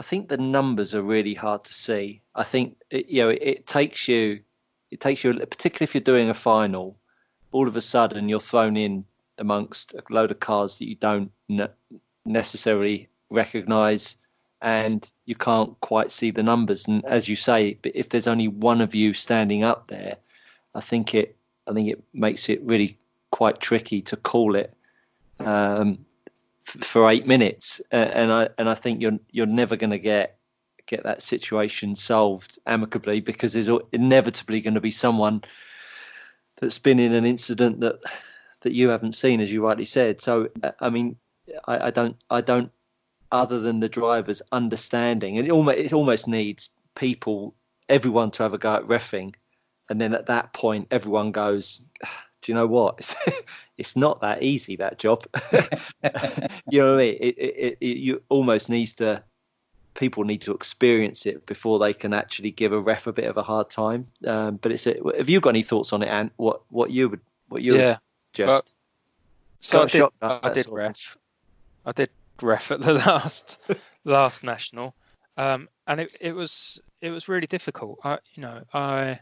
the numbers are really hard to see. I think it takes you, particularly if you're doing a final, all of a sudden you're thrown in amongst a load of cars that you don't necessarily recognise, and you can't quite see the numbers. And as you say, if there's only one of you standing up there, I think it makes it really quite tricky to call it for 8 minutes. And I think you're never going to get that situation solved amicably, because there's inevitably going to be someone that's been in an incident that you haven't seen, as you rightly said. So I mean, I don't. Other than the drivers understanding, and it almost needs everyone to have a go at reffing, and then at that point everyone goes, do you know what, it's not that easy, that job. You know what I mean? You almost people need to experience it before they can actually give a ref a bit of a hard time. But have you got any thoughts on it, Ant? What you would suggest? So I did ref at the last national, and it was really difficult. I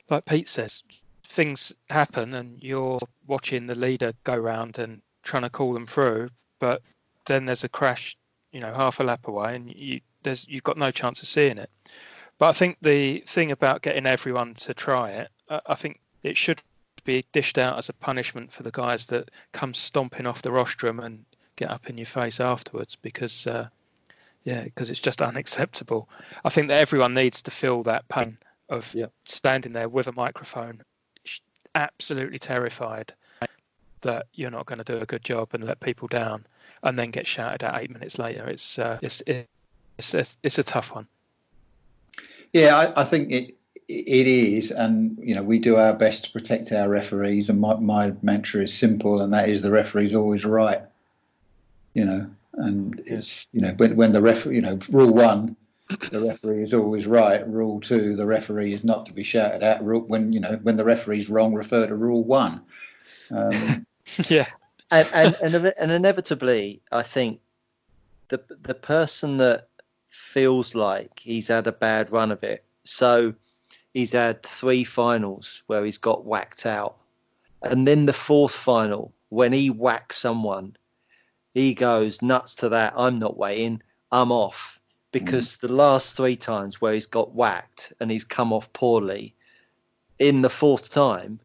like Pete says, things happen and you're watching the leader go round and trying to call them through, but then there's a crash half a lap away and you've got no chance of seeing it. But I think the thing about getting everyone to try it, I think it should be dished out as a punishment for the guys that come stomping off the rostrum and get up in your face afterwards, because it's just unacceptable. I think that everyone needs to feel that pain of standing there with a microphone, absolutely terrified, that you're not going to do a good job and let people down, and then get shouted at 8 minutes later. It's a tough one. Yeah, I think it is, and we do our best to protect our referees. And my mantra is simple, and that is the referee's always right. And it's when the referee, rule 1, the referee is always right. Rule 2, the referee is not to be shouted at. When the referee's wrong, refer to rule 1. Yeah, and inevitably, I think the person that feels like he's had a bad run of it, so he's had 3 finals where he's got whacked out, and then the 4th final when he whacks someone, he goes nuts to that. I'm not waiting, I'm off, because the last 3 times where he's got whacked and he's come off poorly, in the 4th time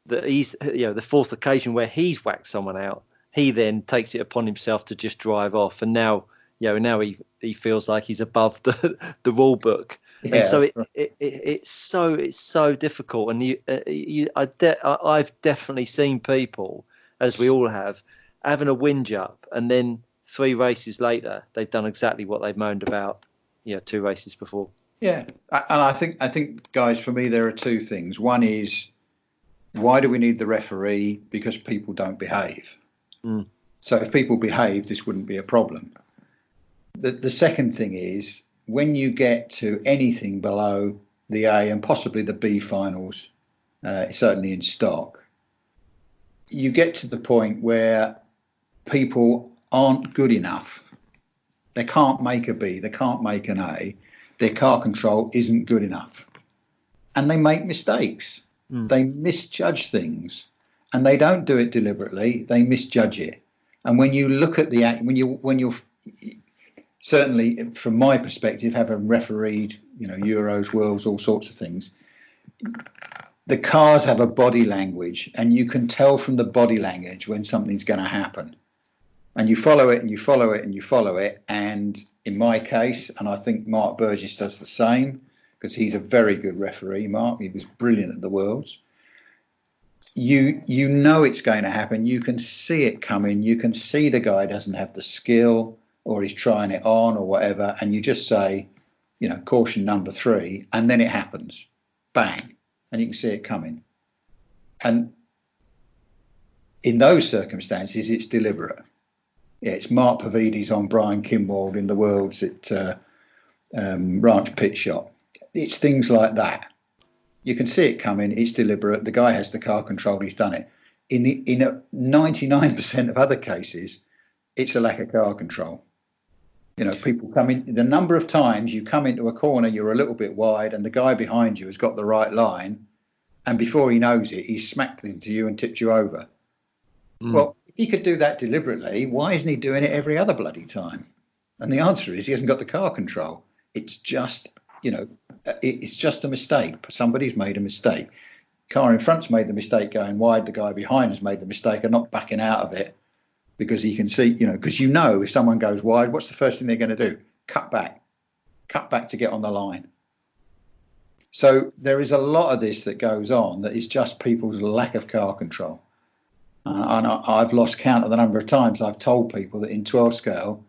that he's the 4th occasion where he's whacked someone out, he then takes it upon himself to just drive off, and now he feels like he's above the rule book. Yeah, and so it's so difficult. And I've definitely seen people, as we all have, having a whinge up, and then 3 races later they've done exactly what they've moaned about 2 races before. Yeah, and I think guys, for me there are 2 things. One is, why do we need the referee? Because people don't behave. So if people behave, this wouldn't be a problem. The second thing is, when you get to anything below the A and possibly the B finals, certainly in stock, you get to the point where people aren't good enough. They can't make a B, they can't make an A. Their car control isn't good enough. And they make mistakes. They misjudge things. And they don't do it deliberately, they misjudge it. And when you look at the act, when you're certainly from my perspective, having refereed, Euros, Worlds, all sorts of things, the cars have a body language, and you can tell from the body language when something's going to happen. And you follow it and you follow it and you follow it. And in my case, and I think Mark Burgess does the same, because he's a very good referee, Mark, he was brilliant at the Worlds. You know it's going to happen. You can see it coming. You can see the guy doesn't have the skill, or he's trying it on or whatever. And you just say, caution number 3, and then it happens. Bang. And you can see it coming. And in those circumstances, it's deliberate. Yeah, it's Mark Pavides on Brian Kimwald in the Worlds at Ranch Pit Shop. It's things like that. You can see it coming. It's deliberate. The guy has the car control. He's done it. In 99% of other cases, it's a lack of car control. People come in. The number of times you come into a corner, you're a little bit wide, and the guy behind you has got the right line, and before he knows it, he's smacked into you and tipped you over. Well, if he could do that deliberately, why isn't he doing it every other bloody time? And the answer is he hasn't got the car control. It's just, it's just a mistake. Somebody's made a mistake. Car in front's made the mistake going wide. The guy behind has made the mistake of not backing out of it, because he can see, because if someone goes wide, what's the first thing they're going to do? Cut back to get on the line. So there is a lot of this that goes on that is just people's lack of car control. And I've lost count of the number of times I've told people that in 12 scale,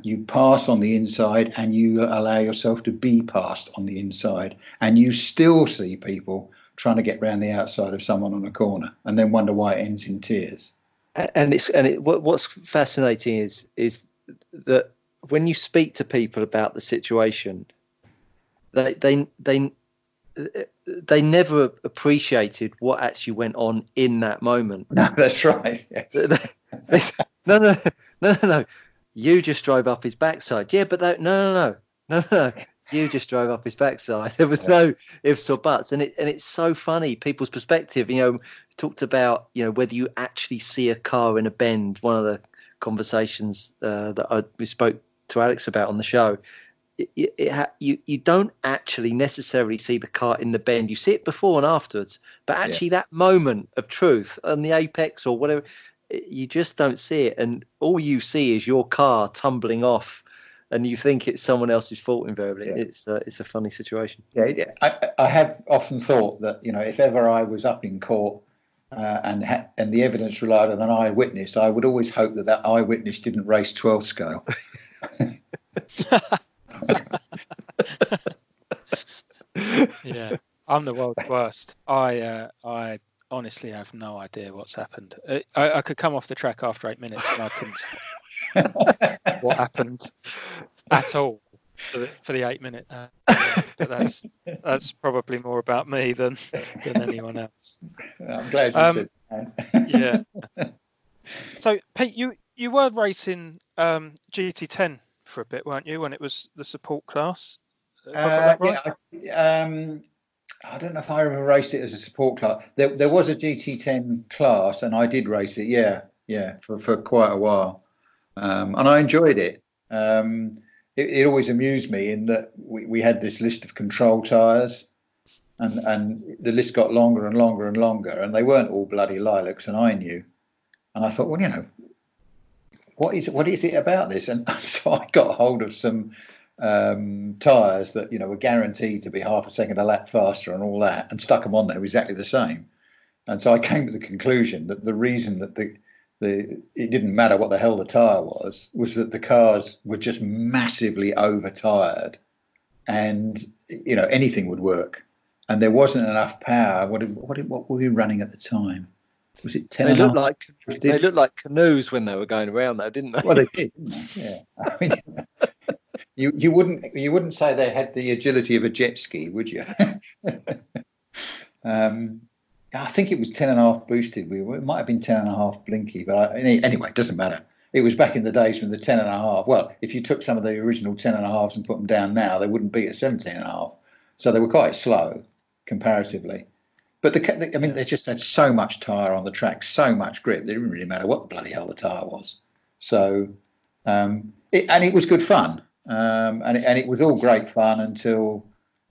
you pass on the inside and you allow yourself to be passed on the inside, and you still see people trying to get round the outside of someone on a corner and then wonder why it ends in tears. What's fascinating is that when you speak to people about the situation, they never appreciated what actually went on in that moment. No, that's right. Yes. No. You just drove up his backside. Yeah, but no. You just drove up his backside. There was no ifs or buts, and it's so funny. People's perspective. Talked about whether you actually see a car in a bend. One of the conversations that we spoke to Alex about on the show. You don't actually necessarily see the car in the bend. You see it before and afterwards, but actually that moment of truth on the apex or whatever, you just don't see it, and all you see is your car tumbling off, and you think it's someone else's fault invariably. It's a funny situation. I have often thought that if ever I was up in court and the evidence relied on an eyewitness, I would always hope that eyewitness didn't race 12th scale. Yeah, I'm the world's worst. I honestly have no idea what's happened. I could come off the track after 8 minutes and I couldn't tell what happened at all for the 8 minute. But that's probably more about me than anyone else. I'm glad you said that. Yeah. So Pete, you were racing GT10 for a bit, weren't you, when it was the support class? Have I got that right? Yeah, I don't know if I ever raced it as a support class. There was a GT10 class, and I did race it. Yeah, for quite a while, and I enjoyed it. It always amused me in that we had this list of control tyres, and the list got longer and longer and longer, and they weren't all bloody lilacs, and I knew. And I thought, well, what is it about this? And so I got hold of some tyres that were guaranteed to be half a second a lap faster and all that, and stuck them on there exactly the same. And so I came to the conclusion that the reason that it didn't matter what the hell the tyre was that the cars were just massively over tired, and anything would work, and there wasn't enough power. What were we running at the time? Was it 10? They looked like canoes when they were going around, though, didn't they? Well, they did, didn't they? Yeah. I mean, you wouldn't say they had the agility of a jet ski, would you? I think it was 10.5 boosted. It might have been 10.5 blinky, but anyway, it doesn't matter. It was back in the days when the 10.5. Well, if you took some of the original 10.5s and put them down now, they wouldn't be at 17.5. So they were quite slow comparatively. But they just had so much tyre on the track, so much grip. It didn't really matter what the bloody hell the tyre was. So, it was good fun. And it was all great fun until,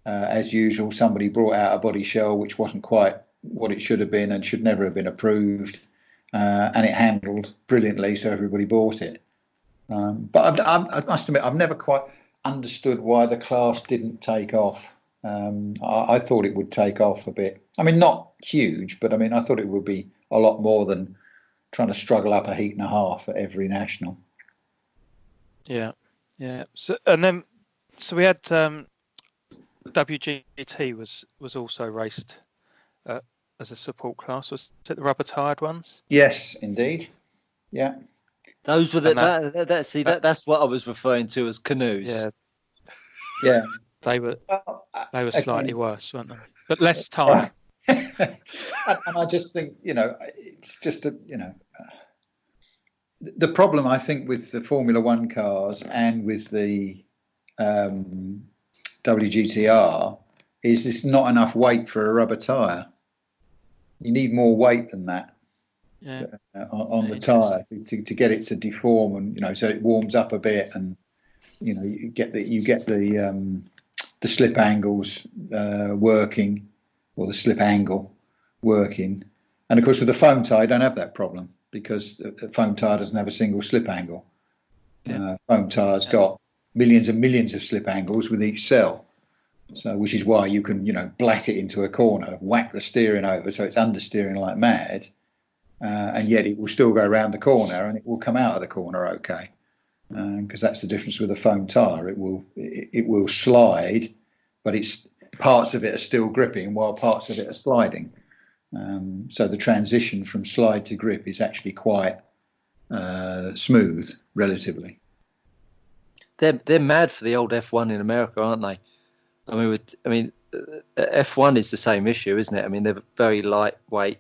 as usual, somebody brought out a body shell which wasn't quite what it should have been and should never have been approved. And it handled brilliantly, so everybody bought it. But I must admit, I've never quite understood why the class didn't take off. I thought it would take off a bit. I mean, not huge, but I thought it would be a lot more than trying to struggle up a heat and a half at every national. Yeah. So we had WGT was also raced as a support class. Was it the rubber tired ones? Yes, indeed. Yeah. Those were that's what I was referring to as canoes. Yeah. They were slightly worse, weren't they? But less time. And I just think, it's just the problem I think with the Formula One cars and with the WGTR is there's not enough weight for a rubber tyre. You need more weight than that on the tyre to get it to deform and so it warms up a bit, and you get the slip angles working, or the slip angle working. And of course with the foam tyre you don't have that problem, because the foam tyre doesn't have a single slip angle. Foam tyre's got millions and millions of slip angles with each cell, so which is why you can blat it into a corner, whack the steering over so it's understeering like mad, and yet it will still go around the corner and it will come out of the corner okay. Because that's the difference with a foam tyre. It will slide, but it's parts of it are still gripping while parts of it are sliding. So the transition from slide to grip is actually quite smooth, relatively. They're mad for the old F1 in America, aren't they? F1 is the same issue, isn't it? I mean, they're very lightweight,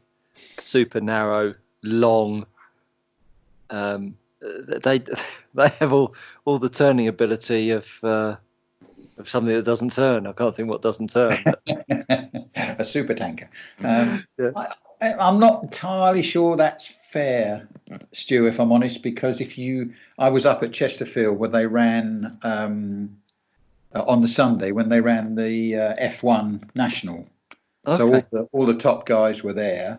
super narrow, long. They have all the turning ability of something that doesn't turn. I can't think what doesn't turn. A super tanker. I'm not entirely sure that's fair, Stu, if I'm honest, because I was up at Chesterfield when they ran on the Sunday when they ran the F1 National. Okay. So all the top guys were there.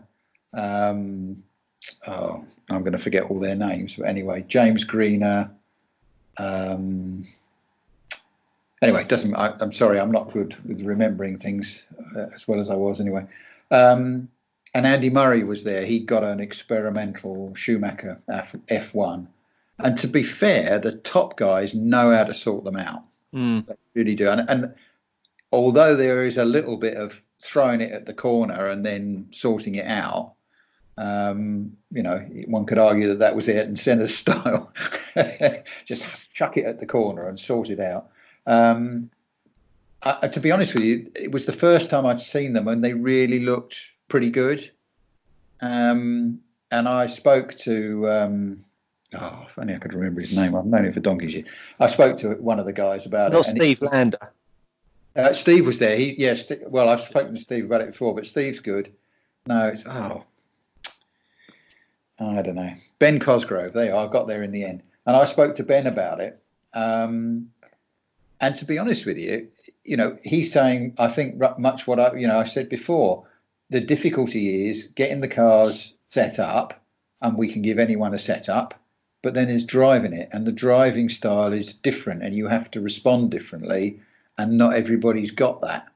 I'm going to forget all their names, but anyway, James Greener. Anyway, I'm sorry, I'm not good with remembering things as well as I was anyway. And Andy Murray was there. He got an experimental Schumacher F1. And to be fair, the top guys know how to sort them out. Mm. They really do. And although there is a little bit of throwing it at the corner and then sorting it out, one could argue that was Ayrton Senna's style. Just chuck it at the corner and sort it out. To be honest with you, it was the first time I'd seen them, and they really looked pretty good. And I spoke to, if only I could remember his name. I've known him for donkey's years. I spoke to one of the guys about it. Not Steve Lander. Steve was there. Well, I've spoken to Steve about it before, but Steve's good. No, it's I don't know. Ben Cosgrove. There you are. I got there in the end, and I spoke to Ben about it. And to be honest with you, he's saying, I think much what I said before. The difficulty is getting the cars set up, and we can give anyone a setup. But then there's driving it, and the driving style is different, and you have to respond differently. And not everybody's got that,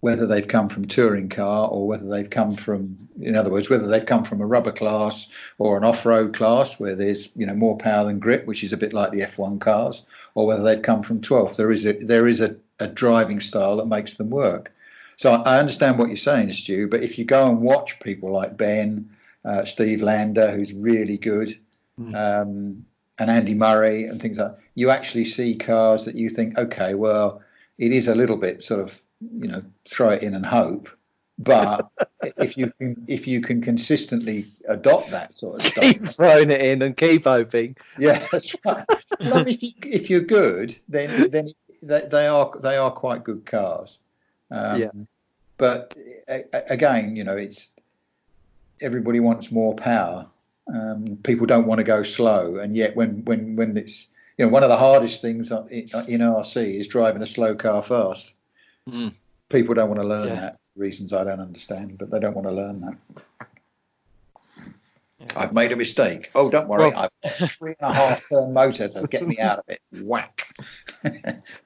whether they've come from touring car or whether they've come from, in other words, whether they've come from a rubber class or an off-road class where there's, more power than grip, which is a bit like the F1 cars, or whether they've come from 12. There is a driving style that makes them work. So I understand what you're saying, Stu, but if you go and watch people like Ben, Steve Lander, who's really good, and Andy Murray and things like that, you actually see cars that you think, okay, well, it is a little bit sort of, throw it in and hope. But if you can consistently adopt that sort of stuff, Keep throwing it in and keep hoping. Yeah, that's right. Well, if you're good, then they are quite good cars. But again, it's everybody wants more power. People don't want to go slow, and yet when it's one of the hardest things in RC is driving a slow car fast. People don't want to learn that. Reasons I don't understand, but they don't want to learn that. Yeah. I've made a mistake. Oh, don't worry. I've got a 3.5 turn motor to get me out of it. Whack.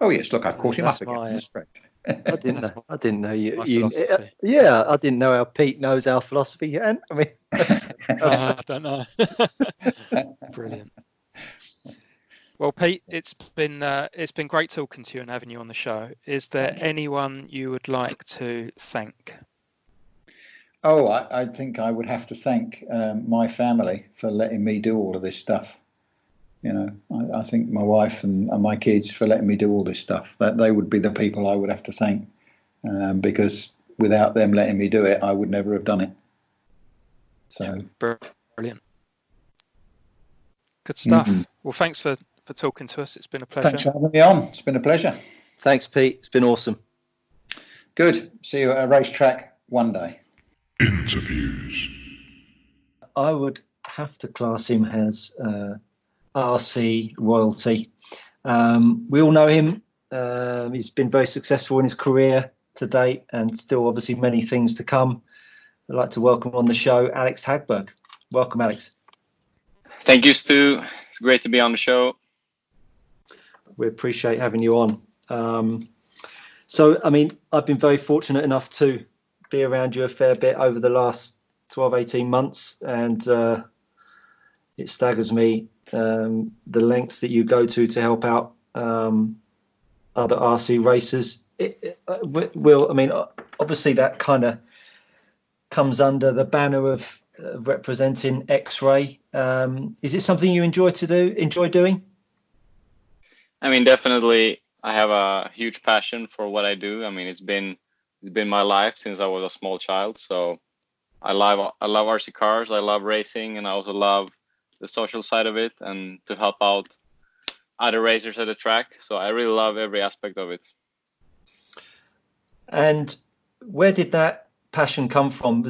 Oh yes, look, I've caught him up again. I didn't know you. I didn't know how Pete knows our philosophy. And I mean, I don't know. Brilliant. Well, Pete, it's been great talking to you and having you on the show. Is there anyone you would like to thank? Oh, I think I would have to thank my family for letting me do all of this stuff. I think my wife and my kids for letting me do all this stuff. That they would be the people I would have to thank, because without them letting me do it, I would never have done it. So brilliant, good stuff. Well, thanks for talking to us. It's been a pleasure. Thanks for having me on. It's been a pleasure. Thanks, Pete. It's been awesome. Good. See you at a racetrack one day. Interviews. I would have to class him as RC royalty. We all know him. He's been very successful in his career to date, and still obviously many things to come. I'd like to welcome on the show Alex Hagberg. Welcome, Alex. Thank you, Stu. It's great to be on the show. We appreciate having you on. So, I mean, I've been very fortunate enough to be around you a fair bit over the last 12, 18 months, and it staggers me the lengths that you go to help out other RC racers. Obviously that kind of comes under the banner of representing X-Ray. Is it something you enjoy doing? I mean, definitely I have a huge passion for what I do. I mean, it's been my life since I was a small child. So I love RC cars. I love racing, and I also love the social side of it and to help out other racers at the track. So I really love every aspect of it. And where did that passion come from?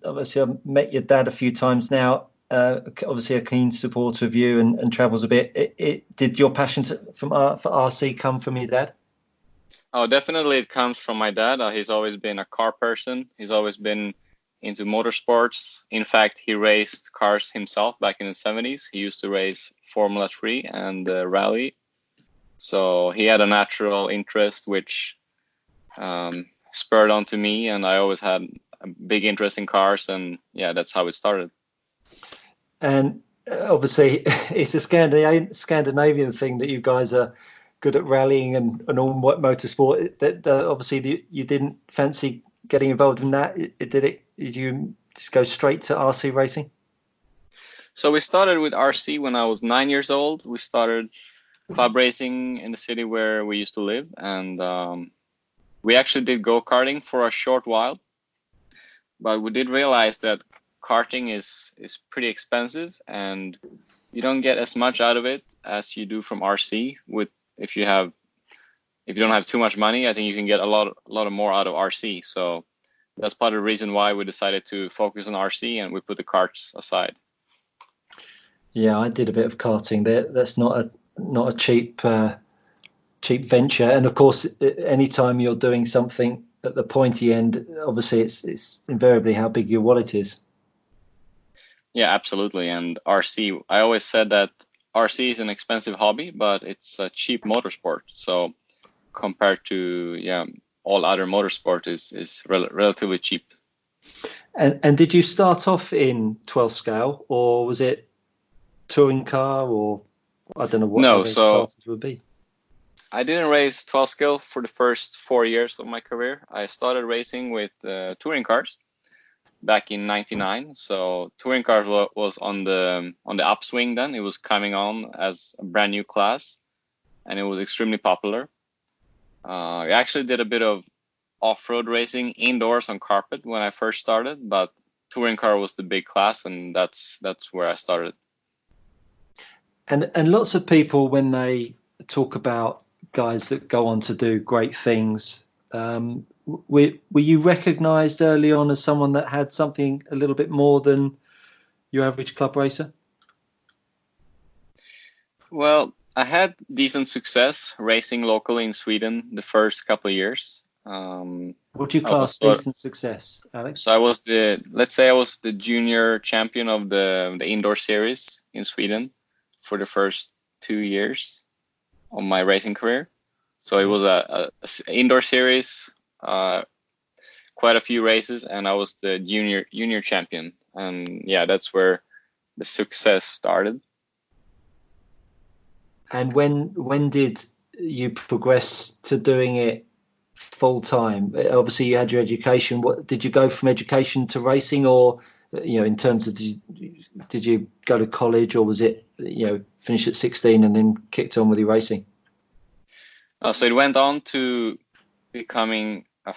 Obviously I've met your dad a few times now, obviously a keen supporter of you and travels a bit. Did your passion for RC come from your dad? Oh, definitely it comes from my dad. He's always been a car person. He's always been into motorsports. In fact, he raced cars himself back in the 70s. He used to race Formula 3 and rally. So he had a natural interest which spurred onto me, and I always had a big interest in cars, and yeah, that's how it started. And obviously, it's a Scandinavian thing that you guys are good at rallying and all motorsport. That obviously you didn't fancy getting involved in that. Did you just go straight to RC racing? So we started with RC when I was 9 years old. We started club racing in the city where we used to live, and we actually did go-karting for a short while, but we did realize that karting is pretty expensive, and you don't get as much out of it as you do from RC. If you don't have too much money, I think you can get a lot more out of RC. So that's part of the reason why we decided to focus on RC, and we put the karts aside. Yeah, I did a bit of karting. That's not a cheap venture, and of course, anytime you're doing something at the pointy end, obviously it's invariably how big your wallet is. Yeah, absolutely. And RC, I always said that RC is an expensive hobby, but it's a cheap motorsport. So compared to all other motorsport is relatively cheap. And did you start off in 12 scale, or was it touring car, or I don't know what other classes would be? I didn't race 12 scale for the first 4 years of my career. I started racing with touring cars back in '99. So touring cars was on the upswing then. It was coming on as a brand new class, and it was extremely popular. I actually did a bit of off-road racing indoors on carpet when I first started, but touring car was the big class, and that's where I started. And lots of people, when they talk about guys that go on to do great things, were you recognised early on as someone that had something a little bit more than your average club racer? Well, I had decent success racing locally in Sweden the first couple of years. What do you class decent success, Alex? So I was the junior champion of the indoor series in Sweden for the first 2 years of my racing career. So it was a indoor series, quite a few races, and I was the junior champion. And yeah, that's where the success started. And when did you progress to doing it full time? Obviously, you had your education. What did you go from education to racing, or in terms of did you go to college, or was it finish at 16 and then kicked on with your racing? So it went on to becoming a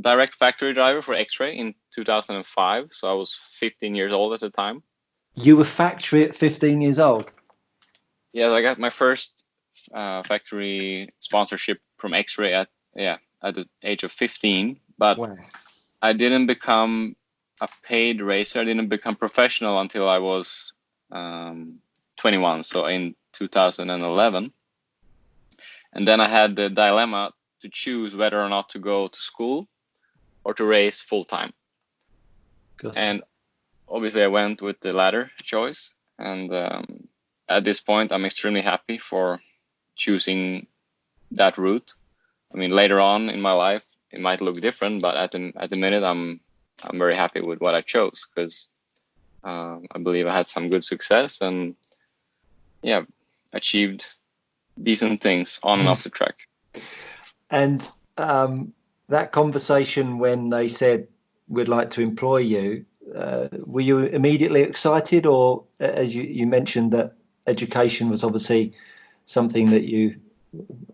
direct factory driver for X-Ray in 2005. So I was 15 years old at the time. You were factory at 15 years old? Yeah, I got my first factory sponsorship from X-Ray at the age of 15. But wow. I didn't become a paid racer. I didn't become professional until I was 21. So in 2011. And then I had the dilemma to choose whether or not to go to school or to race full time. Gotcha. And obviously I went with the latter choice. And at this point, I'm extremely happy for choosing that route. I mean, later on in my life, it might look different, but at the minute, I'm very happy with what I chose because I believe I had some good success and achieved decent things on and off the track. And that conversation when they said we'd like to employ you, were you immediately excited, or as you mentioned that education was obviously something that you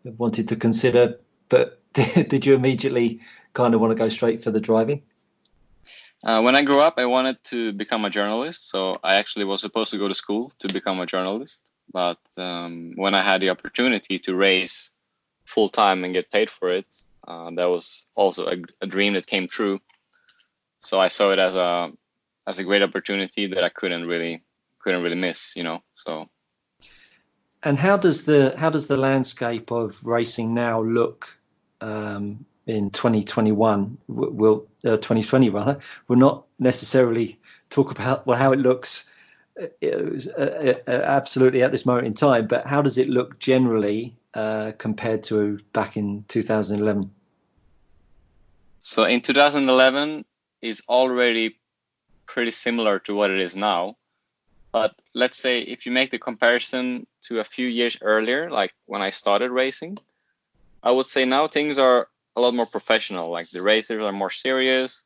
wanted to consider, but did you immediately kind of want to go straight for the driving? When I grew up, I wanted to become a journalist, so I actually was supposed to go to school to become a journalist. But when I had the opportunity to race full time and get paid for it, that was also a dream that came true. So I saw it as a great opportunity that I couldn't really miss, So. And how does the landscape of racing now look in 2021? 2020 rather. We'll not necessarily talk about how it looks. Absolutely at this moment in time, but how does it look generally compared to back in 2011? So in 2011, is already pretty similar to what it is now. But let's say if you make the comparison to a few years earlier, like when I started racing, I would say now things are a lot more professional. Like the racers are more serious.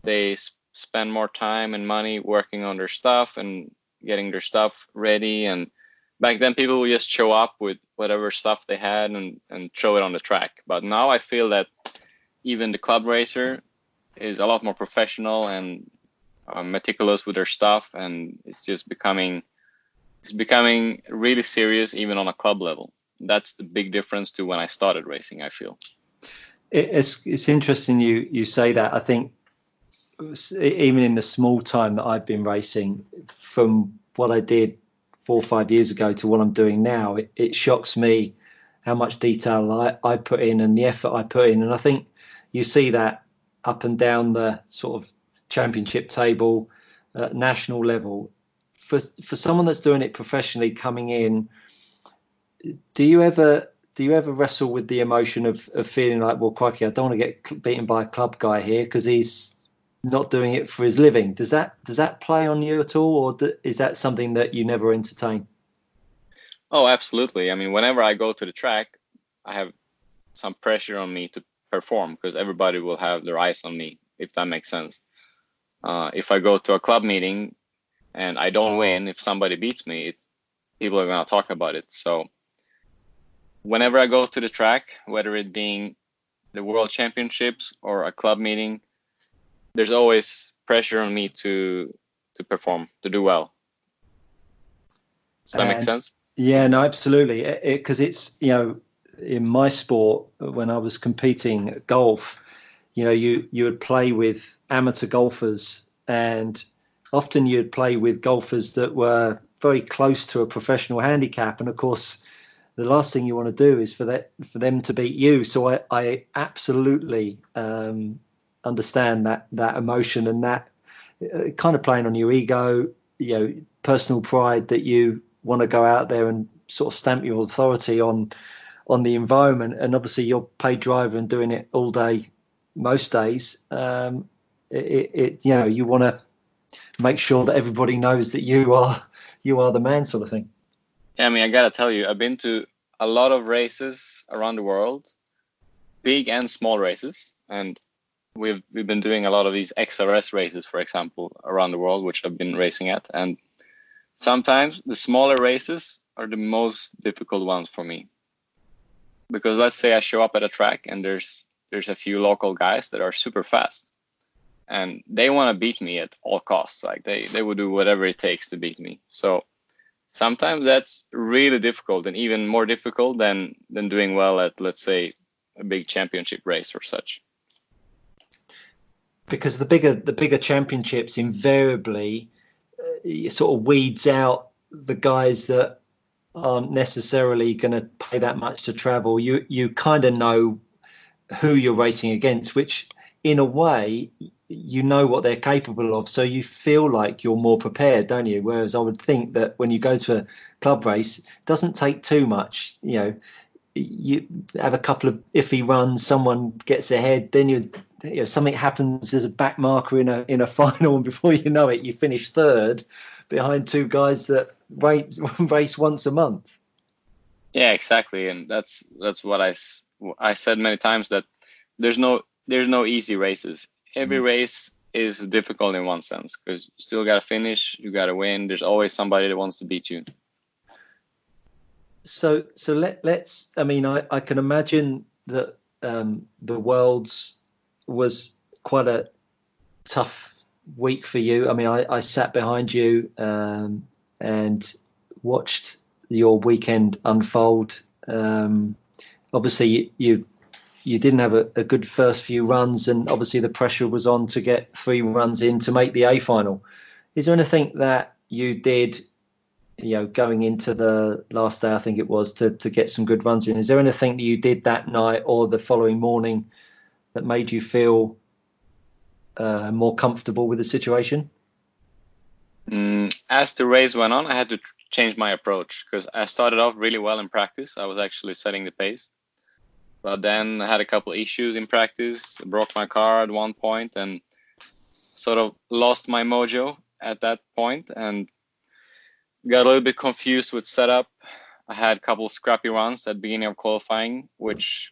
They spend more time and money working on their stuff and getting their stuff ready. And back then people would just show up with whatever stuff they had and throw it on the track. But now I feel that even the club racer is a lot more professional and meticulous with their stuff, and it's becoming really serious even on a club level. That's the big difference to when I started racing, I feel. It's interesting you say that. I think even in the small time that I've been racing, from what I did 4 or 5 years ago to what I'm doing now, it shocks me how much detail I put in and the effort I put in. And I think you see that up and down the sort of championship table at national level. For someone that's doing it professionally coming in, do you ever wrestle with the emotion of feeling like, well, crikey, I don't want to get beaten by a club guy here because he's not doing it for his living? Does that play on you at all, or is that something that you never entertain? Oh, absolutely. I mean, whenever I go to the track, I have some pressure on me to perform because everybody will have their eyes on me, if that makes sense. If I go to a club meeting and I don't win, if somebody beats me, people are going to talk about it. So whenever I go to the track, whether it being the World Championships or a club meeting, there's always pressure on me to perform, to do well. Does that make sense? Yeah, no, absolutely. Because it's, in my sport, when I was competing at golf, you would play with amateur golfers, and often you'd play with golfers that were very close to a professional handicap. And of course, the last thing you want to do is for them to beat you. So I absolutely understand that emotion and that kind of playing on your ego, personal pride, that you want to go out there and sort of stamp your authority on the environment. And obviously you're paid driver and doing it all day, most days. You want to make sure that everybody knows that you are the man, sort of thing. Yeah, I mean, I gotta tell you, I've been to a lot of races around the world, big and small races, and we've been doing a lot of these XRS races, for example, around the world, which I've been racing at. And sometimes the smaller races are the most difficult ones for me, because let's say I show up at a track and there's a few local guys that are super fast, and they want to beat me at all costs. Like they would do whatever it takes to beat me. So sometimes that's really difficult, and even more difficult than doing well at, let's say, a big championship race or such. Because the bigger championships invariably sort of weeds out the guys that aren't necessarily going to pay that much to travel. You kind of know who you're racing against, which in a way you know what they're capable of, so you feel like you're more prepared, don't you? Whereas I would think that when you go to a club race, it doesn't take too much. You have a couple of iffy runs, someone gets ahead, then something happens, there's a back marker in a final, and before you know it, you finish third behind two guys that race once a month. Yeah, exactly, and that's what I said many times, that there's no easy races. Every race is difficult in one sense, because you still got to finish, you got to win. There's always somebody that wants to beat you. So let's. I mean, I can imagine that the Worlds was quite a tough week for you. I mean, I sat behind you and watched your weekend unfold. Obviously, you didn't have a good first few runs, and obviously the pressure was on to get 3 runs in to make the A final. Is there anything that you did, going into the last day, I think it was, to get some good runs in? Is there anything that you did that night or the following morning that made you feel more comfortable with the situation? As the race went on, I had to change my approach, because I started off really well in practice. I was actually setting the pace. But then I had a couple of issues in practice. I broke my car at one point, and sort of lost my mojo at that point and got a little bit confused with setup. I had a couple scrappy runs at the beginning of qualifying, which,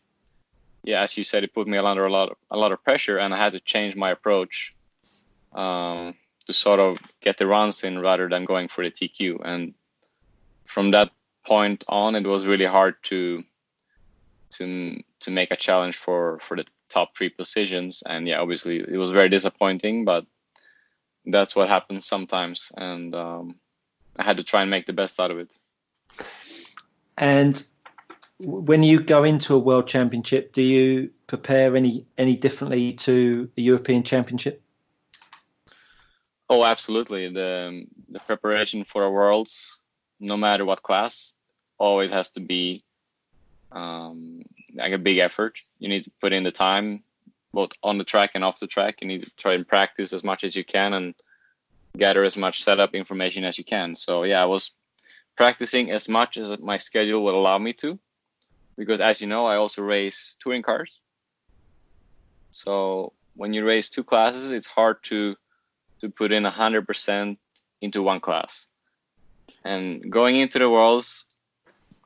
yeah, as you said, it put me under a lot of pressure, and I had to change my approach to sort of get the runs in rather than going for the TQ. And from that point on, it was really hard to make a challenge for the top 3 positions. And yeah, obviously it was very disappointing, but that's what happens sometimes. And I had to try and make the best out of it. And when you go into a world championship, do you prepare any differently to a European championship? Oh, absolutely. The preparation for a worlds, no matter what class, always has to be like a big effort. You need to put in the time, both on the track and off the track. You need to try and practice as much as you can and gather as much setup information as you can. So yeah, I was practicing as much as my schedule would allow me to, because as you know, I also race touring cars. So when you race 2 classes, it's hard to put in 100% into one class. And going into the Worlds,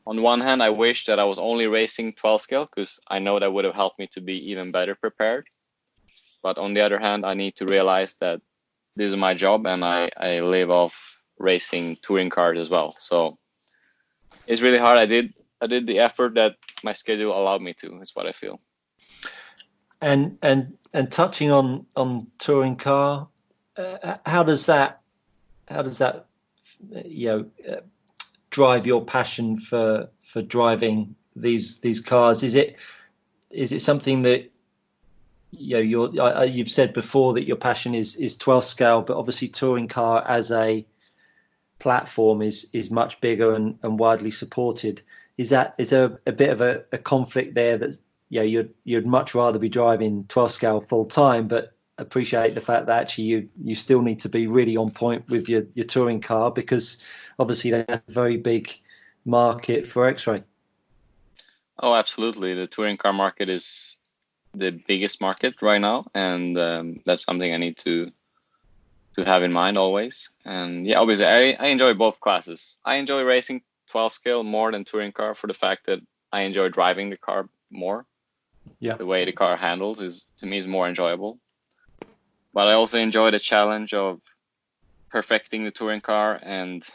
on one hand, I wish that I was only racing 12 scale, because I know that would have helped me to be even better prepared. But on the other hand, I need to realize that this is my job and I live off racing touring cars as well. So it's really hard. I did the effort that my schedule allowed me to, is what I feel. And touching on touring car, how does that drive your passion for driving these cars? Is it something that you've said before that your passion is 12 scale, but obviously touring car as a platform is much bigger and widely supported. Is there a bit of a conflict there that you'd much rather be driving 12 scale full time, but appreciate the fact that actually you still need to be really on point with your touring car, because obviously that's a very big market for X-Ray? Oh, absolutely. The touring car market is the biggest market right now, and that's something I need to have in mind always. And yeah, obviously I enjoy both classes. I enjoy racing 12 scale more than touring car for the fact that I enjoy driving the car more. Yeah, the way the car handles is, to me, is more enjoyable. But I also enjoy the challenge of perfecting the touring car and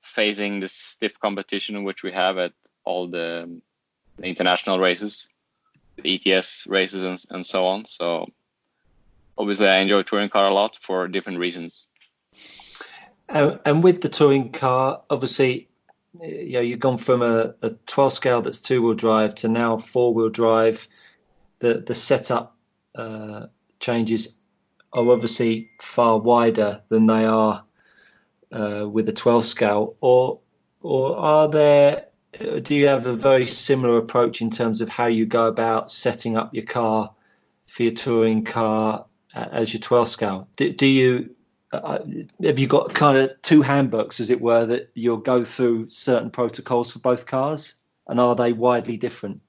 facing the stiff competition which we have at all the international races, the ETS races and so on. So obviously I enjoy touring car a lot for different reasons. And with the touring car, obviously, you've gone from a 12 scale that's 2-wheel drive to now 4-wheel drive. The setup changes are obviously far wider than they are with a 12 scale, or do you have a very similar approach in terms of how you go about setting up your car for your touring car as your 12 scale? Do you have you got kind of 2 handbooks, as it were, that you'll go through certain protocols for both cars, and are they widely different?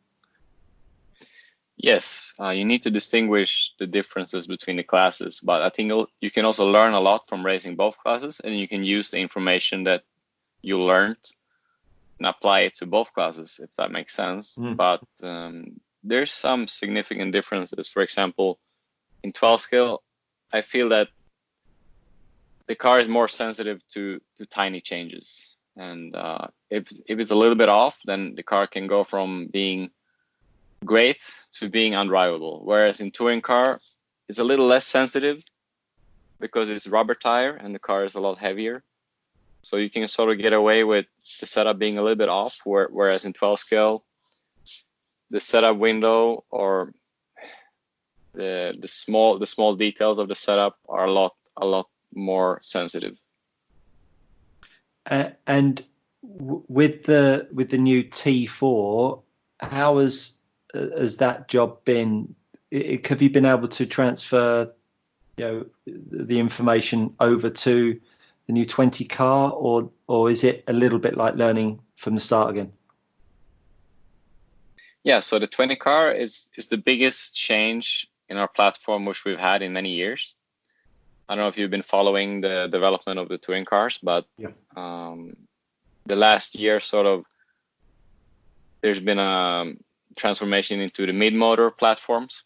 Yes, you need to distinguish the differences between the classes, but I think you can also learn a lot from racing both classes, and you can use the information that you learned and apply it to both classes, if that makes sense. But there's some significant differences. For example, in 12 scale, I feel that the car is more sensitive to tiny changes, and if it's a little bit off, then the car can go from being great to being undrivable. Whereas in touring car, it's a little less sensitive because it's rubber tire and the car is a lot heavier. So you can sort of get away with the setup being a little bit off, whereas in 12 scale, the setup window or the small details of the setup are a lot more sensitive. And with the new T4, how has that job been? Have you been able to transfer the information over to the new 20 car, or is it a little bit like learning from the start again? Yeah, so the 20 car is the biggest change in our platform which we've had in many years. I don't know if you've been following the development of the touring cars, but Yeah. The last year, sort of, there's been a transformation into the mid-motor platforms,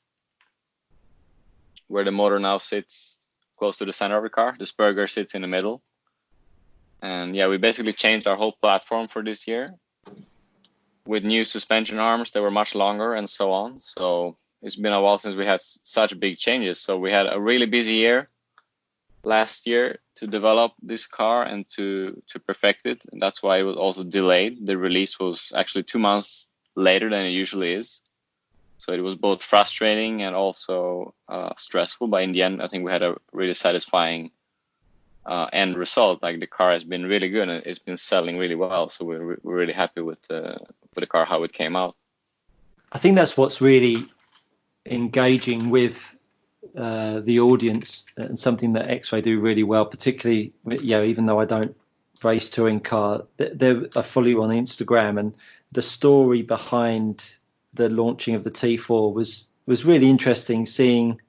where the motor now sits close to the center of the car. The Spurger sits in the middle. And yeah, we basically changed our whole platform for this year with new suspension arms that were much longer and so on. So it's been a while since we had such big changes. So we had a really busy year last year to develop this car and to perfect it. And that's why it was also delayed. The release was actually 2 months later than it usually is. So it was both frustrating and also stressful. But in the end, I think we had a really satisfying end result. Like, the car has been really good and it's been selling really well. So we're really happy with the car, how it came out. I think that's what's really engaging with the audience, and something that X-Ray do really well, particularly, even though I don't race touring car, I follow you on Instagram, and the story behind the launching of the T4 was really interesting, seeing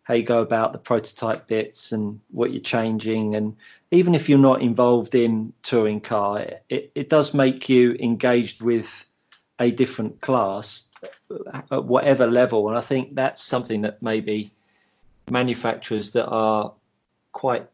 how you go about the prototype bits and what you're changing. And even if you're not involved in touring car, it does make you engaged with a different class at whatever level. And I think that's something that maybe manufacturers that are quite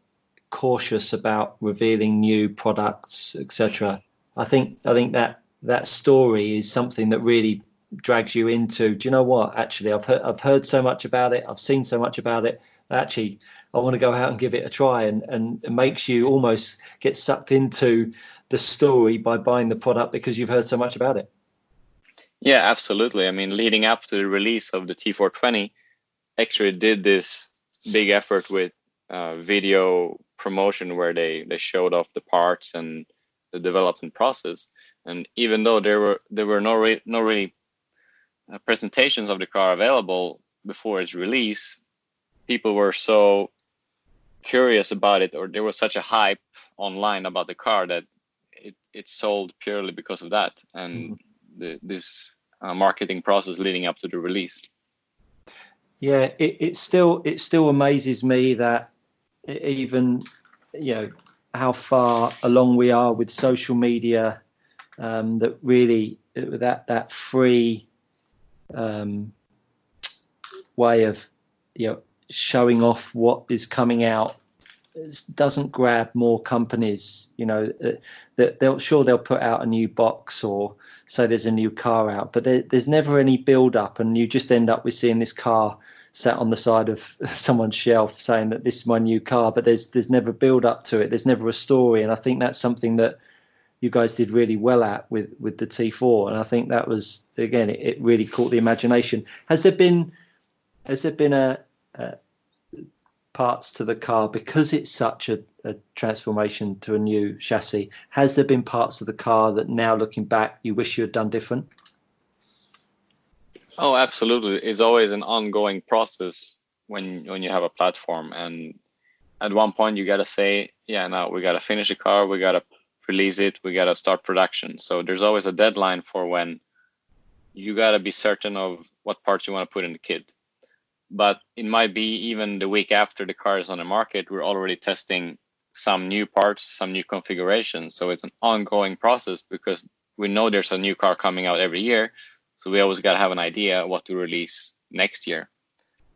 cautious about revealing new products, etc. I think that story is something that really drags you into, do you know what, actually I've heard so much about it, I've seen so much about it, actually I want to go out and give it a try, and it makes you almost get sucked into the story by buying the product because you've heard so much about it. Yeah, absolutely. I mean, leading up to the release of the T420, X-Ray did this big effort with video promotion where they showed off the parts and the development process. And even though there were no really presentations of the car available before its release, people were so curious about it, or there was such a hype online about the car, that it sold purely because of that, and this marketing process leading up to the release. Yeah, it still amazes me that even, how far along we are with social media, that really that free way of showing off what is coming out doesn't grab more companies. That they'll put out a new box or say there's a new car out, but there's never any build up, and you just end up with seeing this car sat on the side of someone's shelf saying that this is my new car, but there's never build up to it, there's never a story. And I think that's something that you guys did really well at with the T4, and I think that was, again, it really caught the imagination. Has there been a parts to the car, because it's such a transformation to a new chassis, has there been parts of the car that now looking back you wish you had done different? Oh, absolutely. It's always an ongoing process when you have a platform, and at one point you got to say, yeah, now we got to finish the car, we got to release it, we got to start production. So there's always a deadline for when you got to be certain of what parts you want to put in the kit. But it might be even the week after the car is on the market, we're already testing some new parts, some new configurations. So it's an ongoing process, because we know there's a new car coming out every year. So we always got to have an idea what to release next year.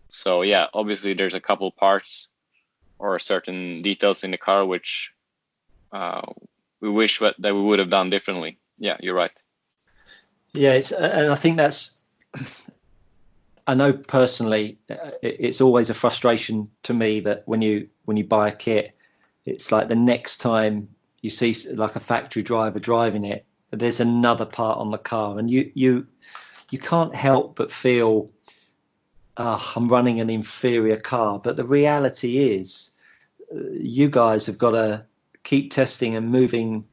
So yeah, obviously there's a couple parts or certain details in the car which we wish that we would have done differently. Yeah, you're right. Yeah, and I think that's, I know personally, it's always a frustration to me that when you buy a kit, it's like the next time you see like a factory driver driving it, there's another part on the car, and you can't help but feel, I'm running an inferior car. But the reality is, you guys have got to keep testing and moving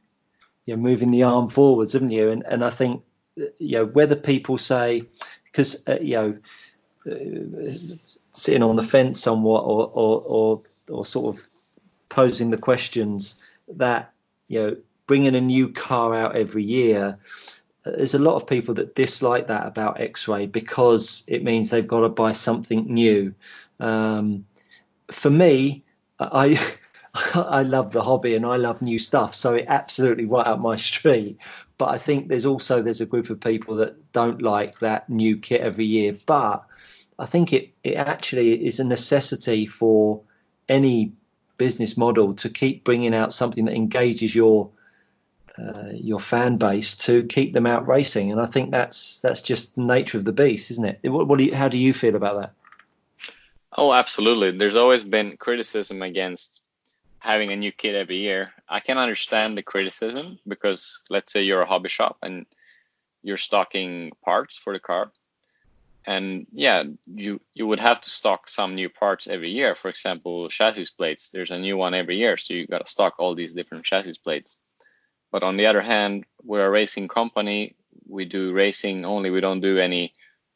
the arm forwards, haven't you? And I think, whether people say, because sitting on the fence somewhat, or sort of posing the questions that, bringing a new car out every year, there's a lot of people that dislike that about X-Ray, because it means they've got to buy something new. For me, I I love the hobby and I love new stuff, so it absolutely right up my street. But I think there's a group of people that don't like that new kit every year. But I think it actually is a necessity for any business model to keep bringing out something that engages your fan base, to keep them out racing. And I think that's just the nature of the beast, isn't it? How do you feel about that? Oh, absolutely. There's always been criticism against having a new kit every year. I can understand the criticism because let's say you're a hobby shop and you're stocking parts for the car. And yeah, you would have to stock some new parts every year. For example, chassis plates, there's a new one every year. So you got to stock all these different chassis plates. But on the other hand, we're a racing company. We do racing only. We don't do any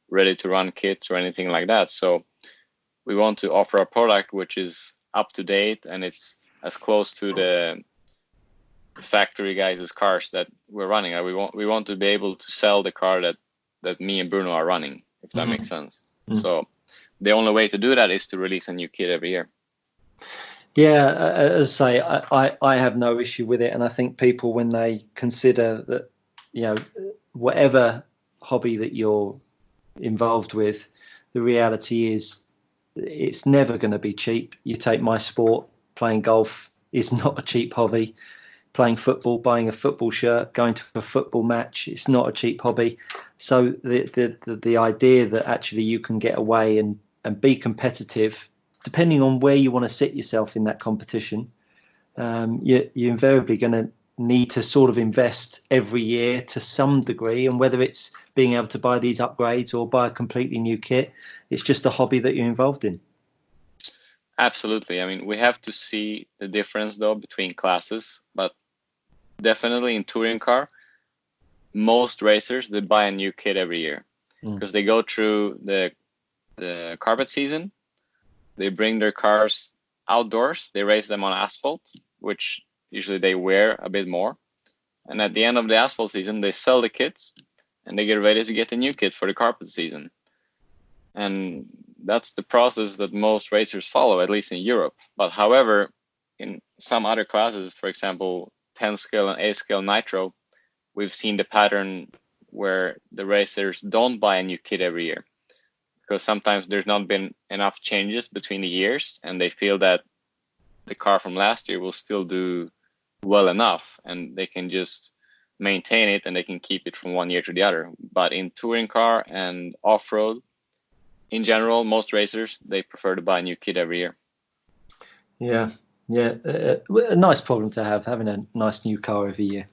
ready to run kits or anything like that. So we want to offer a product which is up to date and it's as close to the factory guys' cars that we're running. We want to be able to sell the car that me and Bruno are running, if that makes sense. So the only way to do that is to release a new kit every year. Yeah, as I say, I have no issue with it, and I think people, when they consider that, whatever hobby that you're involved with, the reality is it's never going to be cheap. You take my sport, playing golf is not a cheap hobby. Playing football, buying a football shirt, going to a football match, it's not a cheap hobby. So the idea that actually you can get away and be competitive, depending on where you want to sit yourself in that competition, you're invariably going to need to sort of invest every year to some degree. And whether it's being able to buy these upgrades or buy a completely new kit, it's just a hobby that you're involved in. Absolutely. I mean, we have to see the difference though between classes, but definitely in touring car, most racers, they buy a new kit every year because they go through the carpet season. They bring their cars outdoors. They race them on asphalt, which usually they wear a bit more. And at the end of the asphalt season, they sell the kits and they get ready to get a new kit for the carpet season. And that's the process that most racers follow, at least in Europe. But however, in some other classes, for example, 10 scale and 8 scale nitro, we've seen the pattern where the racers don't buy a new kit every year because sometimes there's not been enough changes between the years and they feel that the car from last year will still do well enough and they can just maintain it and they can keep it from one year to the other. But in touring car and off-road, in general, most racers, they prefer to buy a new kit every year. Yeah, a nice problem to have, having a nice new car every year.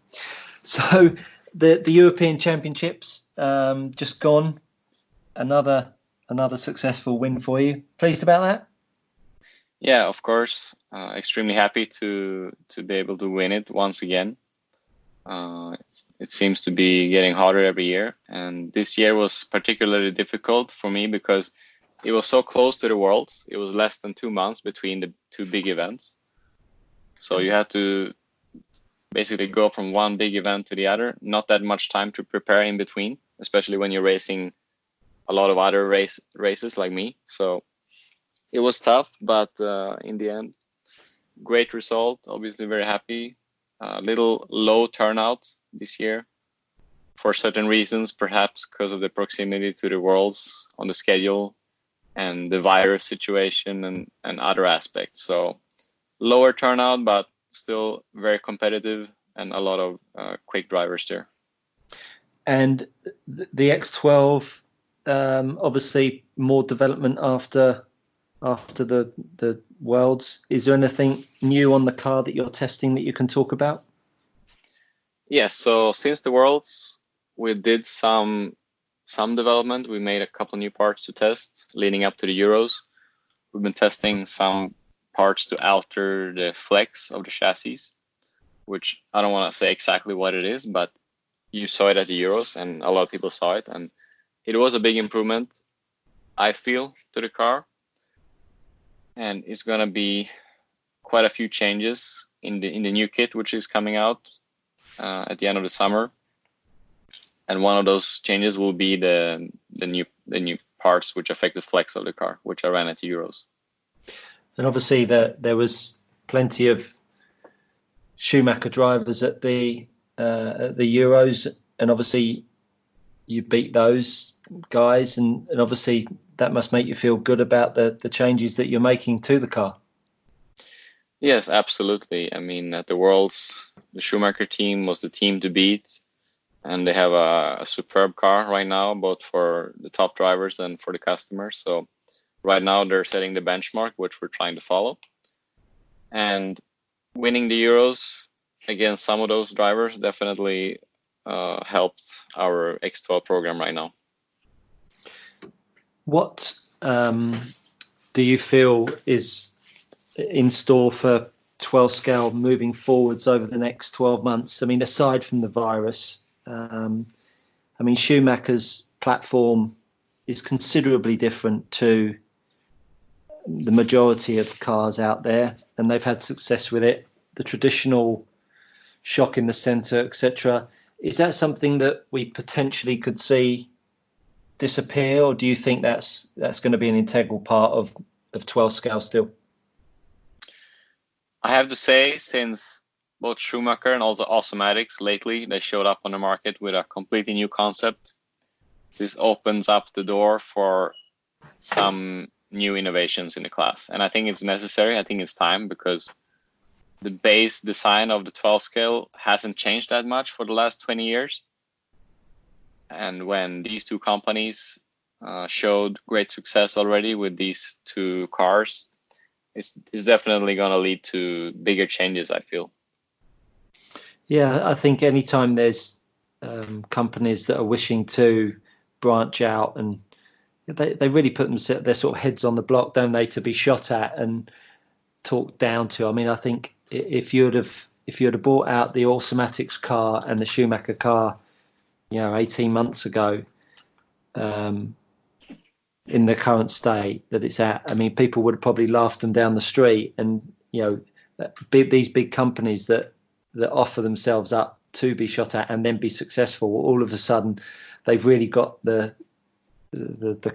So the European Championships just gone, another successful win for you. Pleased about that? Yeah, of course. Extremely happy to be able to win it once again. It seems to be getting harder every year, and this year was particularly difficult for me because it was so close to the Worlds. It was less than 2 months between the two big events. So you had to basically go from one big event to the other. Not that much time to prepare in between, especially when you're racing a lot of other races like me. So it was tough, but in the end, great result. Obviously very happy. A little low turnout this year for certain reasons, perhaps because of the proximity to the Worlds on the schedule and the virus situation and other aspects. So lower turnout, but still very competitive and a lot of quick drivers there. And the X12, obviously more development after the Worlds. Is there anything new on the car that you're testing that you can talk about? Yes, so since the Worlds, we did some development. We made a couple new parts to test leading up to the Euros. We've been testing some parts to alter the flex of the chassis, which I don't want to say exactly what it is, but you saw it at the Euros and a lot of people saw it. And it was a big improvement, I feel, to the car. And it's going to be quite a few changes in the new kit, which is coming out at the end of the summer. And one of those changes will be the new parts which affect the flex of the car, which I ran at the Euros. And obviously there was plenty of Schumacher drivers at the Euros, and obviously you beat those guys, and obviously that must make you feel good about the changes that you're making to the car. Yes, absolutely. I mean, at the Worlds, the Schumacher team was the team to beat, and they have a superb car right now, both for the top drivers and for the customers. So right now they're setting the benchmark, which we're trying to follow. And winning the Euros against some of those drivers definitely helped our X12 program right now. What do you feel is in store for 12 scale moving forwards over the next 12 months? I mean, aside from the virus, I mean, Schumacher's platform is considerably different to the majority of cars out there, and they've had success with it. The traditional shock in the center, etc. Is that something that we potentially could see disappear, or do you think that's going to be an integral part of 12 scale still? I have to say, since both Schumacher and also Automatics lately, they showed up on the market with a completely new concept. This opens up the door for some new innovations in the class. And I think it's necessary. I think it's time, because the base design of the 12 scale hasn't changed that much for the last 20 years. And when these two companies showed great success already with these two cars, it's definitely going to lead to bigger changes, I feel. Yeah, I think anytime there's companies that are wishing to branch out, and they really put their sort of heads on the block, don't they, to be shot at and talked down to. I mean, I think if you'd have bought out the Automatics car and the Schumacher car, 18 months ago, in the current state that it's at, I mean, people would have probably laughed them down the street. And these big companies that offer themselves up to be shot at and then be successful, all of a sudden they've really got the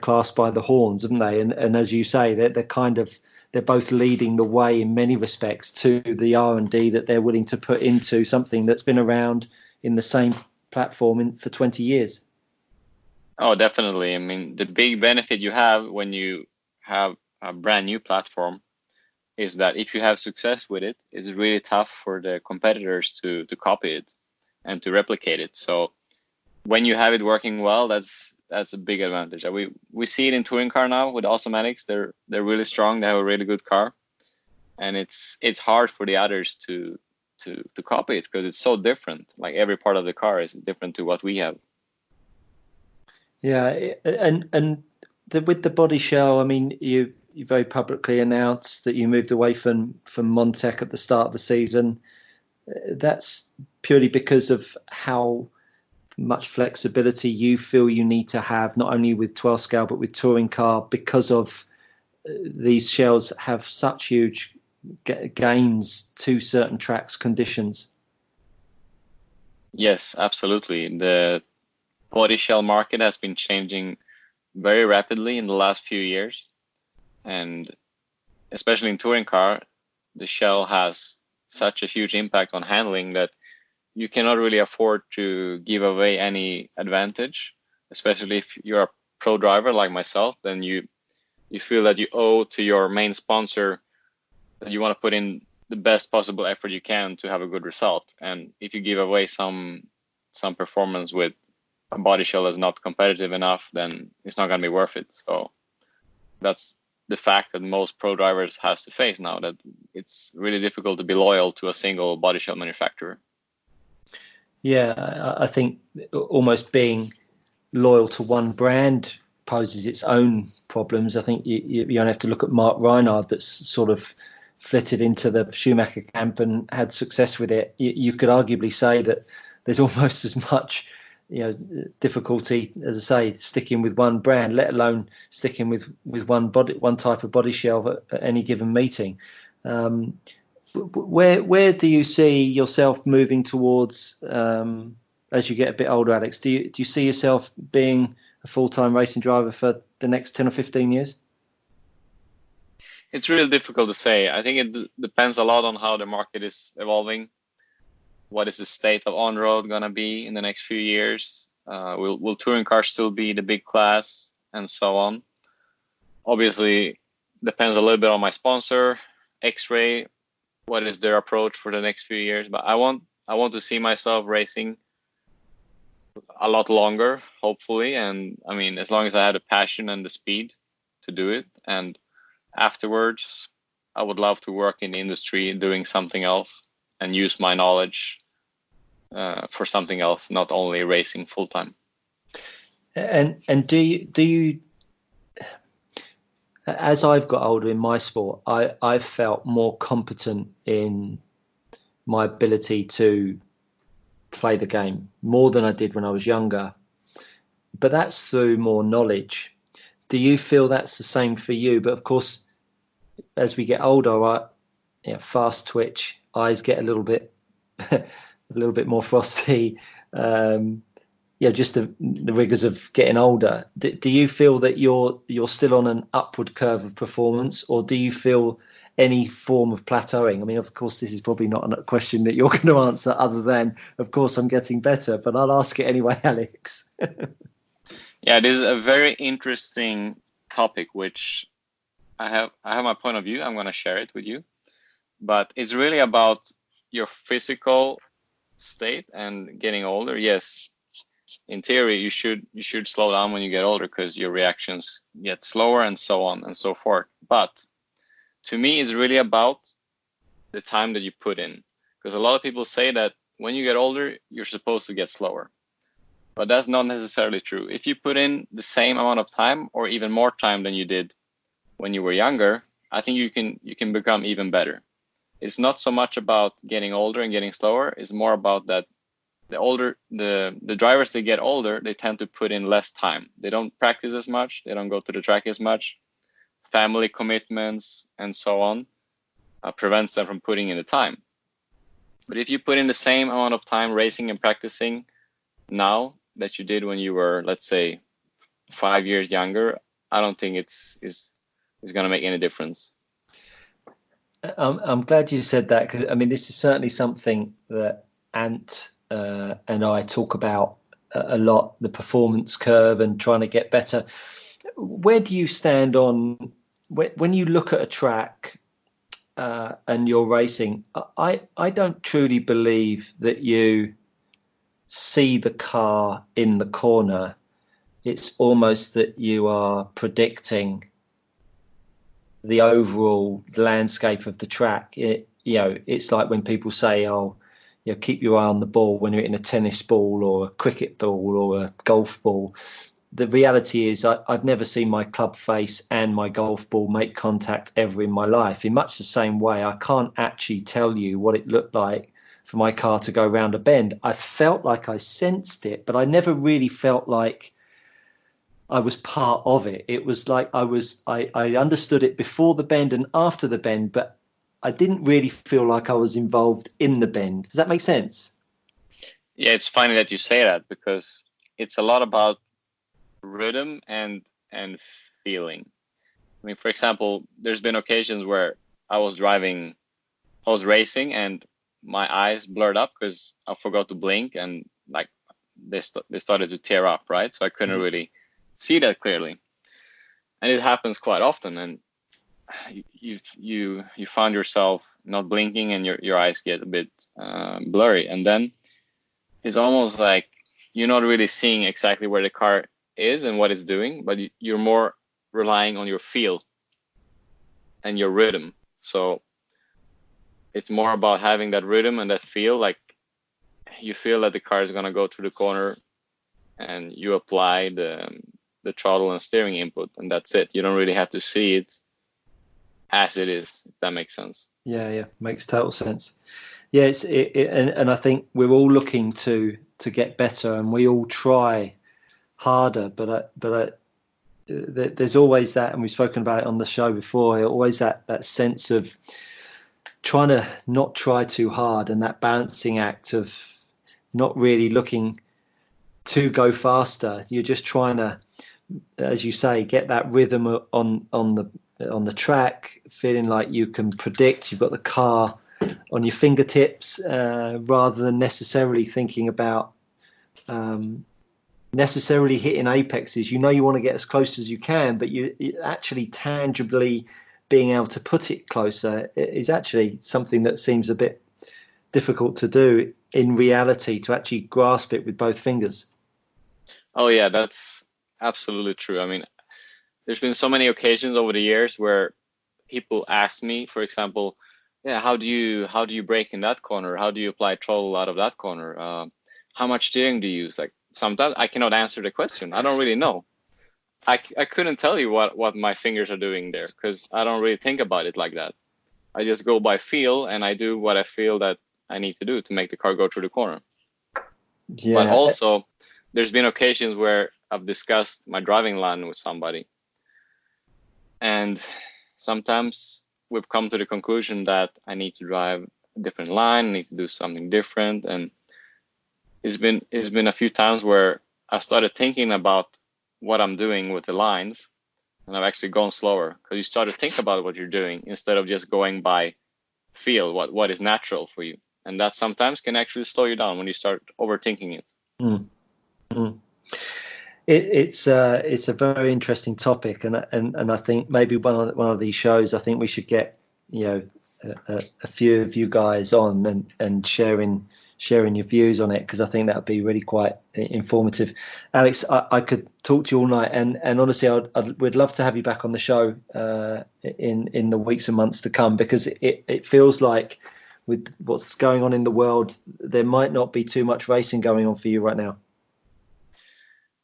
class by the horns, haven't they? And as you say, they're both leading the way in many respects to the R&D that they're willing to put into something that's been around in the same platform for 20 years. Oh, definitely. I mean, the big benefit you have when you have a brand new platform is that if you have success with it, it's really tough for the competitors to copy it and to replicate it. So when you have it working well, that's a big advantage. We see it in touring car now with Automatics. They're really strong. They have a really good car, and it's hard for the others to copy it because it's so different. Like every part of the car is different to what we have. Yeah, and with the body shell, I mean, you very publicly announced that you moved away from Montec at the start of the season. That's purely because of how much flexibility you feel you need to have, not only with 12 scale but with touring car, because of these shells have such huge gains to certain tracks conditions. Yes, absolutely. The body shell market has been changing very rapidly in the last few years, and especially in touring car, the shell has such a huge impact on handling that you cannot really afford to give away any advantage, especially if you're a pro driver like myself. Then you feel that you owe to your main sponsor that you want to put in the best possible effort you can to have a good result. And if you give away some performance with a body shell that's not competitive enough, then it's not going to be worth it. So that's the fact that most pro drivers has to face now, that it's really difficult to be loyal to a single body shell manufacturer. Yeah, I think almost being loyal to one brand poses its own problems. I think you only have to look at Mark Reinhard, that's sort of flitted into the Schumacher camp and had success with it. You could arguably say that there's almost as much difficulty, as I say, sticking with one brand, let alone sticking with one type of body shell at any given meeting. Where do you see yourself moving towards as you get a bit older, Alex? Do you see yourself being a full-time racing driver for the next 10 or 15 years? It's really difficult to say. I think it depends a lot on how the market is evolving. What is the state of on-road going to be in the next few years? Will touring cars still be the big class, and so on? Obviously, depends a little bit on my sponsor, X-Ray. What is their approach for the next few years? But I want to see myself racing a lot longer, hopefully. And I mean, as long as I have the passion and the speed to do it. And afterwards, I would love to work in the industry doing something else and use my knowledge for something else, not only racing full time. And do you, as I've got older in my sport, I've felt more competent in my ability to play the game more than I did when I was younger. But that's through more knowledge. Do you feel that's the same for you? But of course, as we get older, fast twitch, eyes get a little bit more frosty. Just the rigors of getting older. Do you feel that you're still on an upward curve of performance, or do you feel any form of plateauing? I mean, of course, this is probably not a question that you're going to answer other than, of course, I'm getting better, but I'll ask it anyway, Alex. Yeah, it is a very interesting topic, which I have my point of view. I'm going to share it with you, but it's really about your physical state and getting older. Yes, in theory, you should slow down when you get older because your reactions get slower and so on and so forth. But to me, it's really about the time that you put in, because a lot of people say that when you get older, you're supposed to get slower. But that's not necessarily true. If you put in the same amount of time or even more time than you did when you were younger, I think you can become even better. It's not so much about getting older and getting slower. It's more about that the drivers that get older, they tend to put in less time. They don't practice as much. They don't go to the track as much. Family commitments and so on prevents them from putting in the time. But if you put in the same amount of time racing and practicing now that you did when you were, let's say, 5 years younger, I don't think it's going to make any difference. I'm glad you said that, because I mean, this is certainly something that Ant and I talk about a lot, the performance curve and trying to get better. Where do you stand on when you look at a track and you're racing? I don't truly believe that you see the car in the corner. It's almost that you are predicting the overall landscape of the track. It's like when people say, keep your eye on the ball when you're in a tennis ball or a cricket ball or a golf ball. The reality is I've never seen my club face and my golf ball make contact ever in my life. In much the same way, I can't actually tell you what it looked like for my car to go round a bend. I felt like I sensed it, but I never really felt like I was part of it. It was like I understood it before the bend and after the bend, but I didn't really feel like I was involved in the bend. Does that make sense? Yeah, it's funny that you say that, because it's a lot about rhythm and feeling. I mean, for example, there's been occasions where I was racing and my eyes blurred up because I forgot to blink, and like they started to tear up, right? So I couldn't really see that clearly, and it happens quite often. And you find yourself not blinking and your eyes get a bit blurry, and then it's almost like you're not really seeing exactly where the car is and what it's doing, but you're more relying on your feel and your rhythm. So it's more about having that rhythm and that feel, like you feel that the car is going to go through the corner and you apply the throttle and steering input, and that's it. You don't really have to see it as it is, if that makes sense. Yeah, makes total sense. Yeah, and I think we're all looking to get better, and we all try harder, but there's always that, and we've spoken about it on the show before, always that sense of trying to not try too hard, and that balancing act of not really looking to go faster. You're just trying to, as you say, get that rhythm on the on the track, feeling like you can predict, you've got the car on your fingertips, rather than necessarily thinking about necessarily hitting apexes. You know, you want to get as close as you can, but you actually tangibly being able to put it closer is actually something that seems a bit difficult to do in reality, to actually grasp it with both fingers. Oh yeah, that's absolutely true. I mean, there's been so many occasions over the years where people ask me, for example, yeah, how do you brake in that corner? How do you apply throttle out of that corner? How much steering do you use? Like, sometimes I cannot answer the question. I don't really know. I couldn't tell you what my fingers are doing there, because I don't really think about it like that. I just go by feel, and I do what I feel that I need to do to make the car go through the corner. Yeah. But also, there's been occasions where I've discussed my driving line with somebody, and sometimes we've come to the conclusion that I need to drive a different line, I need to do something different. And it's been a few times where I started thinking about what I'm doing with the lines, and I've actually gone slower, because you start to think about what you're doing instead of just going by feel, what is natural for you. And that sometimes can actually slow you down when you start overthinking it. It's a very interesting topic, and I think maybe one of these shows, I think we should get, you know, a few of you guys on and sharing your views on it, because I think that would be really quite informative. Alex, I could talk to you all night, and honestly, we'd love to have you back on the show in the weeks and months to come, because it feels like with what's going on in the world, there might not be too much racing going on for you right now.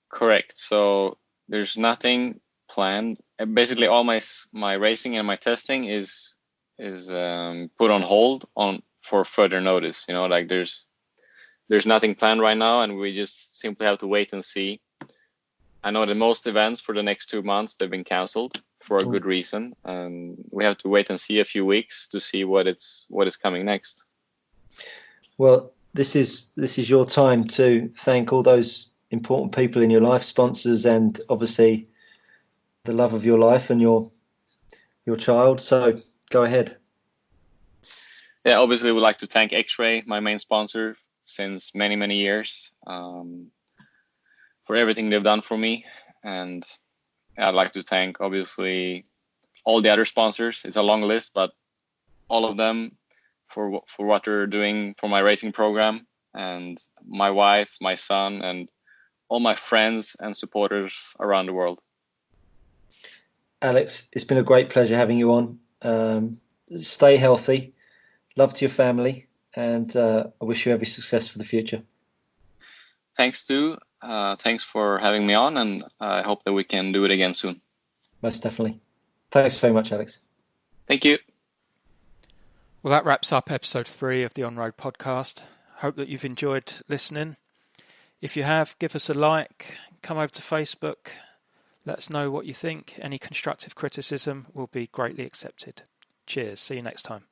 Correct. So there's nothing planned. Basically, all my racing and my testing is put on hold for further notice. You know, like there's nothing planned right now, and we just simply have to wait and see. I know that most events for the next 2 months, they've been canceled for a good reason, and we have to wait and see a few weeks to see what is coming next. Well, this is your time to thank all those important people in your life, sponsors, and obviously the love of your life and your child. So go ahead. Yeah, obviously we'd like to thank X-Ray, my main sponsor since many years, for everything they've done for me. And I'd like to thank obviously all the other sponsors. It's a long list, but all of them for what they're doing for my racing program, and my wife, my son, and all my friends and supporters around the world. Alex, it's been a great pleasure having you on. Stay healthy, love to your family, and I wish you every success for the future. Thanks, Stu. Thanks for having me on, and I hope that we can do it again soon. Most definitely. Thanks very much, Alex. Thank you. Well, that wraps up episode 3 of the Onroad podcast. Hope that you've enjoyed listening. If you have, give us a like, come over to Facebook, let us know what you think. Any constructive criticism will be greatly accepted. Cheers. See you next time.